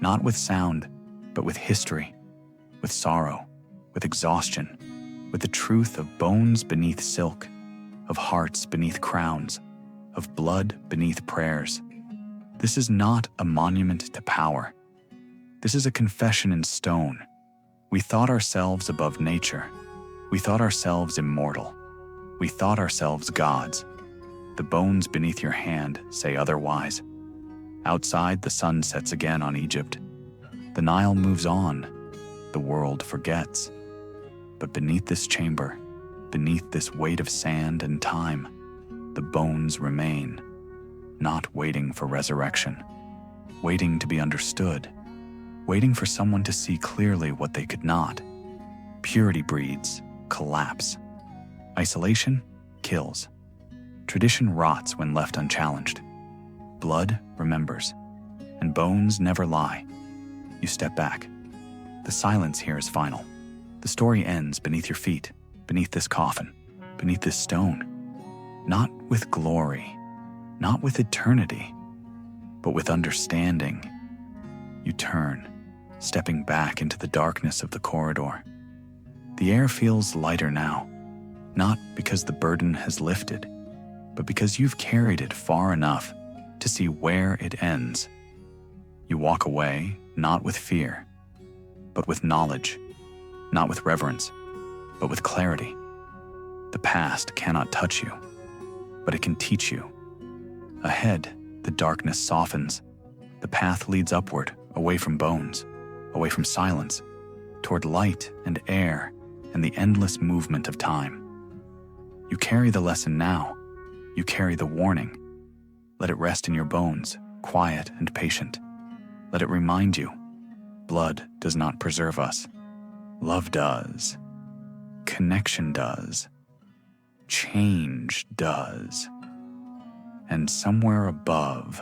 not with sound, but with history, with sorrow, with exhaustion, with the truth of bones beneath silk, of hearts beneath crowns, of blood beneath prayers. This is not a monument to power. This is a confession in stone. We thought ourselves above nature. We thought ourselves immortal. We thought ourselves gods. The bones beneath your hand say otherwise. Outside, the sun sets again on Egypt. The Nile moves on. The world forgets. But beneath this chamber, beneath this weight of sand and time, the bones remain, not waiting for resurrection, waiting to be understood, waiting for someone to see clearly what they could not. Purity breeds collapse. Isolation kills. Tradition rots when left unchallenged. Blood remembers, and bones never lie. You step back. The silence here is final. The story ends beneath your feet, beneath this coffin, beneath this stone. Not with glory, not with eternity, but with understanding. You turn, stepping back into the darkness of the corridor. The air feels lighter now, not because the burden has lifted, but because you've carried it far enough to see where it ends. You walk away not with fear, but with knowledge, not with reverence, but with clarity. The past cannot touch you, but it can teach you. Ahead, the darkness softens. The path leads upward, away from bones, away from silence, toward light and air and the endless movement of time. You carry the lesson now. You carry the warning. Let it rest in your bones, quiet and patient. Let it remind you, blood does not preserve us. Love does. Connection does. Change does. And somewhere above,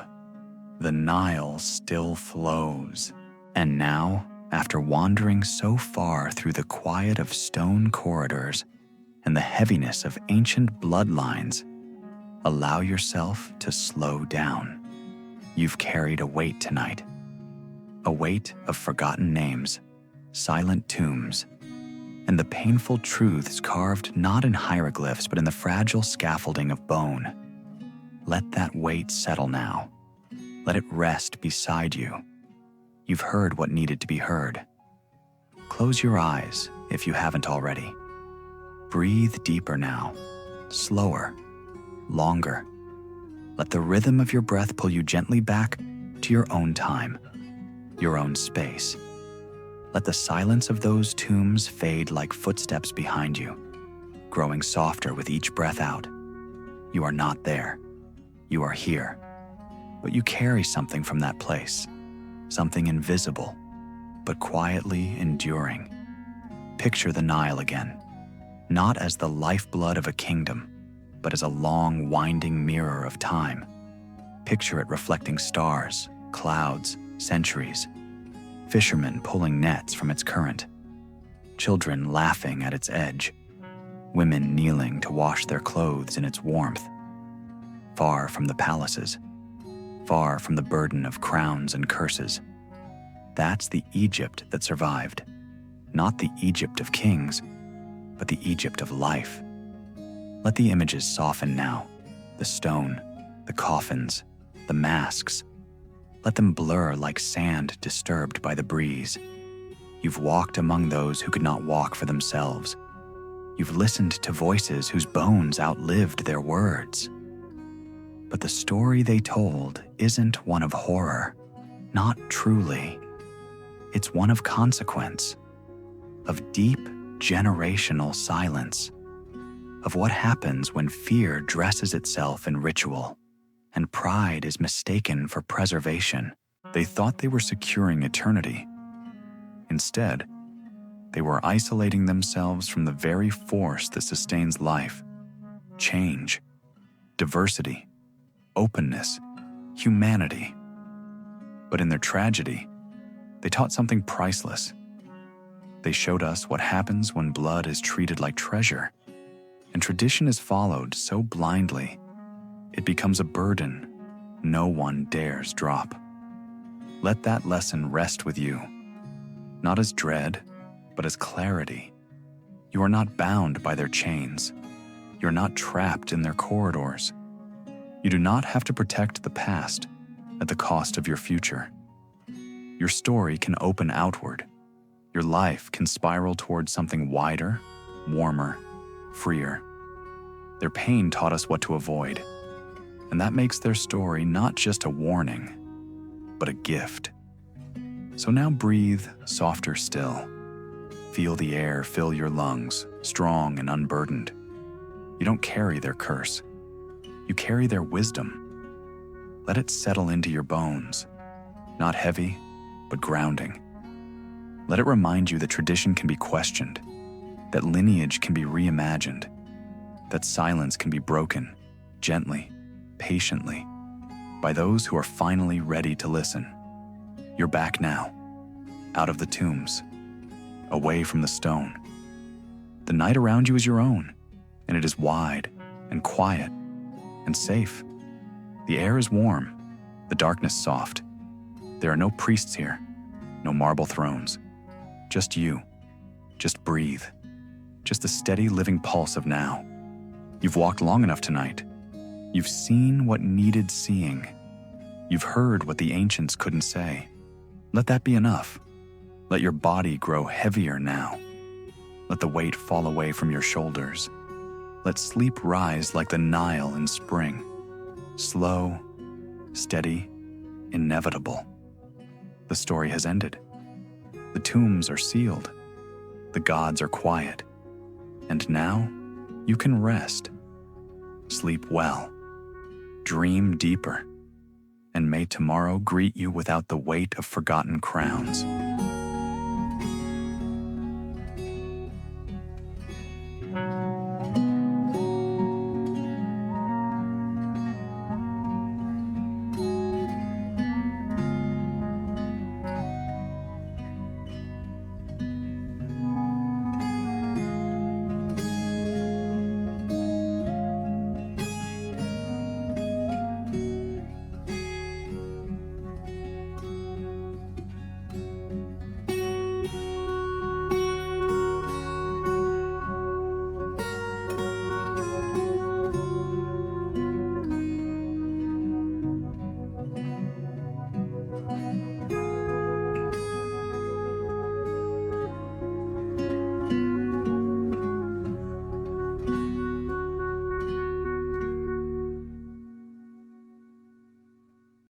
the Nile still flows. And now, after wandering so far through the quiet of stone corridors and the heaviness of ancient bloodlines, allow yourself to slow down. You've carried a weight tonight. A weight of forgotten names, silent tombs, and the painful truths carved not in hieroglyphs but in the fragile scaffolding of bone. Let that weight settle now. Let it rest beside you. You've heard what needed to be heard. Close your eyes if you haven't already. Breathe deeper now, slower, longer. Let the rhythm of your breath pull you gently back to your own time, your own space. Let the silence of those tombs fade like footsteps behind you, growing softer with each breath out. You are not there. You are here. But you carry something from that place, something invisible, but quietly enduring. Picture the Nile again, not as the lifeblood of a kingdom, but as a long, winding mirror of time. Picture it reflecting stars, clouds, centuries, fishermen pulling nets from its current, children laughing at its edge, women kneeling to wash their clothes in its warmth. Far from the palaces, far from the burden of crowns and curses. That's the Egypt that survived, not the Egypt of kings, but the Egypt of life. Let the images soften now, the stone, the coffins, the masks. Let them blur like sand disturbed by the breeze. You've walked among those who could not walk for themselves. You've listened to voices whose bones outlived their words. But the story they told isn't one of horror, not truly. It's one of consequence, of deep generational silence, of what happens when fear dresses itself in ritual and pride is mistaken for preservation. They thought they were securing eternity. Instead, they were isolating themselves from the very force that sustains life, change, diversity, openness, humanity. But in their tragedy, they taught something priceless. They showed us what happens when blood is treated like treasure, and tradition is followed so blindly, it becomes a burden no one dares drop. Let that lesson rest with you, not as dread, but as clarity. You are not bound by their chains. You are not trapped in their corridors. You do not have to protect the past at the cost of your future. Your story can open outward. Your life can spiral towards something wider, warmer, freer. Their pain taught us what to avoid, and that makes their story not just a warning, but a gift. So now breathe softer still. Feel the air fill your lungs, strong and unburdened. You don't carry their curse. You carry their wisdom. Let it settle into your bones, not heavy, but grounding. Let it remind you that tradition can be questioned, that lineage can be reimagined, that silence can be broken, gently, patiently, by those who are finally ready to listen. You're back now, out of the tombs, away from the stone. The night around you is your own, and it is wide and quiet and safe. The air is warm, the darkness soft. There are no priests here, no marble thrones. Just you. Just breathe. just the steady living pulse of now. You've walked long enough tonight. You've seen what needed seeing. You've heard what the ancients couldn't say. Let that be enough. Let your body grow heavier now. Let the weight fall away from your shoulders. Let sleep rise like the Nile in spring. Slow, steady, inevitable. The story has ended. The tombs are sealed. The gods are quiet. And now, you can rest. Sleep well. Dream deeper. And may tomorrow greet you without the weight of forgotten crowns.